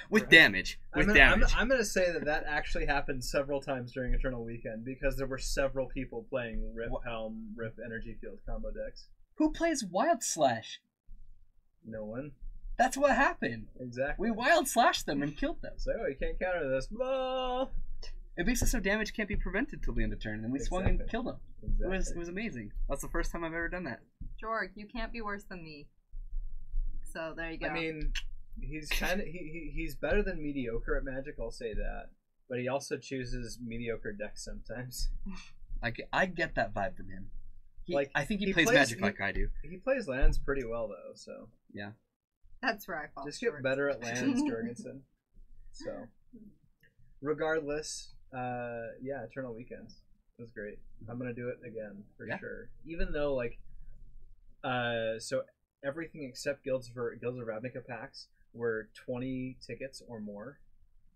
with damage.
I'm going to say that actually happened several times during Eternal Weekend because there were several people playing Rip Helm, Rip Energy Field combo decks.
Who plays Wild Slash?
No one.
That's what happened.
Exactly.
We Wild Slashed them and killed them.
So you can't counter this. Blah.
It makes it so damage can't be prevented till the end of turn, and we swung and killed them. Exactly. It was amazing. That's the first time I've ever done that.
Jorg, you can't be worse than me. So there you go.
I mean, he's he's better than mediocre at Magic. I'll say that, but he also chooses mediocre decks sometimes.
I get that vibe from him. I think he plays Magic like I do.
He plays lands pretty well though. So
yeah,
that's where I fall.
Just get better at lands, Jorgensen. So, regardless, Eternal Weekends. It was great. I'm gonna do it again for sure. Even though so everything except Guilds of Ravnica packs were 20 tickets or more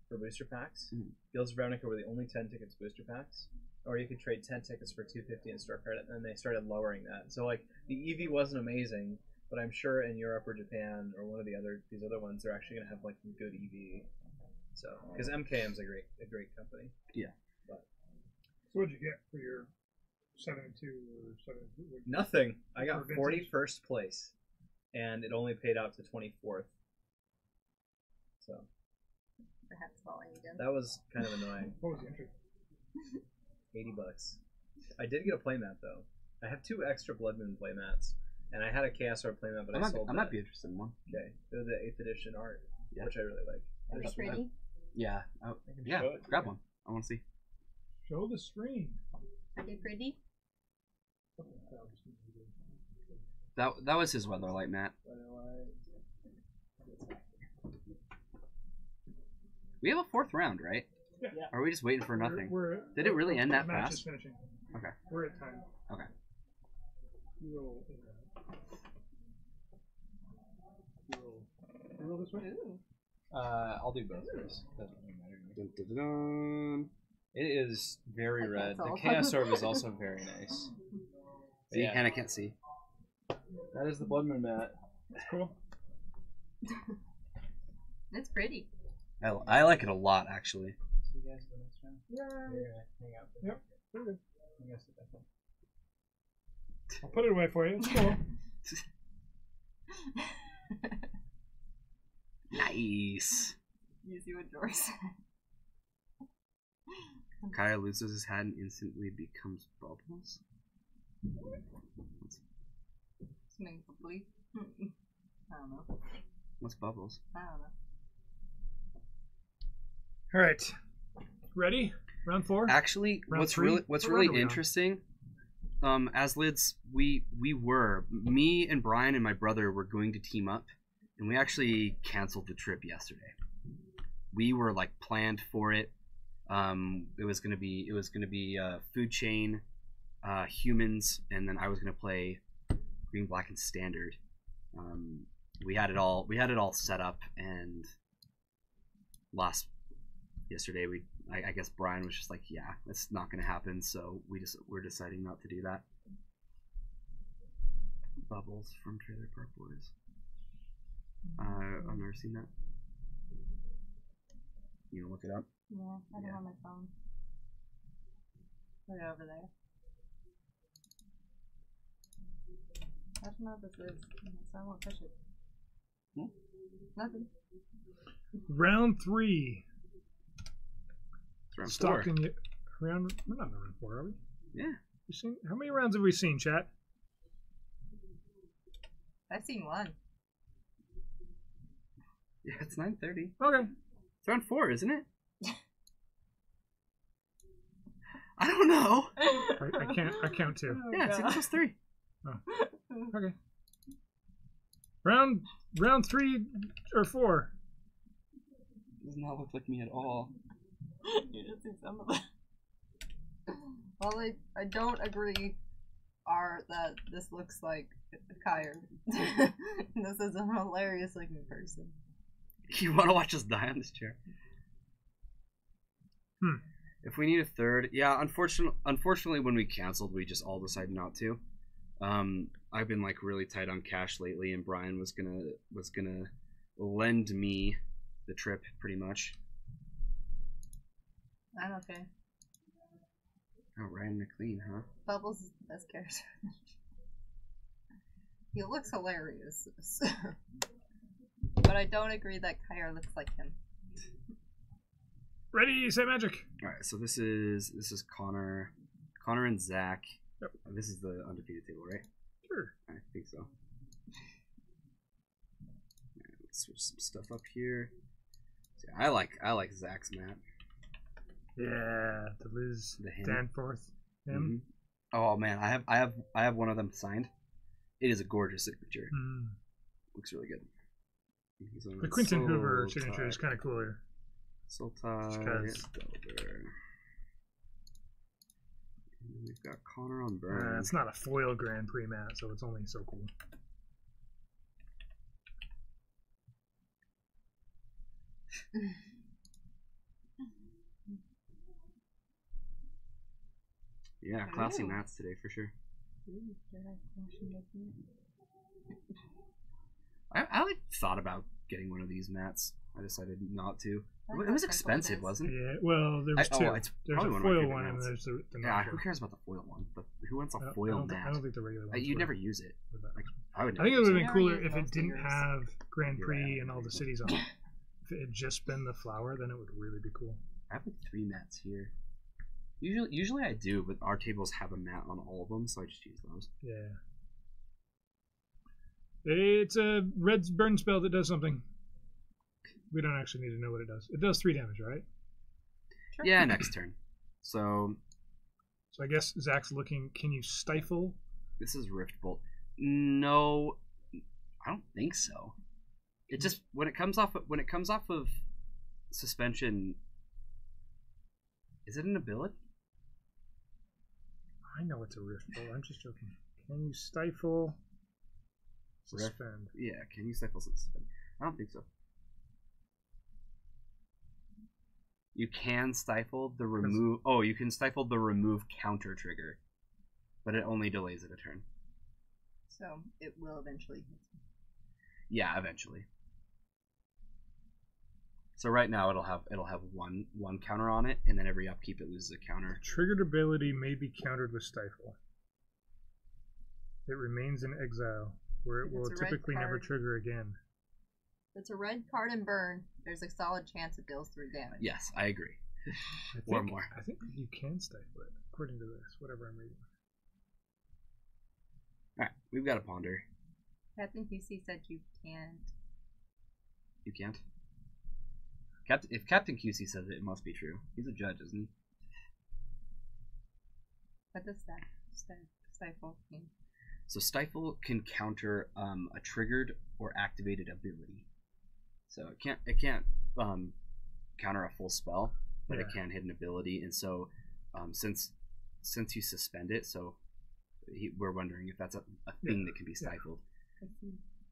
for booster packs. Guilds of Ravnica were the only 10 tickets booster packs, or you could trade 10 tickets for 250 in store credit, and then they started lowering that. So the EV wasn't amazing, but I'm sure in Europe or Japan or one of these other ones, they're actually gonna have good EV. So because MKM's a great company.
Yeah.
So what'd you get for your 7-2 or 7-2?
Nothing. I got 41st place, and it only paid out to 24th. So
perhaps falling again.
That was kind of annoying.
What was the entry?
$80. I did get a playmat though. I have 2 extra Blood Moon playmats, and I had a KSR playmat, but I sold.
I might be interested in one.
Okay, they're the 8th edition art, which I really like.
Are they pretty?
Yeah. Grab one. I want to see.
Show the screen.
Are they pretty?
That was his Weatherlight, Matt. We have a 4th round, right?
Yeah.
Or are we just waiting for nothing? Did it really end that
fast? The match
fast?
is finishing.
Okay.
We're at time.
Okay.
You roll this way?
I'll do both of those. Doesn't really matter to me.
Dun, dun, dun.
It is very red. The
all.
Chaos Orb is also very nice.
See, you kind of can't see.
That is the Blood Moon mat.
That's cool.
It's pretty.
I like it a lot, actually.
See you guys in the next round?
Yeah.
You're gonna hang out.
Yep. We're good.
You guys sit back up.
I'll put it away for you. It's cool.
Nice.
You see what George said.
Kaya loses his hat and instantly becomes bubbles.
Something bubbly. I don't know.
What's bubbles?
I don't know.
All right. Ready? Round 4?
Actually,
Round
what's
3?
really interesting, as Lids, me and Brian and my brother were going to team up, and we actually canceled the trip yesterday. We were planned for it. It was gonna be Food Chain, humans, and then I was gonna play green, black, and standard. We had it all set up, and yesterday I guess Brian was just like, yeah, that's not gonna happen, so we're deciding not to do that. Bubbles from Trailer Park Boys. I've never seen that. You know, look it up.
Yeah, I don't have my phone. Put it over there. I don't know what this is, so I won't touch it. Nothing.
Round 3.
It's round 4.
Stalking you. We're not in round 4, are we?
Yeah.
How many rounds have we seen, chat?
I've seen one.
Yeah, it's 9:30.
Okay.
It's round 4, isn't it? I don't know.
I count 2.
Oh,
Yeah, it's equals 3.
Okay. Round 3 or 4.
Does not look like me at all.
You just see some of it. Well, I don't agree that this looks like Kyre. This is a hilarious looking person.
You want to watch us die on this chair? If we need a third, yeah. Unfortunately, when we canceled, we just all decided not to. I've been like really tight on cash lately, and Brian was gonna lend me the trip pretty much.
I'm okay.
Oh, Ryan McLean, huh?
Bubbles is the best character. He looks hilarious. But I don't agree that Kyre looks like him.
Ready, say magic.
All right, so this is Connor and Zach.
Yep.
This is the undefeated table, right?
Sure.
I think so. Yeah, let's switch some stuff up here. So I like Zach's map.
Yeah, the Liz Danforth. Him.
Mm-hmm. Oh man, I have one of them signed. It is a gorgeous signature. Looks really good.
The Quentin Hoover signature is kind of cooler.
Sultai. We've got Connor on burn.
It's not a foil Grand Prix mat, so it's only so cool.
Yeah, classy mats today for sure. I like thought about getting one of these mats. I decided not to. It was expensive, wasn't it?
Yeah, well, there was 2. There's a foil one and there's the
yeah, who cares about the foil one? But who wants a foil mat?
I don't think the regular one.
You never use it. Like, I think
it would have been cooler if it didn't have Grand Prix and all the cities on it. If it had just been the flower, then it would really be cool.
I have like 3 mats here. Usually I do, but our tables have a mat on all of them, so I just use those.
Yeah. It's a red burn spell that does something. We don't actually need to know what it does. It does 3 damage, right?
Sure.
Yeah, next turn. So
I guess Zach's looking. Can you stifle?
This is Rift Bolt. No, I don't think so. It just when it comes off of suspension. Is it an ability?
I know it's a Rift Bolt. I'm just joking. Can you stifle? Suspend.
Yeah, can you stifle suspend? I don't think so. You can stifle the remove. Oh, you can stifle the remove counter trigger, but it only delays it a turn.
So it will eventually hit.
Yeah, eventually. So right now it'll have one counter on it, and then every upkeep it loses a counter.
Triggered ability may be countered with stifle. It remains in exile, where it will typically never trigger again.
If it's a red card and burn, there's a solid chance it deals 3 damage.
Yes, I agree.
Or more. I think you can stifle it, according to this, whatever I'm reading.
Alright, we've got a ponder.
Captain QC said you can't.
You can't? If Captain QC says it, it must be true. He's a judge, isn't he?
What does that stifle mean?
So stifle can counter a triggered or activated ability. So it can't counter a full spell, but it can hit an ability. And so since since you suspend it, so we're wondering if that's a thing that can be stifled.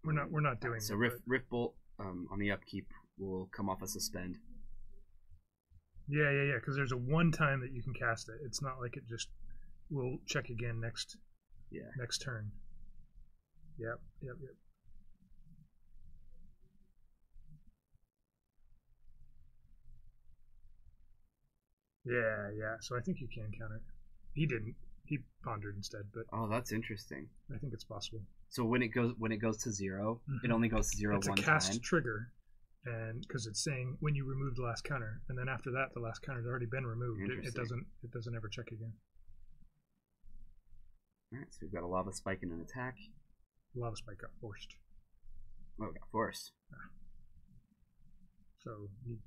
We're not doing
So
it,
Rift Bolt on the upkeep will come off a suspend.
Yeah, because there's a one time that you can cast it. It's not like it just will check again next turn. Yep. Yeah. So I think you can counter it. He didn't. He pondered instead, but
Oh, that's interesting.
I think it's possible.
So when it goes to 0, it only goes to 0
It's
one
a cast
time.
trigger, and because it's saying when you remove the last counter, and then after that the last counter's already been removed. It
Interesting.
doesn't ever check again.
All right, so we've got a lava spike and an attack.
Lava Spike got forced,
Oh, we got forced.
so he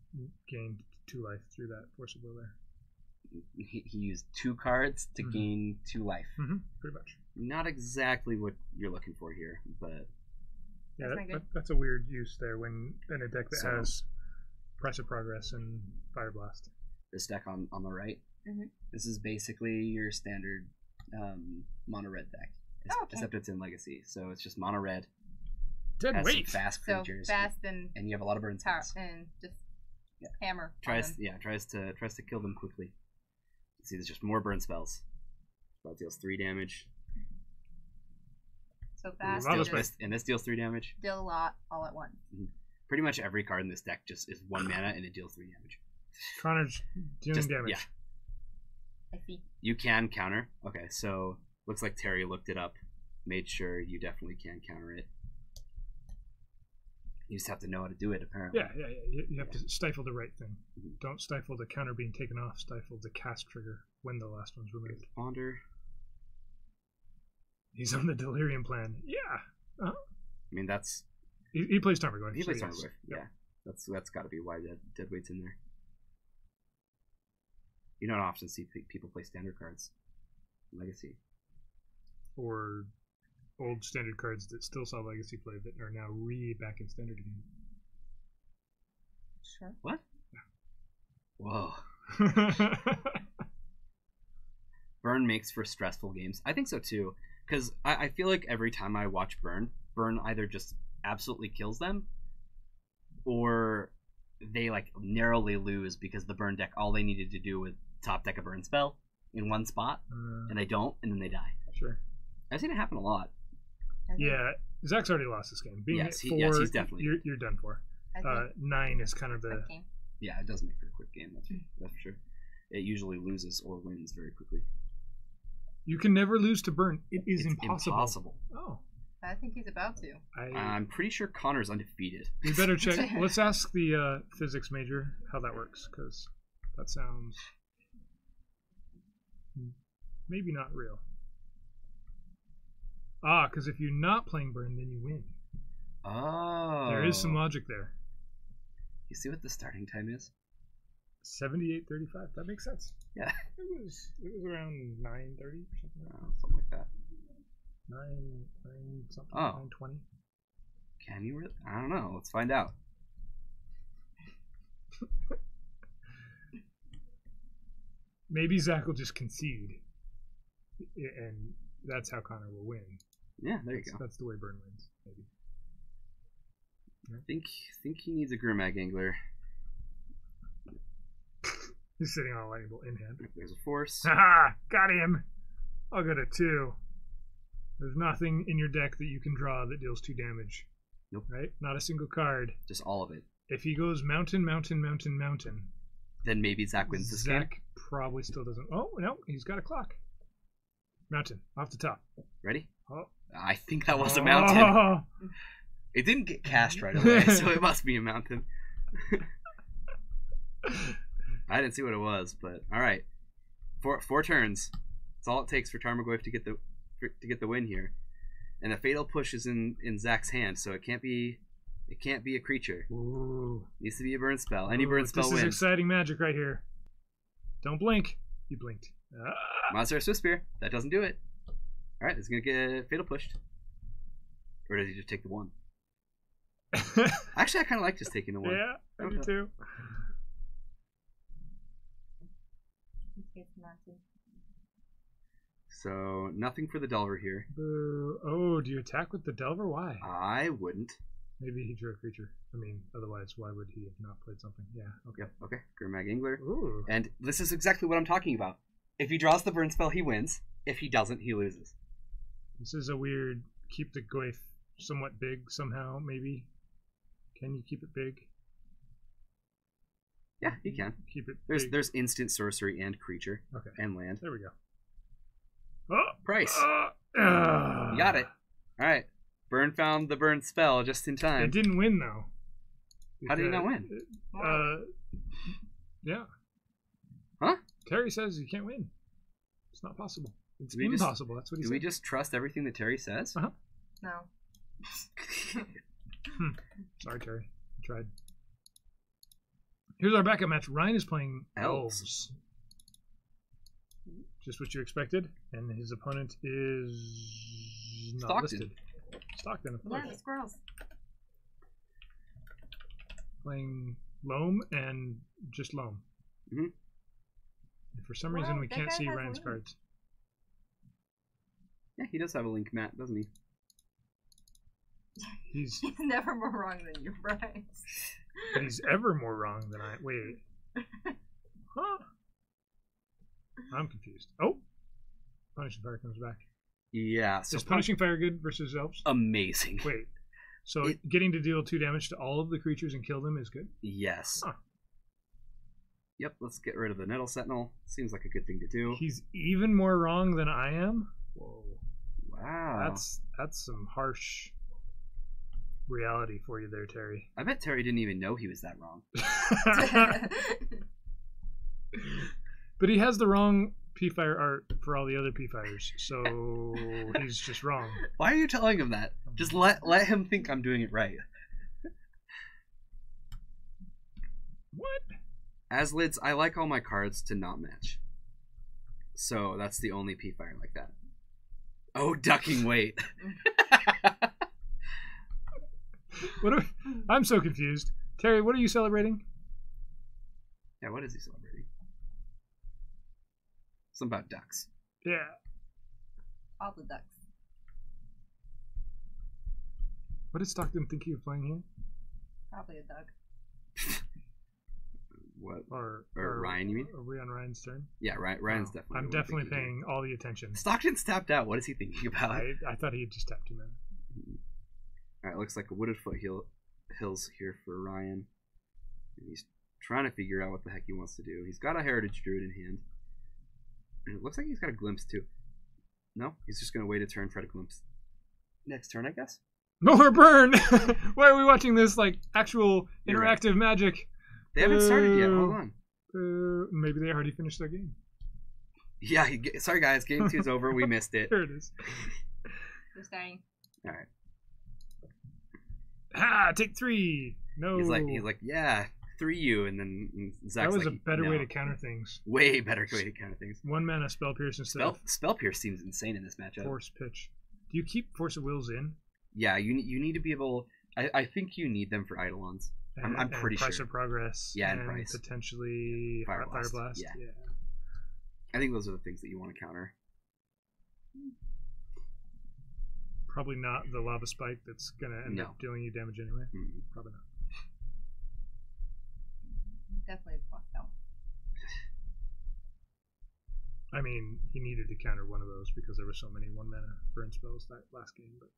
gained 2 life through that force of will there.
He used 2 cards to gain 2 life.
Pretty much.
Not exactly what you're looking for here, but
Yeah,
That's not good.
that's a weird use there when in a deck that
So-
has Press of Progress and Fire Blast.
this deck on the right,
Mhm.
this is basically your standard mono red deck,
Oh, okay.
except it's in Legacy. So it's just mono red,
Dead
has
weight.
some fast
So
creatures,
fast and
and you have a lot of burn
power
spells.
and just
Yeah.
hammer. on
Tries
them.
tries to kill them quickly. See, there's just more burn spells. That deals 3 damage.
So fast
Lava
and
Spike.
just
And this deals 3 damage.
deal a lot all at once.
Pretty much every card in this deck just is 1 mana and it deals 3 damage.
Connor's dealing
Just-
damage.
yeah.
I see.
You can counter. Okay, so looks like Terry looked it up, made sure you definitely can counter it. You just have to know how to do it, apparently.
Yeah. You have to stifle the right thing.
Mhm.
Don't stifle the counter being taken off. Stifle the cast trigger when the last one's removed.
Ponder.
He's on the Delirium plan. Yeah.
I mean, that's
He plays Tarmogoyf.
he
so
plays
yes.
Tarmogoyf.
Yep.
Yeah, that's got to be why Deadweight's in there. You don't often see people play standard cards. in Legacy.
Or old standard cards that still saw Legacy play that are now back in standard again.
Sure.
What? Whoa. Burn makes for stressful games. I think so too, because I feel like every time I watch Burn either just absolutely kills them, or they like narrowly lose because the Burn deck all they needed to do was top deck a Burn spell in one spot, and they don't, and then they die.
Sure.
I've seen it happen a lot.
I think-
Yeah, Zach's already lost this game. Being
Yes,
at
he-
4,
yes, he's definitely-
you're done for.
I think
9 is kind of the...
quick game.
Yeah, it does make for a quick game. That's for sure. It usually loses or wins very quickly.
You can never lose to Burn. It is
It's
impossible. Oh.
I think he's about to.
I'm pretty sure Connor's undefeated.
We better check. Let's ask the physics major how that works, because that sounds maybe not real. Because if you're not playing Burn, then you win.
Oh.
There is some logic there.
You see what the starting time is?
78:35. That makes sense.
Yeah.
It was around 9:30 or something like that.
Something like that.
9 something.
Oh.
9:20.
Can you really? I don't know. Let's find out.
Maybe Zach will just concede, and that's how Connor will win.
Yeah, there you go.
That's the way Burn wins. Maybe.
I think he needs a Grimag Angler.
He's sitting on a lightning bolt in hand.
There's a force.
Haha! Got him! I'll go to 2. There's nothing in your deck that you can draw that deals 2 damage.
Nope.
Right? Not a single card.
Just all of it.
If he goes mountain,
Then maybe Zach wins this game.
Zach probably still doesn't. Oh, no, he's got a clock. Mountain, off the top.
Ready?
Oh.
I think that was a mountain.
Oh.
It didn't get cast right away, so it must be a mountain. I didn't see what it was, but all right. 4 turns. That's all it takes for Tarmogoyf to get the win here. And the fatal push is in Zach's hand, so it can't be a creature.
Ooh.
Needs to be a burn spell. Any burn spell
This
wins.
is exciting magic right here. Don't blink. You blinked.
Monster Swift Spear. That doesn't do it. All right, it's gonna get fatal pushed. Or does he just take the 1? Actually, I kind of like just taking the 1.
Yeah, I do too.
He takes mountain.
So nothing for the Delver here.
Oh, do you attack with the Delver? Why?
I wouldn't.
Maybe he drew a creature. I mean, otherwise, why would he have not played something? Yeah, okay.
Yep, okay. Grimag Angler.
Ooh.
And this is exactly what I'm talking about. If he draws the burn spell, he wins. If he doesn't, he loses.
This is a weird keep the Goyf somewhat big somehow, maybe. Can you keep it big?
Yeah, he can.
Keep it big.
There's instant sorcery and creature.
Okay.
And land.
There we go. Oh!
Price. You got it. Alright. Burn found the burn spell just in time.
It didn't win, though.
How did he not win?
Yeah.
Huh?
Terry says you can't win. It's not possible. It's
Do we just-
impossible. That's what he
Do
said.
we just trust everything that Terry says?
Uh-huh.
No.
Sorry, Terry. I tried. Here's our backup match. Ryan is playing
Elves.
Elves. Just what you expected. And his opponent is not
Stockton.
listed. Stockton, of course.
Yeah, squirrels.
Playing Loam and just Loam.
Mhm.
And for some reason,
Wow,
we
that
can't
guy
see
has
Ryan's
Link.
cards.
Yeah, he does have a link mat, doesn't he?
He's
He's never more wrong than you, Bryce.
but he's ever more wrong than I. Wait. Huh? I'm confused. Oh! Punishing Fire comes back.
Yeah. So
Is Punishing Fire good versus Elves?
amazing.
Wait. So
It-
getting to deal 2 damage to all of the creatures and kill them is good?
Yes.
Huh.
Yep, let's get rid of the Nettle Sentinel. Seems like a good thing to do.
He's even more wrong than I am? Whoa.
Wow.
That's some harsh reality for you there, Terry.
I bet Terry didn't even know he was that wrong.
But he has the wrong P-Fire art for all the other P-Fires, so he's just wrong.
Why are you telling him that? Just let him think I'm doing it right.
What?
As lids, I like all my cards to not match. So that's the only P-Fire like that. Oh, ducking weight.
I'm so confused. Terry, what are you celebrating?
Yeah, what is he celebrating? Something about ducks.
Yeah.
All the ducks.
What did Stockton think he was playing here?
Probably a duck.
What?
Or
Ryan, you mean?
Are we on Ryan's turn?
Yeah, Ryan's
Oh,
definitely.
I'm
what
definitely
thinking here.
paying all the attention.
Stockton's tapped out. What is he thinking about?
I thought he had just tapped 2 mana.
Alright, looks like a Wooded Hills here for Ryan. And he's trying to figure out what the heck he wants to do. He's got a Heritage Druid in hand. And it looks like he's got a Glimpse too. No? He's just going to wait a turn, try to Glimpse. Next turn, I guess?
More burn! Why are we watching this like actual
You're right.
interactive magic?
They haven't started yet. Hold on.
Maybe they already finished their game.
Yeah, sorry guys. Game 2's over. We missed it.
There it is.
They're staying.
Alright.
Ah, take 3. No.
He's like, yeah, 3U, and then Zach's
that was
like,
a better
no.
way to counter things.
Way better way to counter things.
1 mana Spell Pierce instead of
Spell Pierce seems insane in this matchup.
Force Pitch. Do you keep Force of Wills in?
Yeah, you need to be able. I think you need them for Eidolons. I'm pretty
Price
sure.
of Progress.
Yeah, and Price.
Potentially
Fire
Fire
Blast.
Blast.
Yeah. I think those are the things that you want to counter.
Probably not the Lava Spike that's going to end
No.
up dealing you damage anyway.
Mm-hmm.
Probably not.
Definitely fucked out.
I mean, he needed to counter one of those because there were so many 1 mana burn spells that last game. But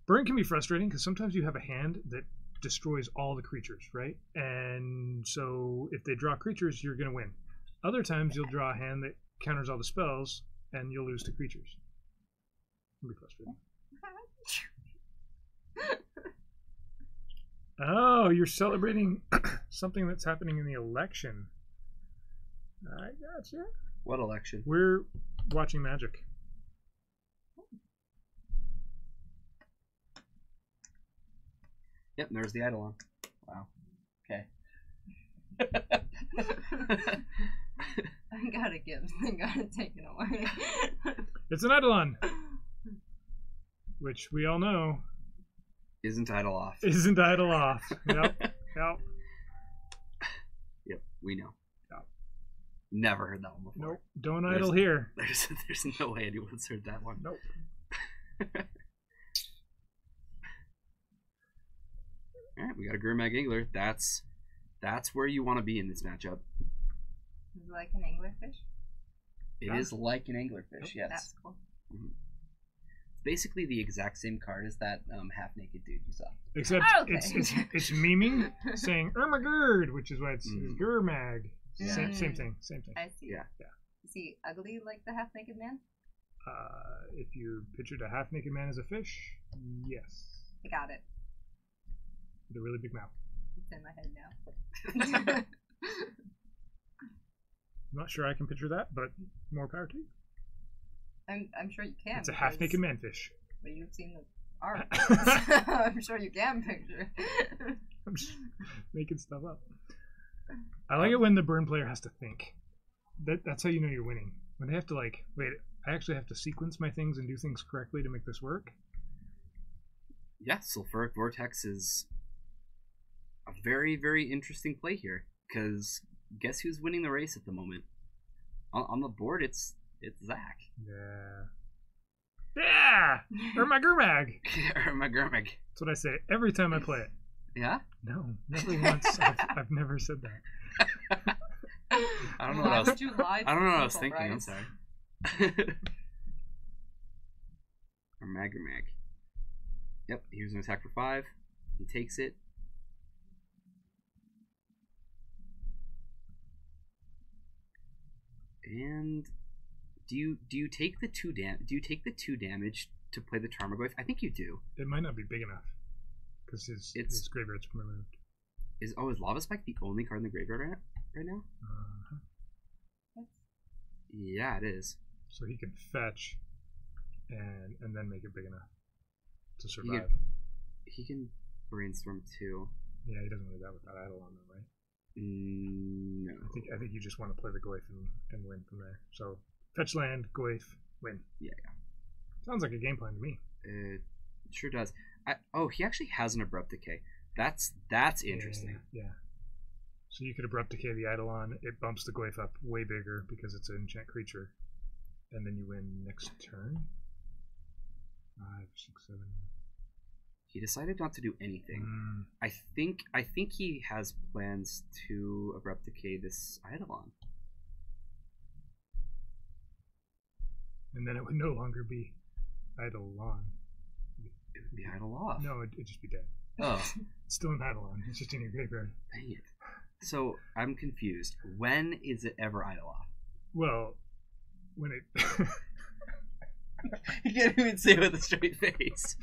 burn can be frustrating because sometimes you have a hand that destroys all the creatures, right? And so if they draw creatures, you're going to win. Other times you'll draw a hand that counters all the spells and you'll lose to creatures. It can be frustrating. Oh, you're celebrating something that's happening in the election. I gotcha.
What election?
We're watching Magic.
Yep, there's the Eidolon. Wow. Okay.
I gotta take it away.
It's an Eidolon, which we all know
Isn't Idol off?
isn't Idol off. Yep. Yep.
Yep, we know. Never heard that one before.
Nope. Don't idle here.
There's no way anyone's heard that one.
Nope.
All right, we got a Gurmag Angler. That's where you want to be in this matchup.
Is it like an anglerfish?
It is like an anglerfish, yes.
That's cool.
Mm-hmm. It's basically the exact same card as that half-naked dude you saw.
Except
Okay.
it's memeing saying Ermagerd, which is why it's Gurmag.
Yeah.
Same thing.
I see.
Yeah.
Is he ugly like the half-naked man?
If you pictured a half-naked man as a fish, yes.
I got it.
With a really big mouth.
It's in my head now.
I'm not sure I can picture that, but more power to you.
I'm sure you can.
It's a half-naked manfish.
But you've seen the art. I'm sure you can picture.
I'm just making stuff up. I like it when the burn player has to think. That's how you know you're winning. When they have to wait, I actually have to sequence my things and do things correctly to make this work.
Yeah, Sulfuric Vortex is a very, very interesting play here. Because guess who's winning the race at the moment? On the board, it's Zach.
Yeah. Yeah! Gurmag!
Gurmag.
That's what I say every time I play it.
Yeah?
No, never once. I've never said that.
I don't know what I was.
I
don't know what I was thinking. I'm sorry. Gurmag. Yep, here's an attack for 5. He takes it. And do you take the 2 damage to play the Tarmogoyf? I think you do.
It might not be big enough because his graveyard's removed.
Is Lava Spike the only card in the graveyard right now? Yeah, it is.
So he can fetch and then make it big enough to survive.
He can brainstorm too.
Yeah, he doesn't really that with that Eidolon though, right?
No.
I think you just want to play the Goyf and win from there. So fetch land, Goyf, win.
Yeah.
Sounds like a game plan to me.
It sure does. He actually has an Abrupt Decay. That's interesting.
Yeah. So you could Abrupt Decay the Eidolon. It bumps the Goyf up way bigger because it's an enchant creature, and then you win next turn. 5, 6, 7.
He decided not to do anything. I think he has plans to Abrupt Decay this Eidolon.
And then it would no longer be Eidolon.
It would be Eidolon.
No, it'd just be dead.
Oh.
It's still an Eidolon. It's just in your graveyard.
Dang it. So, I'm confused. When is it ever Eidolon?
Well, when it...
You can't even say it with a straight face.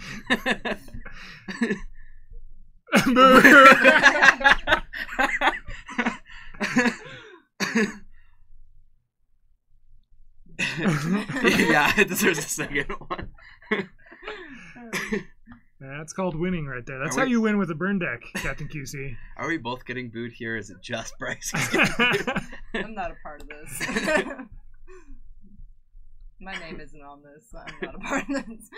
Yeah, it deserves a second one.
That's called winning right there. That's how you win with a burn deck, Captain QC.
Are we both getting booed here? Is it just Bryce?
I'm not a part of this. My name isn't on this, so I'm not a part of this.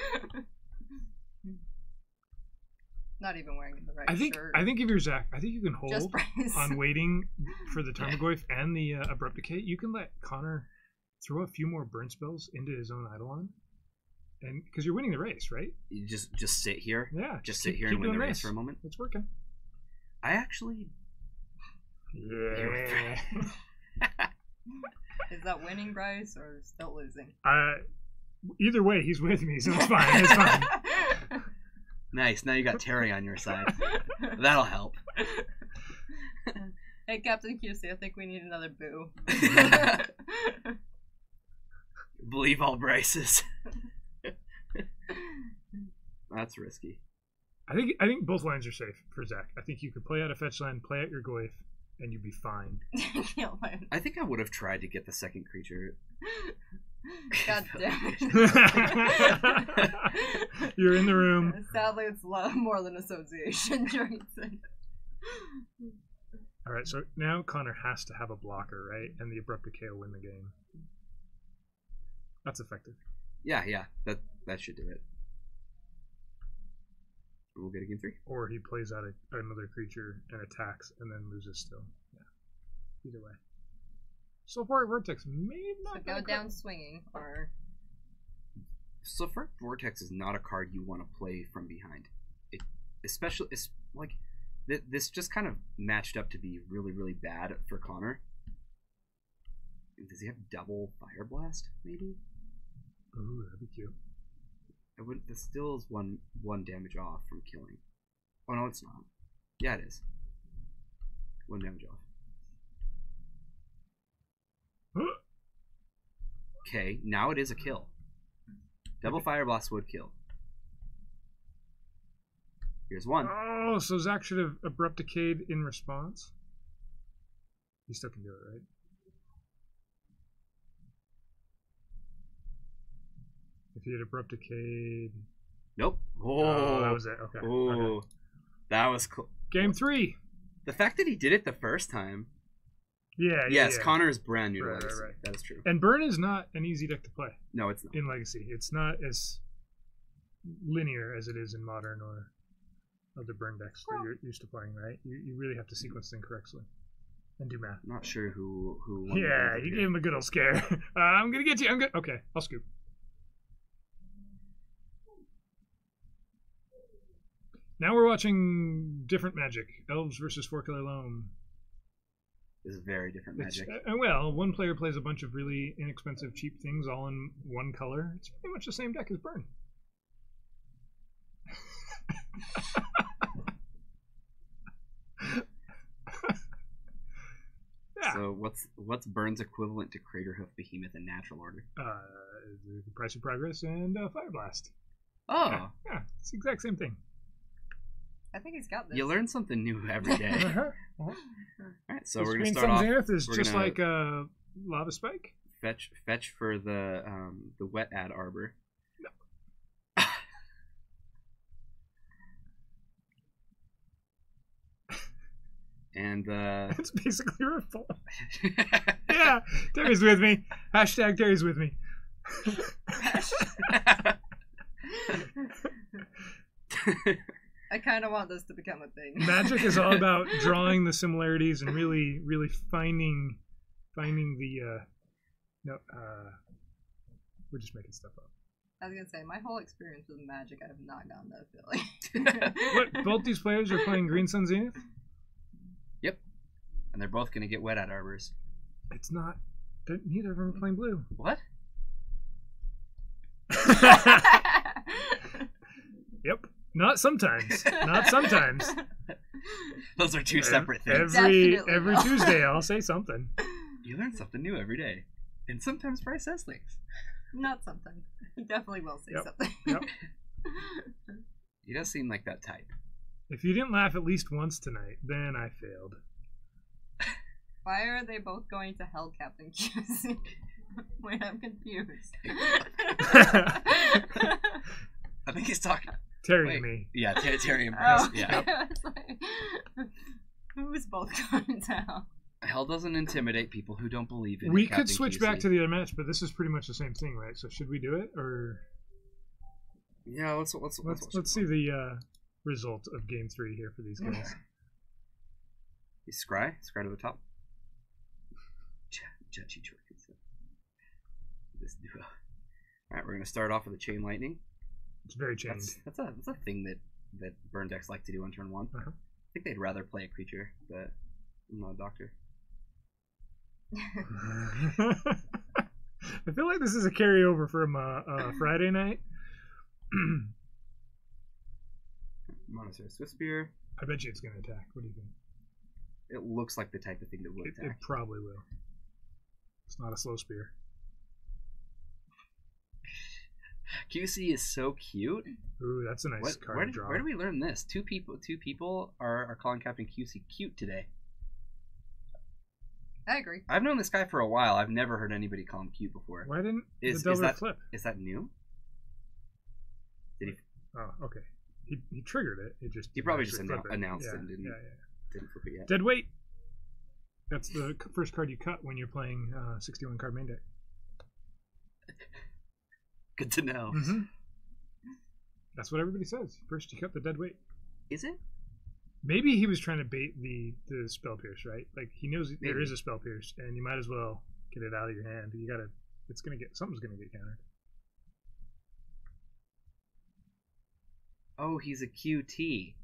Not even wearing the right shirt.
I think if you're Zach, I think you can hold
Just Bryce.
on waiting for the Tarmogoyf and the Abrupt Decay. You can let Connor throw a few more burn spells into his own Eidolon, and because you're winning the race, right?
You just sit here.
Yeah,
Just sit here and win the race for a moment.
It's working.
I actually.
Yeah.
Is that winning, Bryce, or still losing?
Either way, he's with me, so it's fine. It's fine.
Nice. Now you got Terry on your side. That'll help.
Hey, Captain QC, I think we need another boo.
Believe all Bryces. That's risky.
I think both lines are safe for Zach. I think you could play out a fetch line, play out your Goyf, and you'd be fine.
I think I would have tried to get the second creature.
God damn it.
You're in the room.
Sadly, it's a lot more than association.
Alright, so now Connor has to have a blocker, right? And the Abrupt Decay will win the game. That's effective.
Yeah, that should do it. We'll get a game 3.
Or he plays out another creature and attacks and then loses still. Yeah. Either way. Sulfuric Vortex may
So
not
go down swinging, or
Sulfuric Vortex is not a card you want to play from behind. It, especially, it's like this just kind of matched up to be really, really bad for Connor. Does he have double Fire Blast? Maybe.
Ooh, that'd be cute.
I wouldn't. This still is one damage off from killing. Oh no, it's not. Yeah, it is. 1 damage off. Okay, now it is a kill. Double Fire Blast would kill. Here's one.
Oh, so Zach should have Abrupt Decayed in response. He still can do it, right? If he had Abrupt Decayed.
Nope.
Oh, that was it. Okay.
Oh,
Okay.
that was cool.
Game 3.
The fact that he did it the first time.
Yeah.
Yes,
yeah.
Connor is brand new to
Right,
Legacy.
right.
That is true.
And Burn is not an easy deck to play
No, it's not.
in Legacy. It's not as linear as it is in Modern or other Burn decks that you're used to playing, right? You really have to sequence things correctly and do math.
I'm not sure who won the
Yeah,
game
you
here.
gave him a good old scare. I'm gonna get you. I'm good. Okay, I'll scoop. Now we're watching different Magic. Elves versus 4-color Loam.
This is very different Magic.
Well, one player plays a bunch of really inexpensive, cheap things all in one color. It's pretty much the same deck as Burn. Yeah.
So what's Burn's equivalent to Craterhoof, Behemoth, and Natural Order?
The Price of Progress and Fire Blast.
Oh,
Yeah, it's the exact same thing.
I think he's got this.
you learn something new every day. All right, so we're gonna
Screen
start
Sun
off.
Zenith is
we're
just
gonna
like Lava Spike.
fetch for the Wet Ad Arbor. And
It's basically Riffle. Yeah, Terry's with me. Hashtag Terry's with me.
I kind of want this to become a thing.
Magic is all about drawing the similarities and really, really finding the. We're just making stuff up.
I was gonna say, my whole experience with Magic, I have not gotten that feeling.
What? Both these players are playing Green Sun Zenith.
Yep, and they're both gonna get Wet Ad Arbors.
It's not. Neither of them are playing blue.
What?
Yep. Not sometimes. Not sometimes.
Those are two separate things.
Every
Definitely not.
Tuesday, I'll say something.
You learn something new every day, and sometimes Bryce says things.
Not sometimes. He definitely will say
Yep.
something.
Yep.
He does seem like that type.
If you didn't laugh at least once tonight, then I failed.
Why are they both going to Hell Captain QC? Wait, I'm confused.
I think he's talking.
Terry
Wait.
and me.
Yeah, Terry and Bryce.
Oh,
Yeah.
I was like, who's both going to Hell?
Hell doesn't intimidate people who don't believe in it.
We
Captain
could switch
QC.
back to the other match, but this is pretty much the same thing, right? So should we do it, or
Yeah, let's
let's see the result of Game 3 here for these guys?
He's Scry to the top. Judgy Jorgensen. This duo. All right, we're gonna start off with a Chain Lightning.
It's very chained.
That's a thing that burn decks like to do on turn 1.
Uh-huh.
I think they'd rather play a creature, but I'm not a doctor.
I feel like this is a carryover from Friday night.
Monosaur Swiftspear.
I bet you it's going to attack. What do you think?
It looks like the type of thing that would
It
attack.
probably will. It's not a slow spear.
QC is so cute.
Ooh, that's a nice card
Where
to
did,
draw.
where do we learn this? Two people are calling Captain QC cute today.
I agree.
I've known this guy for a while. I've never heard anybody call him cute before.
Why didn't
Is
the Delver
that
flip?
Is that new? Did he?
Oh, okay. He triggered it. It just
He probably
didn't
just
actually flip it.
announced
Yeah,
it and didn't flip it yet.
Dead weight. That's the first card you cut when you're playing 61 card main deck.
Good to know.
Mm-hmm. That's what everybody says. First you cut the dead weight.
Is it?
Maybe he was trying to bait the spell pierce, right? Like he knows there
Maybe.
is a spell pierce, and you might as well get it out of your hand. You gotta. It's gonna get something's gonna get countered.
Oh, he's a QT,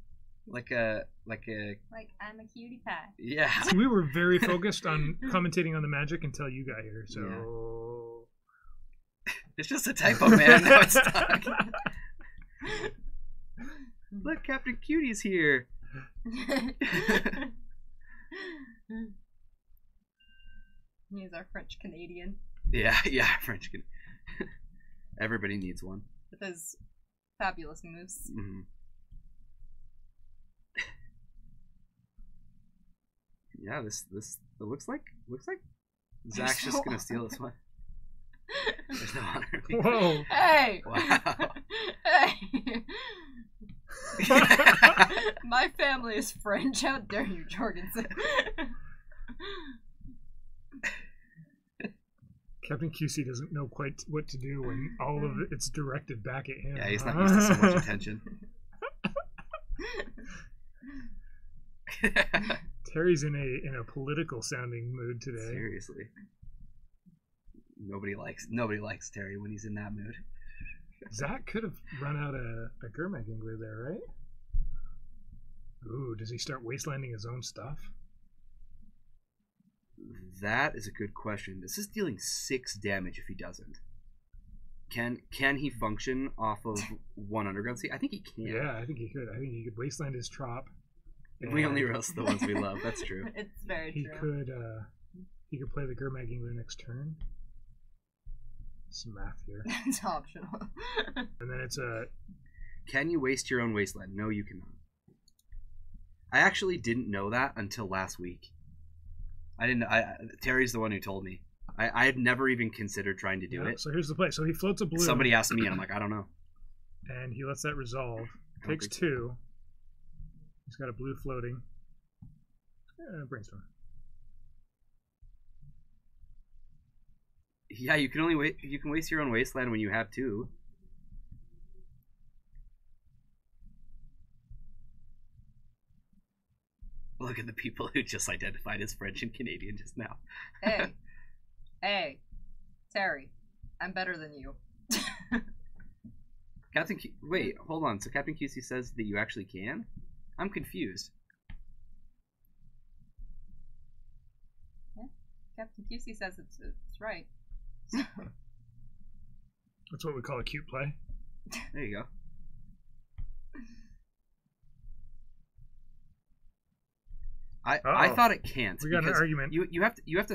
like I'm
a cutie pie.
yeah.
We were very focused on commentating on the Magic until you got here. So
It's just a typo, man. Now it's stuck. Look, Captain Cutie's here.
He's our French Canadian
Yeah, French can. Everybody needs one.
with his fabulous moves.
Mm-hmm. Yeah, this it looks like Zach's just gonna steal this one. There's no honor.
whoa.
Hey!
Wow.
Hey! My family is French. How dare you, Jorgensen?
Captain QC doesn't know quite what to do when all of it's directed back at him.
Yeah, he's not used to so much attention.
Terry's in a political sounding mood today.
Seriously. Nobody likes Terry when he's in that mood.
Zach could have run out a Gurmag Angler there, right? Ooh, does he start wastelanding his own stuff?
That is a good question. This is dealing 6 damage if he doesn't. Can he function off of 1 underground sea? I think he can.
Yeah, I think he could. I think he could wasteland his trop.
If we only roast the ones we love, that's true.
It's very
He
true.
could play the Gurmag Angler next turn. Some math here.
It's optional.
And then it's a
Can you waste your own wasteland? No, you cannot. I actually didn't know that until last week. Terry's the one who told me. I had never even considered trying to do it.
So here's the play. So he floats a blue.
Somebody asked me, and I'm like, I don't know.
And he lets that resolve.
I don't
Takes
think so.
2. He's got a blue floating. Brainstorm.
Yeah, you can waste your own wasteland when you have 2. Look at the people who just identified as French and Canadian just now.
Hey, Terry, I'm better than you.
Wait, hold on. So Captain QC says that you actually can? I'm confused.
Yeah, Captain QC says it's right.
That's what we call a cute play.
There you go. I thought it can't.
We got an
because
argument.
You have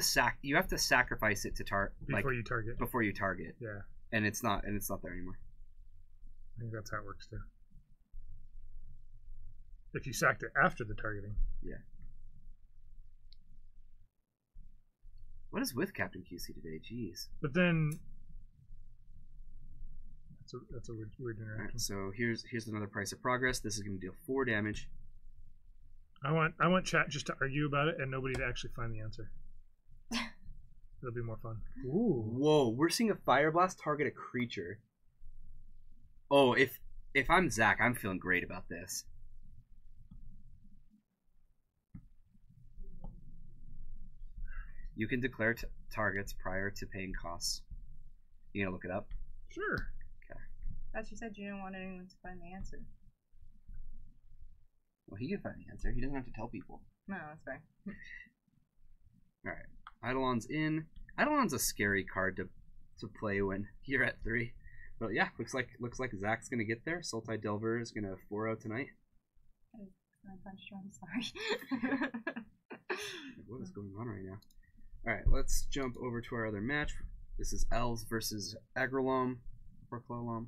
to sacrifice it to
Before you target.
before you target.
Yeah,
And it's not there anymore.
I think that's how it works too. If you sacked it after the targeting.
Yeah. What is with Captain QC today? Jeez.
But then that's a weird
All
interaction.
right, so here's another price of progress. This is going to deal 4 damage.
I want chat just to argue about it and nobody to actually find the answer. It'll be more fun. Ooh.
Whoa, we're seeing a fire blast target a creature. Oh, if I'm Zach, I'm feeling great about this. You can declare targets prior to paying costs. You gonna look it up?
Sure.
Thought you said you didn't want anyone to find the answer.
Well, he can find the answer. He doesn't have to tell people.
No, that's fair.
Alright. Eidolon's in. Eidolon's a scary card to play when you're at 3. But yeah, looks like Zach's gonna get there. Sultai Delver is gonna 4-0 tonight.
I punched you, I'm sorry.
What is going on right now? Alright, let's jump over to our other match. This is Elves versus Agrolom. Or Clolom.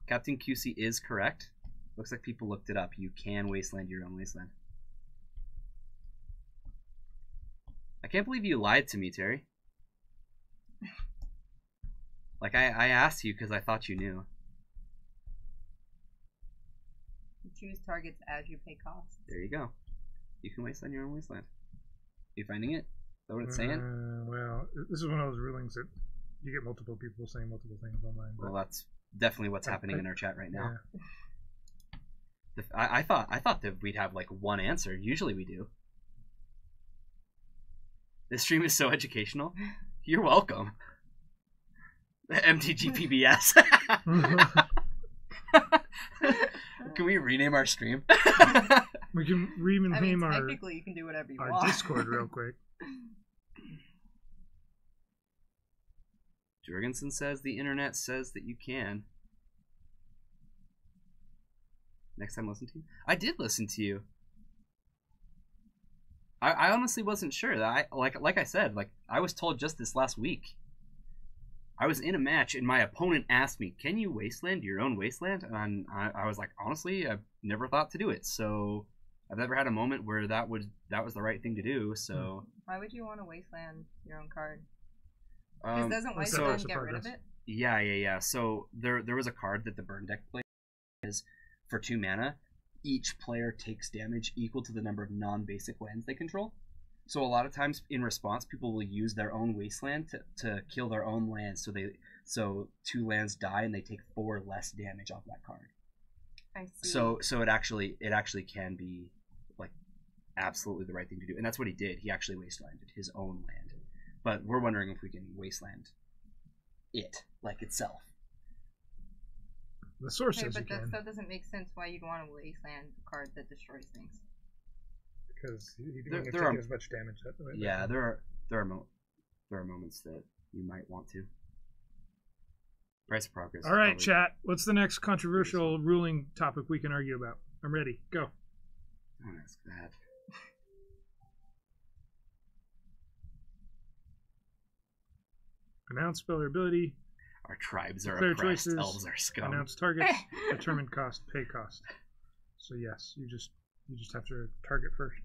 Captain QC is correct. Looks like people looked it up. You can wasteland your own wasteland. I can't believe you lied to me, Terry. Like, I asked you because I thought you knew.
You choose targets as you pay costs.
There you go. You can wasteland your own wasteland. You finding it? Is that what it's saying?
Well, this is one of those rulings that you get multiple people saying multiple things online.
Well, that's definitely what's happening in our chat right now.
Yeah.
I thought that we'd have like one answer. Usually we do. This stream is so educational. You're welcome. MTG PBS. Can we rename our stream?
We can rename our
technically you can do whatever you want.
Discord real quick.
Jorgensen says the internet says that you can. Next time, listen to you. I did listen to you. I honestly wasn't sure that like I said, like I was told just this last week. I was in a match and my opponent asked me, "Can you wasteland your own wasteland?" And I was like, honestly, I've never thought to do it. So I've never had a moment where that was the right thing to do. So
why would you want to wasteland your own card?
Because
doesn't wasteland get rid of it?
Yeah. So there was a card that the burn deck plays is for 2 mana. Each player takes damage equal to the number of non-basic lands they control. So a lot of times in response, people will use their own wasteland to kill their own lands. So 2 lands die and they take 4 less damage off that card.
I see.
So it actually can be like absolutely the right thing to do, and that's what he did. He actually wastelanded his own land. But we're wondering if we can wasteland it like itself.
The source
okay,
says you
but that
can.
still doesn't make sense why you'd want to wasteland a card that destroys things.
Because you
There
don't
are-
take as much damage that way.
Yeah, there are moments that you might want to. Price of progress.
All right, chat. What's the next controversial ruling topic we can argue about? I'm ready. Go.
Don't ask that.
Announce spell or ability.
Our tribes are
Declare
oppressed.
choices.
Elves are scum.
Announce targets. Determine cost. Pay cost. So yes, you just have to target first.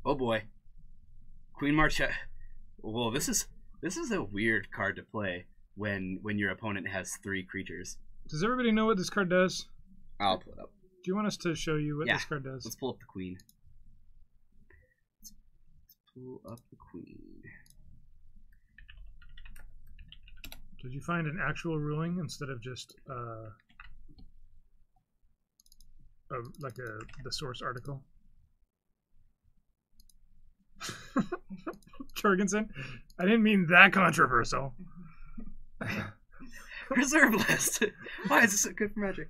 Oh boy, Queen March. Well, this is a weird card to play when your opponent has 3 creatures.
Does everybody know what this card does?
I'll pull it up.
Do you want us to show you what
Yeah,
this card does?
Let's pull up the Queen. Let's pull up the Queen.
Did you find an actual ruling instead of just the source article? Jorgensen, I didn't mean that controversial.
Reserve list. Why is this so good for Magic?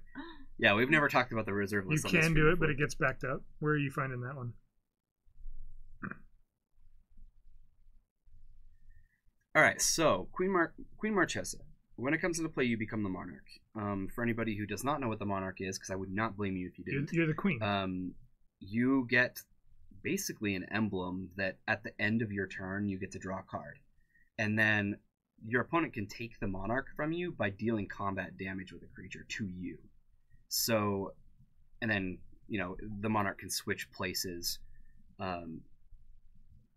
Yeah, we've never talked about the reserve
You
list. on this
can
stream
do it, but
before.
it gets backed up. Where are you finding that one?
All right, so Queen Marchesa. When it comes into play, you become the monarch. For anybody who does not know what the monarch is, because I would not blame you if you didn't.
You're the queen.
You get basically an emblem that at the end of your turn you get to draw a card, and then your opponent can take the monarch from you by dealing combat damage with a creature to you. So, and then the monarch can switch places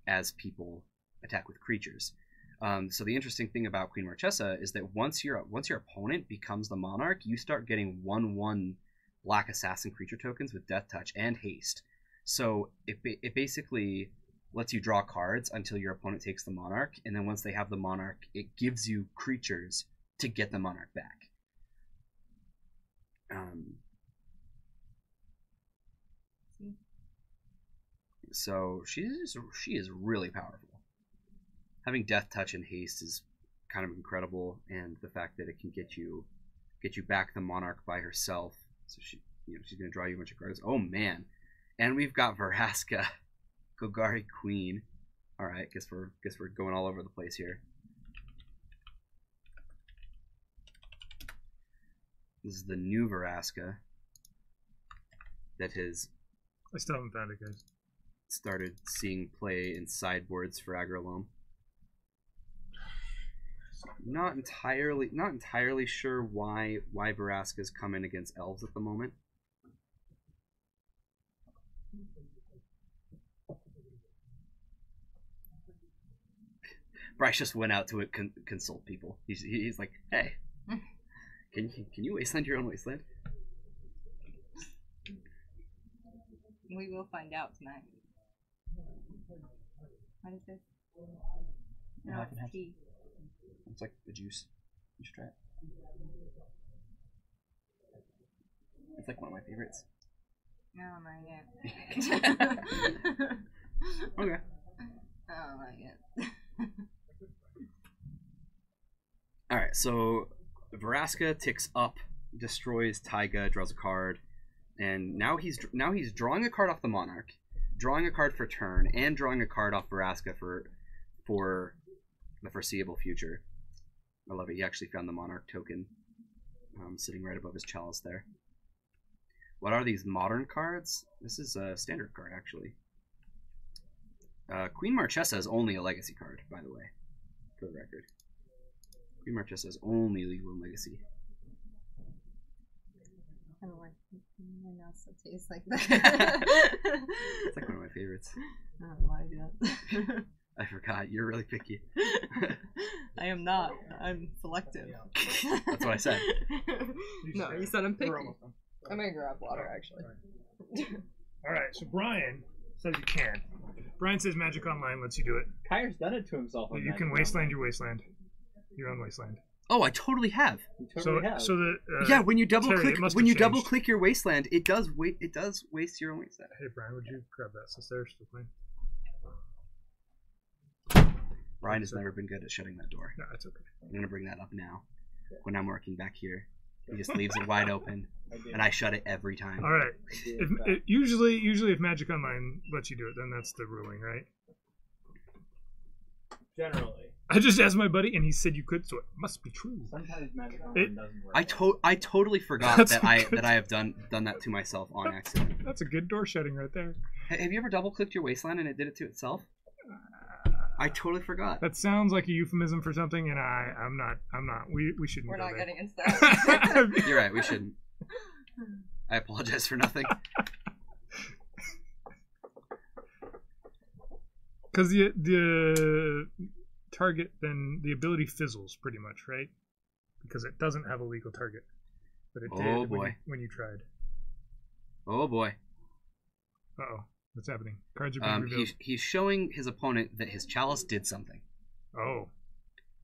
as people attack with creatures. So the interesting thing about Queen Marchesa is that once your opponent becomes the monarch, you start getting 1/1 Black Assassin creature tokens with Death Touch and Haste. So it basically lets you draw cards until your opponent takes the monarch, and then once they have the monarch, it gives you creatures to get the monarch back. So she is really powerful. Having Death Touch and Haste is kind of incredible, and the fact that it can get you back the monarch by herself. So she's gonna draw you a bunch of cards. Oh man, and we've got Vraska, Golgari Queen. All right, guess we're going all over the place here. This is the new Vraska that has
I still haven't found it, guys.
started seeing play in sideboards for Aggro Loam. Not entirely sure why Vraska's come in against elves at the moment. Bryce just went out to consult people. He's like, hey, can you wasteland your own wasteland?
We will find out tonight. What is this? No,
Yeah,
it's tea.
It's like the juice. You should try it. It's like one of my favorites.
No, not yet.
Okay.
Oh my god.
All right, so Vraska ticks up, destroys Taiga, draws a card, and now he's drawing a card off the Monarch, drawing a card for turn, and drawing a card off Vraska for the foreseeable future. I love it. He actually found the Monarch token sitting right above his Chalice there. What are these modern cards? This is a standard card, actually. Queen Marchesa is only a legacy card, by the way, for the record. Queen Marchesa is only legal in legacy.
I don't like my mouth still tastes like that.
It's like one of my favorites.
I don't know why I do that.
I forgot. You're really picky.
I am not. I'm selective.
That's what I said.
No, you said I'm picky.
We're almost done.
I'm gonna grab water, actually.
All right, so Brian says you can. Brian says Magic Online lets you do it.
Kyre's done it to himself. On
You
Magic
can wasteland
Online.
your wasteland, your own wasteland.
Oh, I totally have.
You totally have.
So the
Yeah, when you double
Terry,
click
it must
when
have
you double
changed.
click your wasteland, it does waste your own wasteland.
Hey Brian, would you grab that since they're still playing?
Ryan has never been good at shutting that door.
No, it's okay.
I'm gonna bring that up now. When I'm working back here, he just leaves it wide open, and I shut it every time.
All right. Usually if Magic Online lets you do it, then that's the ruling, right?
Generally.
I just asked my buddy, and he said you could, so it must be true.
Sometimes Magic Online doesn't work.
I totally forgot
That's
that I
good.
have done that to myself on accident.
That's a good door shutting right there.
Have you ever double clicked your wasteland and it did it to itself? I totally forgot.
That sounds like a euphemism for something, and I'm not. We shouldn't.
We're
go
not
there.
getting into that.
You're right. We shouldn't. I apologize for nothing.
Because the target, then the ability fizzles pretty much, right? Because it doesn't have a legal target, but it did
Oh, boy.
when you tried.
Oh boy.
Uh-oh. What's happening? Cards are being revealed.
He's showing his opponent that his Chalice did something.
Oh.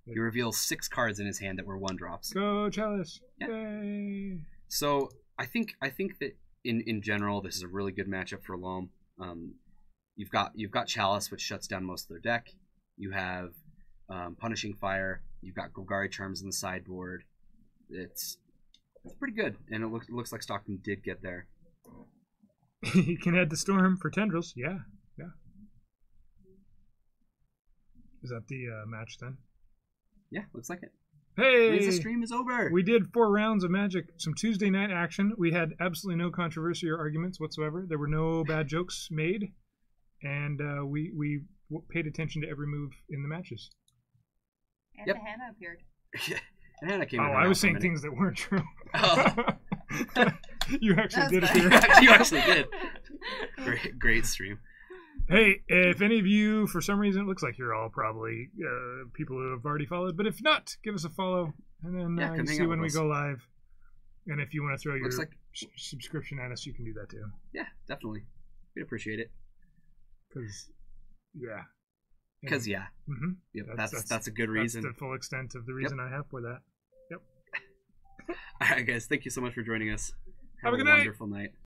He reveals 6 cards in his hand that were 1-drops.
Go, Chalice.
Yeah.
Yay.
So I think that in general this is a really good matchup for Loam. You've got Chalice, which shuts down most of their deck. You have Punishing Fire. You've got Golgari Charms in the sideboard. It's pretty good, and it looks like Stockton did get there.
He can add the Storm for Tendrils. Yeah. Is that the match then?
Yeah, looks like it.
Hey!
Means the stream is over.
We did 4 rounds of Magic, some Tuesday night action. We had absolutely no controversy or arguments whatsoever. There were no bad jokes made, and we paid attention to every move in the matches.
And
Yep.
the Hannah appeared.
And Hannah came
Oh,
in
I
out
was
for a
saying
minute.
things that weren't true.
Oh.
You actually
That's
did
fine.
appear.
You actually did. Great stream.
Hey, if any of you, for some reason, it looks like you're all probably people who have already followed, but if not, give us a follow, and then
Yeah, come
you
hang
see
out
when
with
we
us.
go live. And if you want to throw your
Looks like-
subscription at us, you can do that too.
Yeah, definitely. We'd appreciate it.
Because, yeah.
Because yeah,
Mm-hmm.
yep, that's a good reason.
That's the full extent of the reason I have for that.
All right, guys, thank you so much for joining us.
Have a good
a
night.
wonderful night.